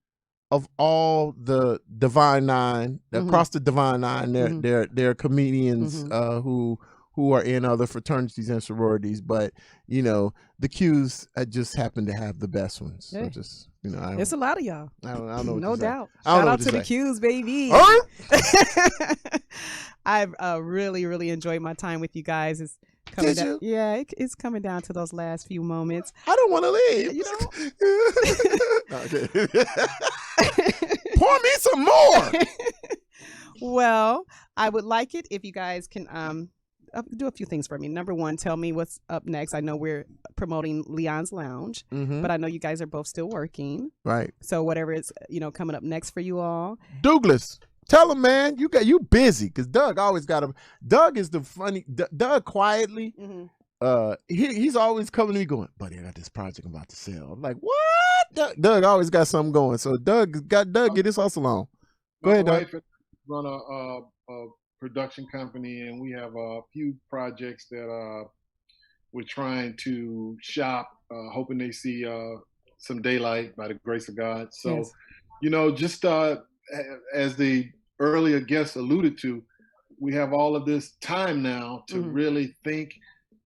of all the Divine Nine, across the Divine Nine. There are comedians who are in other fraternities and sororities, but the Qs just happen to have the best ones. So just it's a lot of y'all. I don't know. No doubt. Shout out to the Qs, baby. I've really, really enjoyed my time with you guys. It's coming down. Yeah, it's coming down to those last few moments. I don't want to leave. Pour me some more. Well, I would like it if you guys can do a few things for me. Number one, tell me what's up next. I know we're promoting Leon's Lounge, but I know you guys are both still working. Right. So whatever is coming up next for you all. Douglas, tell him, man, you busy, because Doug always got him. Doug is the funny. Doug quietly. He's always coming to me going, buddy, I got this project I'm about to sell. I'm like, what? Doug always got something going. So Doug get his hustle on. Go ahead, Doug. Run a production company, and we have a few projects that we're trying to shop, hoping they see some daylight by the grace of God. So, Yes. you know, just as the earlier guest alluded to, we have all of this time now to really think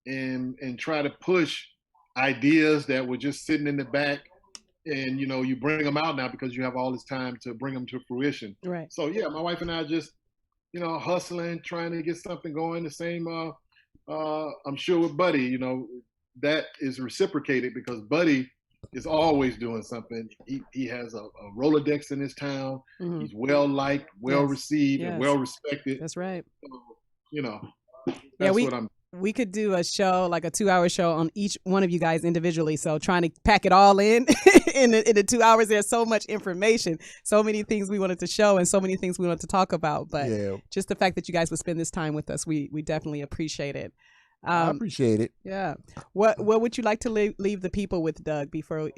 and try to push ideas that were just sitting in the back, and you know, you bring them out now because you have all this time to bring them to fruition. Right. So yeah, my wife and I just, you know, hustling, trying to get something going. The same, I'm sure with Buddy, you know, that is reciprocated because Buddy is always doing something. He has a Rolodex in his town. He's well liked, well received, and well respected. That's right. So, you know, Yeah, that's what I'm. we could do a show, like a 2-hour show on each one of you guys individually. So trying to pack it all in in the 2 hours, there's so much information, so many things we wanted to show and so many things we wanted to talk about. But just the fact that you guys would spend this time with us, we definitely appreciate it. I appreciate it. Yeah. What would you like to leave the people with, Doug, before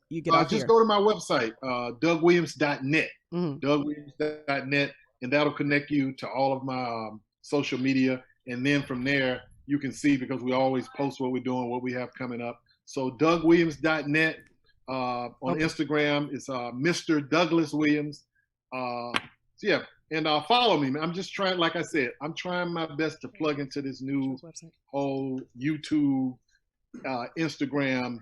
you get off Just here? go to my website, DougWilliams.net, DougWilliams.net, and that'll connect you to all of my social media. And then from there, you can see, because we always post what we're doing, what we have coming up. So DougWilliams.net. On Instagram, it's Mr. Douglas Williams. So yeah, and follow me, man. I'm just trying, like I said, I'm trying my best to plug into this new whole YouTube, Instagram,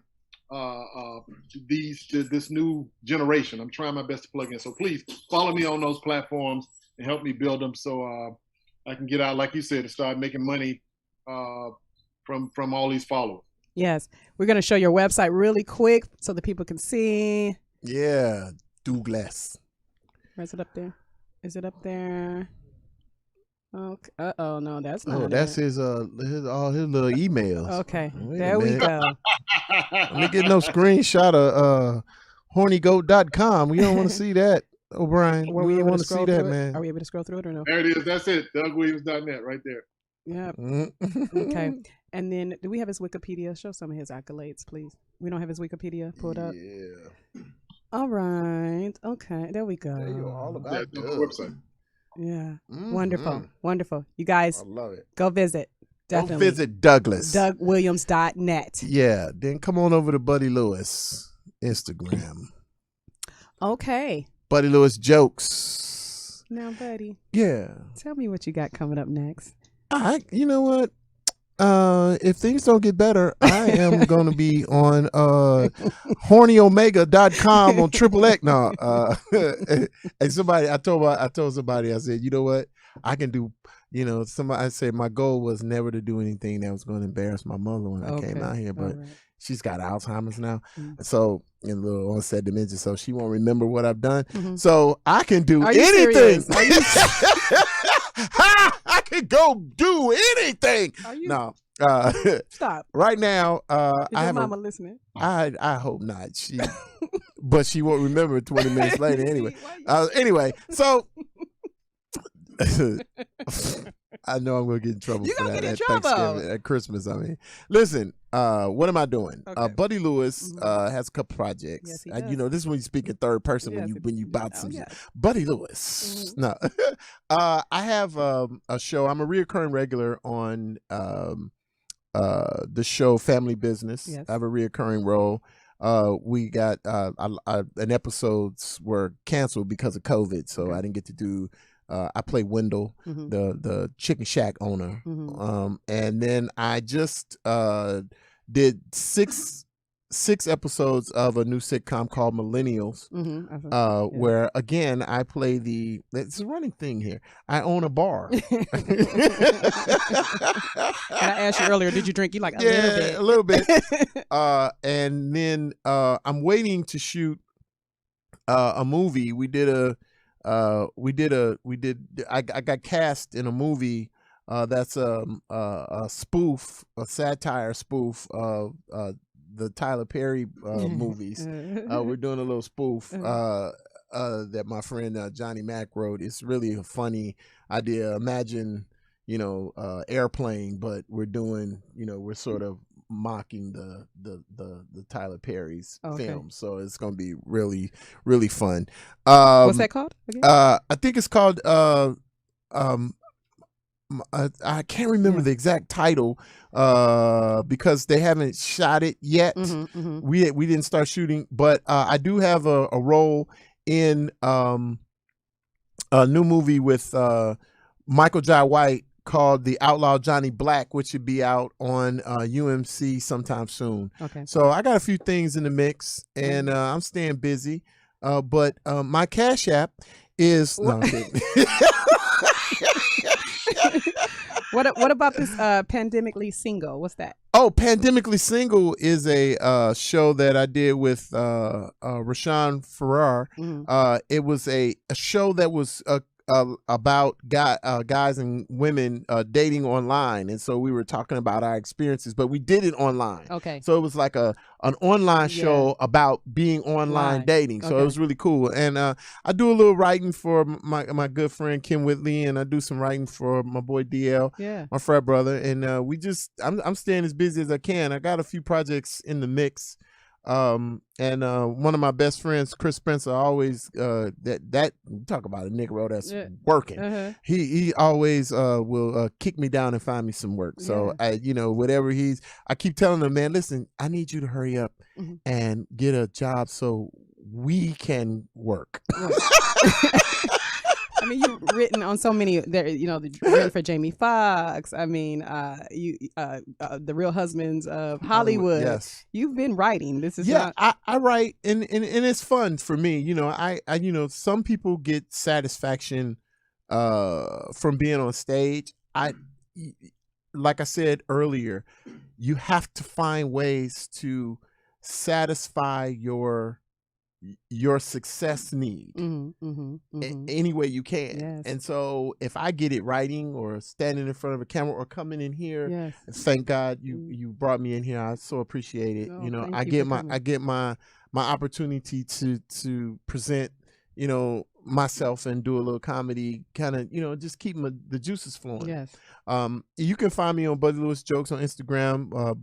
this new generation. I'm trying my best to plug in. So please follow me on those platforms and help me build them, so I can get out, like you said, to start making money from all these followers. Yes. We're going to show your website really quick so that people can see. Yeah, Douglas. Where's it up there? Is it up there? Okay. Uh-oh, no, that's not that's it. his all his little emails. Okay, Wait there we go. Let me get no screenshot of hornygoat.com. We don't want to see that, O'Brien. Were We we don't able want to to see scroll that, through it? man. Are we able to scroll through it or no? There it is. That's it. DougWilliams.net right there. Yeah. Okay. And then, do we have his Wikipedia? Show some of his accolades, please. We don't have his Wikipedia pulled up. Yeah. All right. Okay. There we go. There you are, all about the website. Yeah. Wonderful. Wonderful. You guys, I love it. go visit. Definitely. Go visit Douglas. DougWilliams.net. Yeah. Then come on over to Buddy Lewis Instagram. Okay. Buddy Lewis Jokes. Now, Buddy. Yeah. Tell me what you got coming up next. You know what? If things don't get better, I am going to be on hornyomega.com on Triple X. No, and somebody, I told somebody, I said, you know what? I can do, I said my goal was never to do anything that was going to embarrass my mother when I came out here, but she's got Alzheimer's now. So, in a little onset dementia, so she won't remember what I've done. So I can do anything. I can go do anything. No. Stop. Right now, Is I your have mama listening? I hope not. But she won't remember 20 minutes later anyway. Anyway, so I know I'm gonna get in trouble for that at Thanksgiving, at Christmas. I mean, listen. What am I doing? Buddy Lewis has a couple projects. Yes, he does. This is when you speak in third person when you bout some. Buddy Lewis. No, I have a show. I'm a reoccurring regular on the show Family Business. Yes. I have a reoccurring role. We got an episodes were canceled because of COVID, so I didn't get to do. I play Wendell, the Chicken Shack owner, and then I just did six episodes of a new sitcom called Millennials, where again I play it's a running thing here. I own a bar. And I asked you earlier, did you drink? You like a little bit. And then I'm waiting to shoot a movie. I got cast in a movie that's a satire spoof of the Tyler Perry movies. We're doing a little spoof that my friend Johnny Mack wrote. It's really a funny idea. Imagine, Airplane, but we're doing, we're sort of mocking the Tyler Perry's film, so it's gonna be really, really fun. What's that called again? I think it's called I can't remember the exact title because they haven't shot it yet. We didn't start shooting, but I do have a role in a new movie with Michael Jai White called The Outlaw Johnny Black, which should be out on UMC sometime soon. Okay. So I got a few things in the mix, and I'm staying busy. But my Cash App is no, I'm kidding. What about this Pandemically Single? What's that? Oh, Pandemically Single is a show that I did with Rashawn Farrar. It was a show that was about guys and women dating online, and so we were talking about our experiences, but we did it online. Okay. So it was like an online show about being online dating. So it was really cool. And I do a little writing for my good friend Kim Whitley, and I do some writing for my boy DL, my frat brother. And I'm staying as busy as I can. I got a few projects in the mix. And one of my best friends, Chris Spencer, always that talk about a nigga that's working. He always will kick me down and find me some work. So I whatever I keep telling him, man, listen, I need you to hurry up and get a job so we can work. I mean, you've written on so many. Written for Jamie Foxx. I mean, The Real Husbands of Hollywood. Yes, you've been writing. This is I write, and it's fun for me. I some people get satisfaction from being on stage. Like I said earlier, you have to find ways to satisfy your success need any way you can. And so if I get it writing or standing in front of a camera or coming in here, thank God you brought me in here. I so appreciate it. I get my opportunity to present myself and do a little comedy, kind of just keep the juices flowing. You can find me on Buddy Lewis Jokes on Instagram,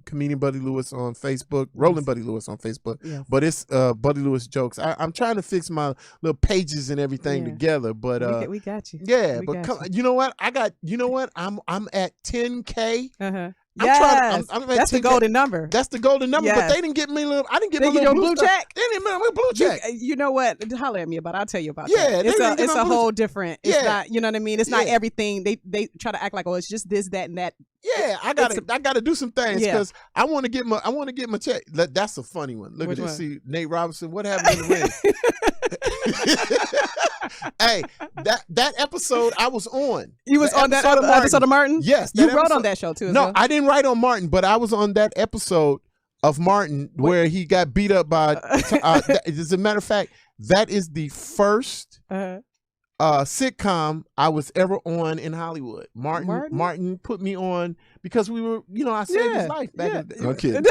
Comedian Buddy Lewis on Facebook, Rolling Buddy Lewis on Facebook, but it's Buddy Lewis Jokes. I'm trying to fix my little pages and everything together, but we got you. Yeah, you know what? I'm at 10K. Yes, I'm that's the golden number. That's the golden number. But they didn't get me I didn't get my little blue check. They didn't get my blue check. You know what? Holler at me about it. I'll tell you about that. It's a whole different. It's not. You know what I mean? It's not everything. They try to act like, oh, it's just this, that, and that. Yeah, I gotta do some things because I want to get my check. That's a funny one. Look at this. See, Nate Robinson. What happened in the ring? Hey, that episode I was on. You was on that episode of Martin? Yes. You wrote on that show too. No, I didn't write on Martin, but I was on that episode of Martin where he got beat up by. As a matter of fact, that is the first sitcom I was ever on in Hollywood. Martin put me on because we were, I saved his life back in the day. Okay. But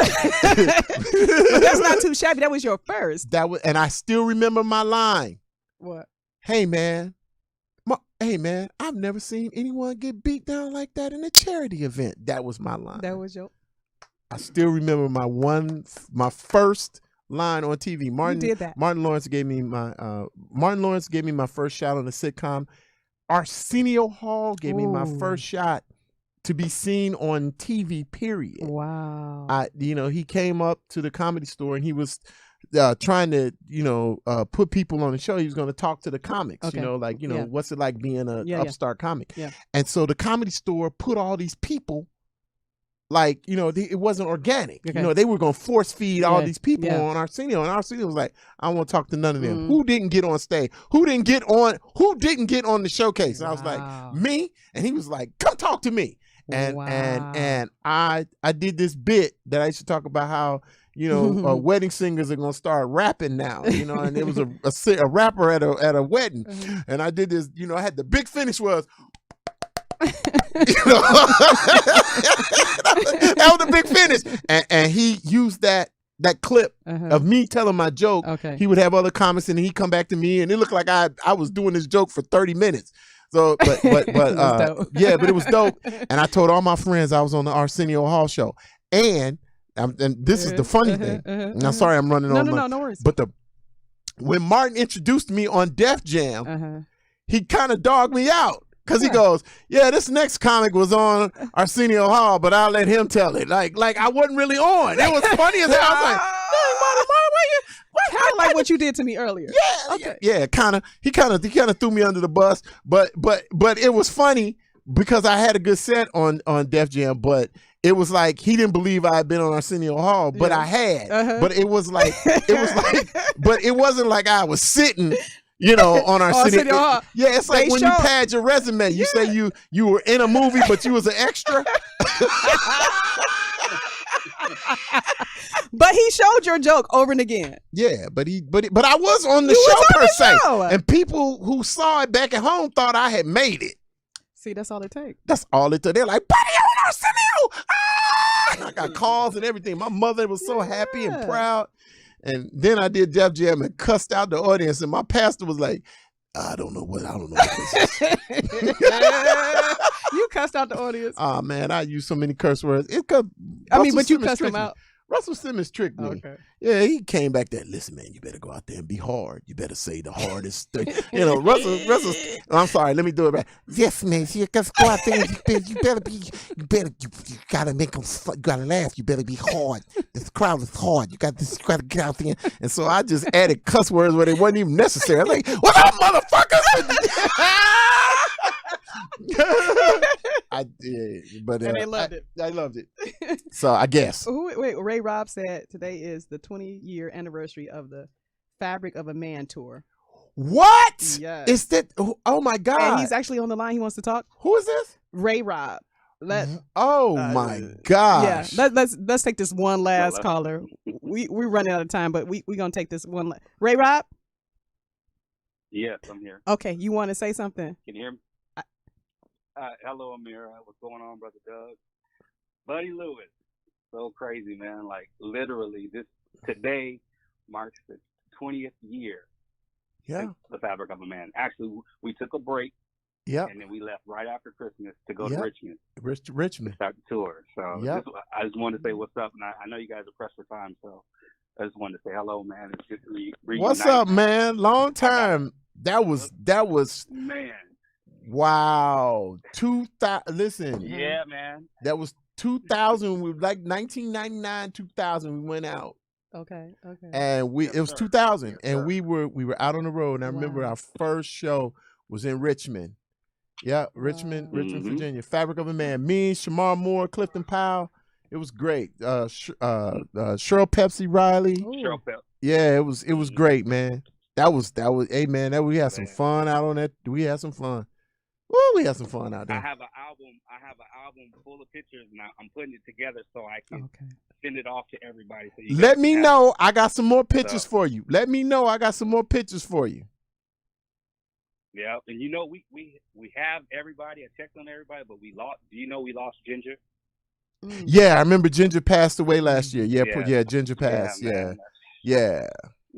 that's not too shabby. That was your first. And I still remember my line. What? Hey man, I've never seen anyone get beat down like that in a charity event. That was my line. That was your. I still remember my first line on TV. Martin did that. Martin Lawrence gave me my first shot on a sitcom. Arsenio Hall gave me my first shot to be seen on TV. Period. Wow. He came up to the Comedy Store and he was trying to put people on the show. He was going to talk to the comics. What's it like being an upstart comic? And so the Comedy Store put all these people. It wasn't organic. They were going to force feed all these people on Arsenio, and Arsenio was like, I don't want to talk to none of them. Who didn't get on stage? Who didn't get on the showcase? And I was like, me. And he was like, come talk to me. And I did this bit that I used to talk about how wedding singers are gonna start rapping now. And it was a rapper at a wedding, and I did this. I had the big finish was. That was the big finish, and he used that clip of me telling my joke. He would have other comments, and he'd come back to me, and it looked like I was doing this joke for 30 minutes. So, but but it was dope. And I told all my friends I was on the Arsenio Hall show, and this is the funny thing. And I'm sorry I'm running on. No worries. But when Martin introduced me on Def Jam, he kind of dogged me out. Because he goes, yeah, this next comic was on Arsenio Hall, but I'll let him tell it. Like I wasn't really on. It was funny as hell. I was like, dang, Kind of like what you did to me earlier. Yeah, okay. Yeah, kind of. He kind of threw me under the bus, but it was funny because I had a good set on Def Jam, but it was like he didn't believe I had been on Arsenio Hall, but I had. But it was like but it wasn't like I was sitting, on Arsenio Hall. Yeah, it's like when you pad your resume, you say you were in a movie, but you was an extra. But he showed your joke over and again. Yeah, but I was on the show per se, and people who saw it back at home thought I had made it. See, that's all it takes. That's all it took. They're like, buddy, on Arsenio! I got calls and everything. My mother was so happy and proud. And then I did Def Jam and cussed out the audience, and my pastor was like, I don't know what this is. You cussed out the audience. Oh man, I use so many curse words. But you cussed them out. Russell Simmons tricked me. Okay. Yeah, he came back there. Listen, man, you better go out there and be hard. You better say the hardest thing. Russell. I'm sorry. Let me do it right. Yes, man. You just go out there. And you gotta make them. You gotta laugh. You better be hard. This crowd is hard. You gotta get out there. And so I just added cuss words where they wasn't even necessary. I was like, "What up, motherfuckers?" I did, but and they loved it. I loved it. So I guess. Wait, Ray Robb said today is the 20-year anniversary of the Fabric of a Man tour. What? Yes. Is that? Oh my God! And he's actually on the line. He wants to talk. Who is this? Ray Robb. My gosh! Yeah. Let's take this one last caller. We're running out of time, but we're gonna take this one. Ray Robb. Yes, I'm here. Okay, you want to say something? Can you hear me? Hello, Ameerah. What's going on, Brother Doug? Buddy Lewis. So crazy, man. Like, literally, today marks the 20th year since The Fabric of a Man. Actually, we took a break. Yeah. And then we left right after Christmas to go to Richmond. Richmond. To start the tour. So I just wanted to say what's up. And I know you guys are pressed for time, so I just wanted to say hello, man. It's good to reunite. What's up, man? Long time. That was man. Wow. 2000. Listen. Yeah, man. That was 2000. We like 1999, 2000. We went out. Okay. And it was 2000, and we were out on the road. And I remember our first show was in Richmond. Yeah, Richmond, Virginia. Fabric of a Man. Me, Shamar Moore, Clifton Powell. It was great. Cheryl Pepsi Riley. Cheryl Pepsi. Yeah, it was great, man. That was. Hey, man, we had some fun out on that. We had some fun. Well, we had some fun out there. I have an album full of pictures, and I'm putting it together so I can send it off to everybody. So let me know. I got some more pictures for you. Let me know. I got some more pictures for you. Yeah, and we have everybody. I checked on everybody, but we lost. Do you know we lost Ginger? Yeah, I remember Ginger passed away last year. Yeah, Ginger passed. Yeah.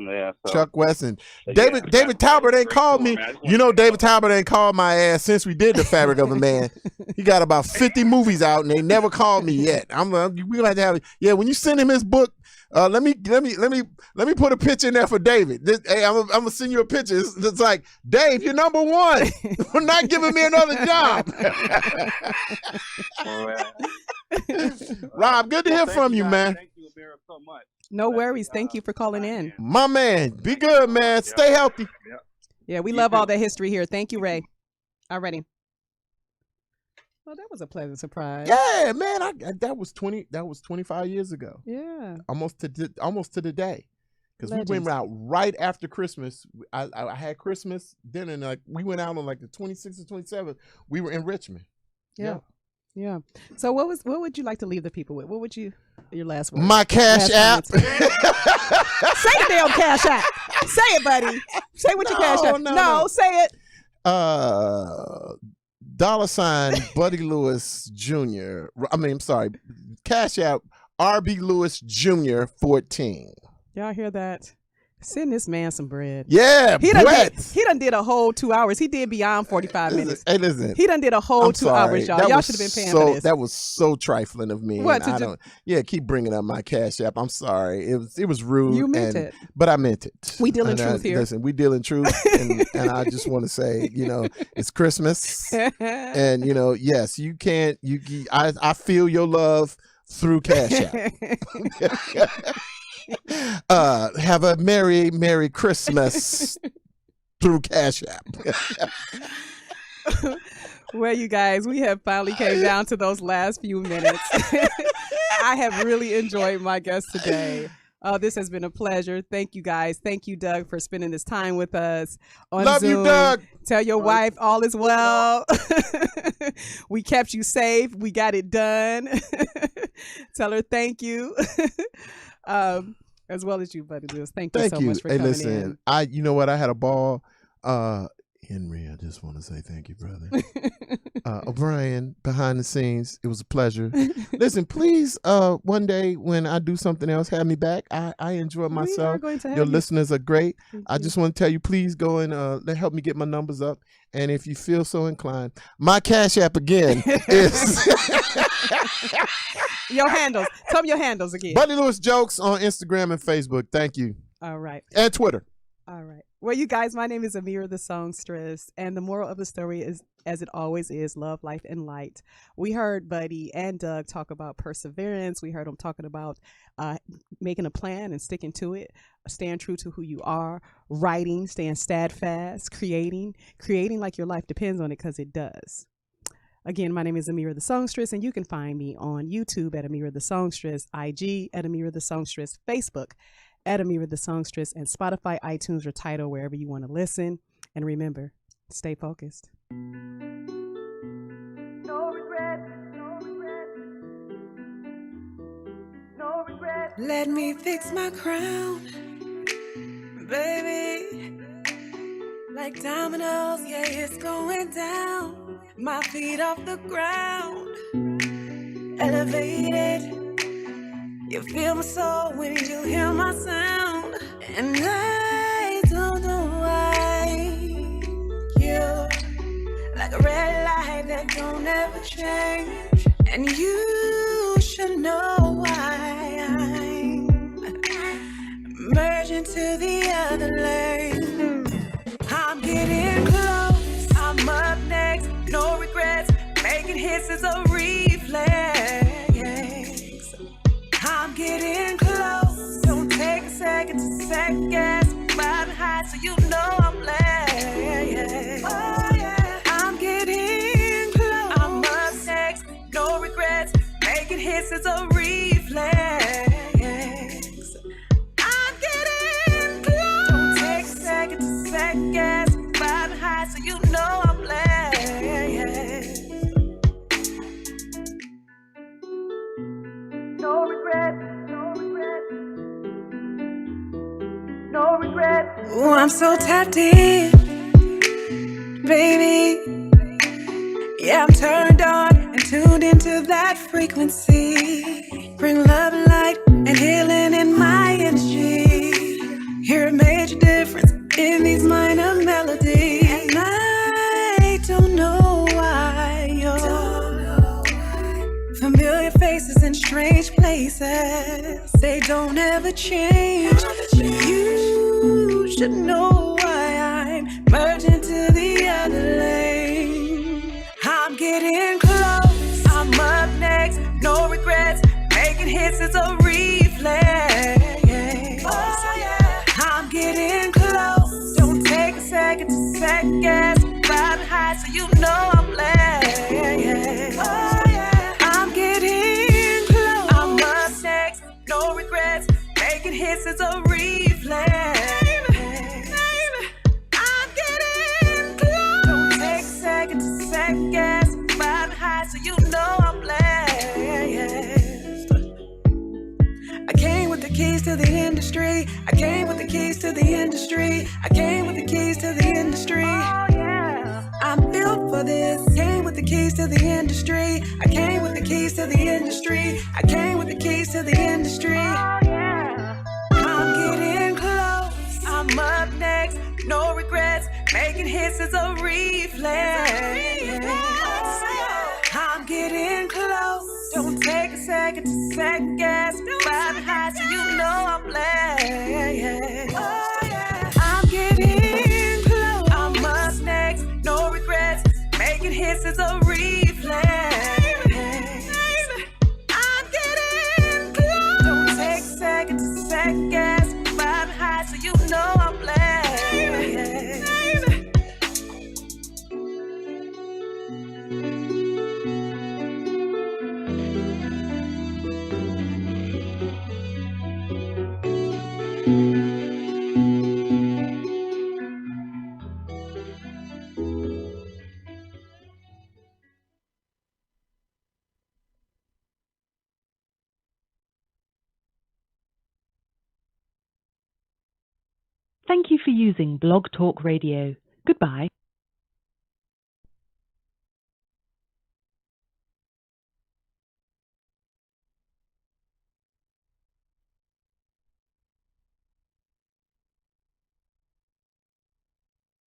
Yeah, so. Chuck Weston. David Talbot ain't called me. David Talbot ain't called my ass since we did The Fabric of a Man. He got about 50 movies out and they never called me yet. We gonna have to have. Yeah, when you send him his book, let me put a picture in there for David. Hey, I'm gonna send you a picture. It's like, Dave, you're number one. We're not giving me another job. Rob, good to hear from you, man. Thank you, Ameerah, so much. No worries. Thank you for calling in. My man, be good, man. Stay healthy. Yeah, we love all the history here. Thank you, Ray. Alrighty. Well, that was a pleasant surprise. Yeah, man. That was 25 years ago. Yeah. Almost to the day. Because we went out right after Christmas. I had Christmas dinner, and we went out on like the 26th or 27th. We were in Richmond. Yeah. So what would you like to leave the people with? What would your last word? My Cash App. Say the damn Cash App. Say it, buddy. Say what your Cash App. No, say it. $ Buddy Lewis Jr. I'm sorry. Cash App RB Lewis Jr. 14. Y'all hear that? Send this man some bread. Yeah, he bread. done did a whole 2 hours. He did beyond 45 minutes. Hey, listen. He done did a whole I'm 2 sorry. hours, y'all. That Y'all was should have been paying so, for this. That was so trifling of me. What, and I don't. Yeah, keep bringing up my Cash App. I'm sorry. It was rude. You meant it. But I meant it. We dealing truth here. Listen, we dealing truth, and I just want to say, it's Christmas, and yes, you can't. I feel your love through Cash App. Have a Merry Christmas through Cash App. Well, you guys, we have finally came down to those last few minutes. I have really enjoyed my guest today. This has been a pleasure. Thank you, guys. Thank you, Doug, for spending this time with us on Love Zoom. you, Doug. Tell your wife all is well. We kept you safe. We got it done. Tell her thank you. As well as you, Buddy Lewis. Thank you so much for coming in. You know what? I had a ball. Henry, I just want to say thank you, brother. O'Brien, behind the scenes, it was a pleasure. Listen, please, one day when I do something else, have me back. I enjoy myself. are going to have Your you. listeners are great. I just want to tell you, please go and help me get my numbers up. And if you feel so inclined, my Cash App again is your handles. Tell me your handles again. Buddy Lewis Jokes on Instagram and Facebook. Thank you. All right. And Twitter. All right. Well, you guys, my name is Ameerah the Songstress, and the moral of the story is, as it always is, love, life, and light. We heard Buddy and Doug talk about perseverance. We heard them talking about making a plan and sticking to it, staying true to who you are, writing, staying steadfast, creating like your life depends on it, because it does. Again, my name is Ameerah the Songstress, and you can find me on YouTube at Ameerah the Songstress, IG at Ameerah the Songstress, Facebook at Ameerah the Songstress, and Spotify, iTunes, or Tidal, wherever you want to listen. And remember, stay focused. No regret, no regret, no regret. Let me fix my crown, baby. Like dominoes, yeah, it's going down. My feet off the ground, elevated. You feel my soul when you hear my sound. And I don't know why you're like a red light that don't ever change. And you should know why I'm merging to the other lane. I'm getting close, I'm up next, no regrets. Making hits is a reflex. I'm getting close, don't take a second to second guess. Riding high so you know I'm blessed. Oh yeah, I'm getting close, I'm up next, no regrets. Making hits is a reflex. I'm getting close, don't take a second to second guess. Riding high so you know I'm blessed. No regret, no regret, no regret. Ooh, I'm so tapped in, baby. Yeah, I'm turned on and tuned into that frequency. Bring love and light and healing in my energy. Hear a major difference in these minor melodies. And I don't know why you're familiar faces in strange places. They don't ever change. You should know why I'm merging to the other lane. I'm getting close, I'm up next, no regrets. Making hits is a reflex. Oh yeah, I'm getting close, don't take a second to second guess. Riding high so you know I'm blessed. Oh yeah, I'm getting close, I'm up next, no regrets. Making hits is a reflex. I'm getting close, don't take a second to second guess. Riding high so you know I'm blessed. I came with the keys to the industry. I came with the keys to the industry. I came with the keys to the industry. Oh yeah, I'm built for this. Came with the keys to the industry. I came with the keys to the industry. I came with the keys to the industry. Oh yeah, I'm getting close, hits is a reflex. I'm getting close. Don't take a second to second guess. Riding high so you know I'm blessed. I'm getting close. I'm up next, no regrets. Making hits is a reflex. I'm getting close. Don't take a second to second guess. Riding high so you know I'm blessed. Thank you for using Blog Talk Radio. Goodbye.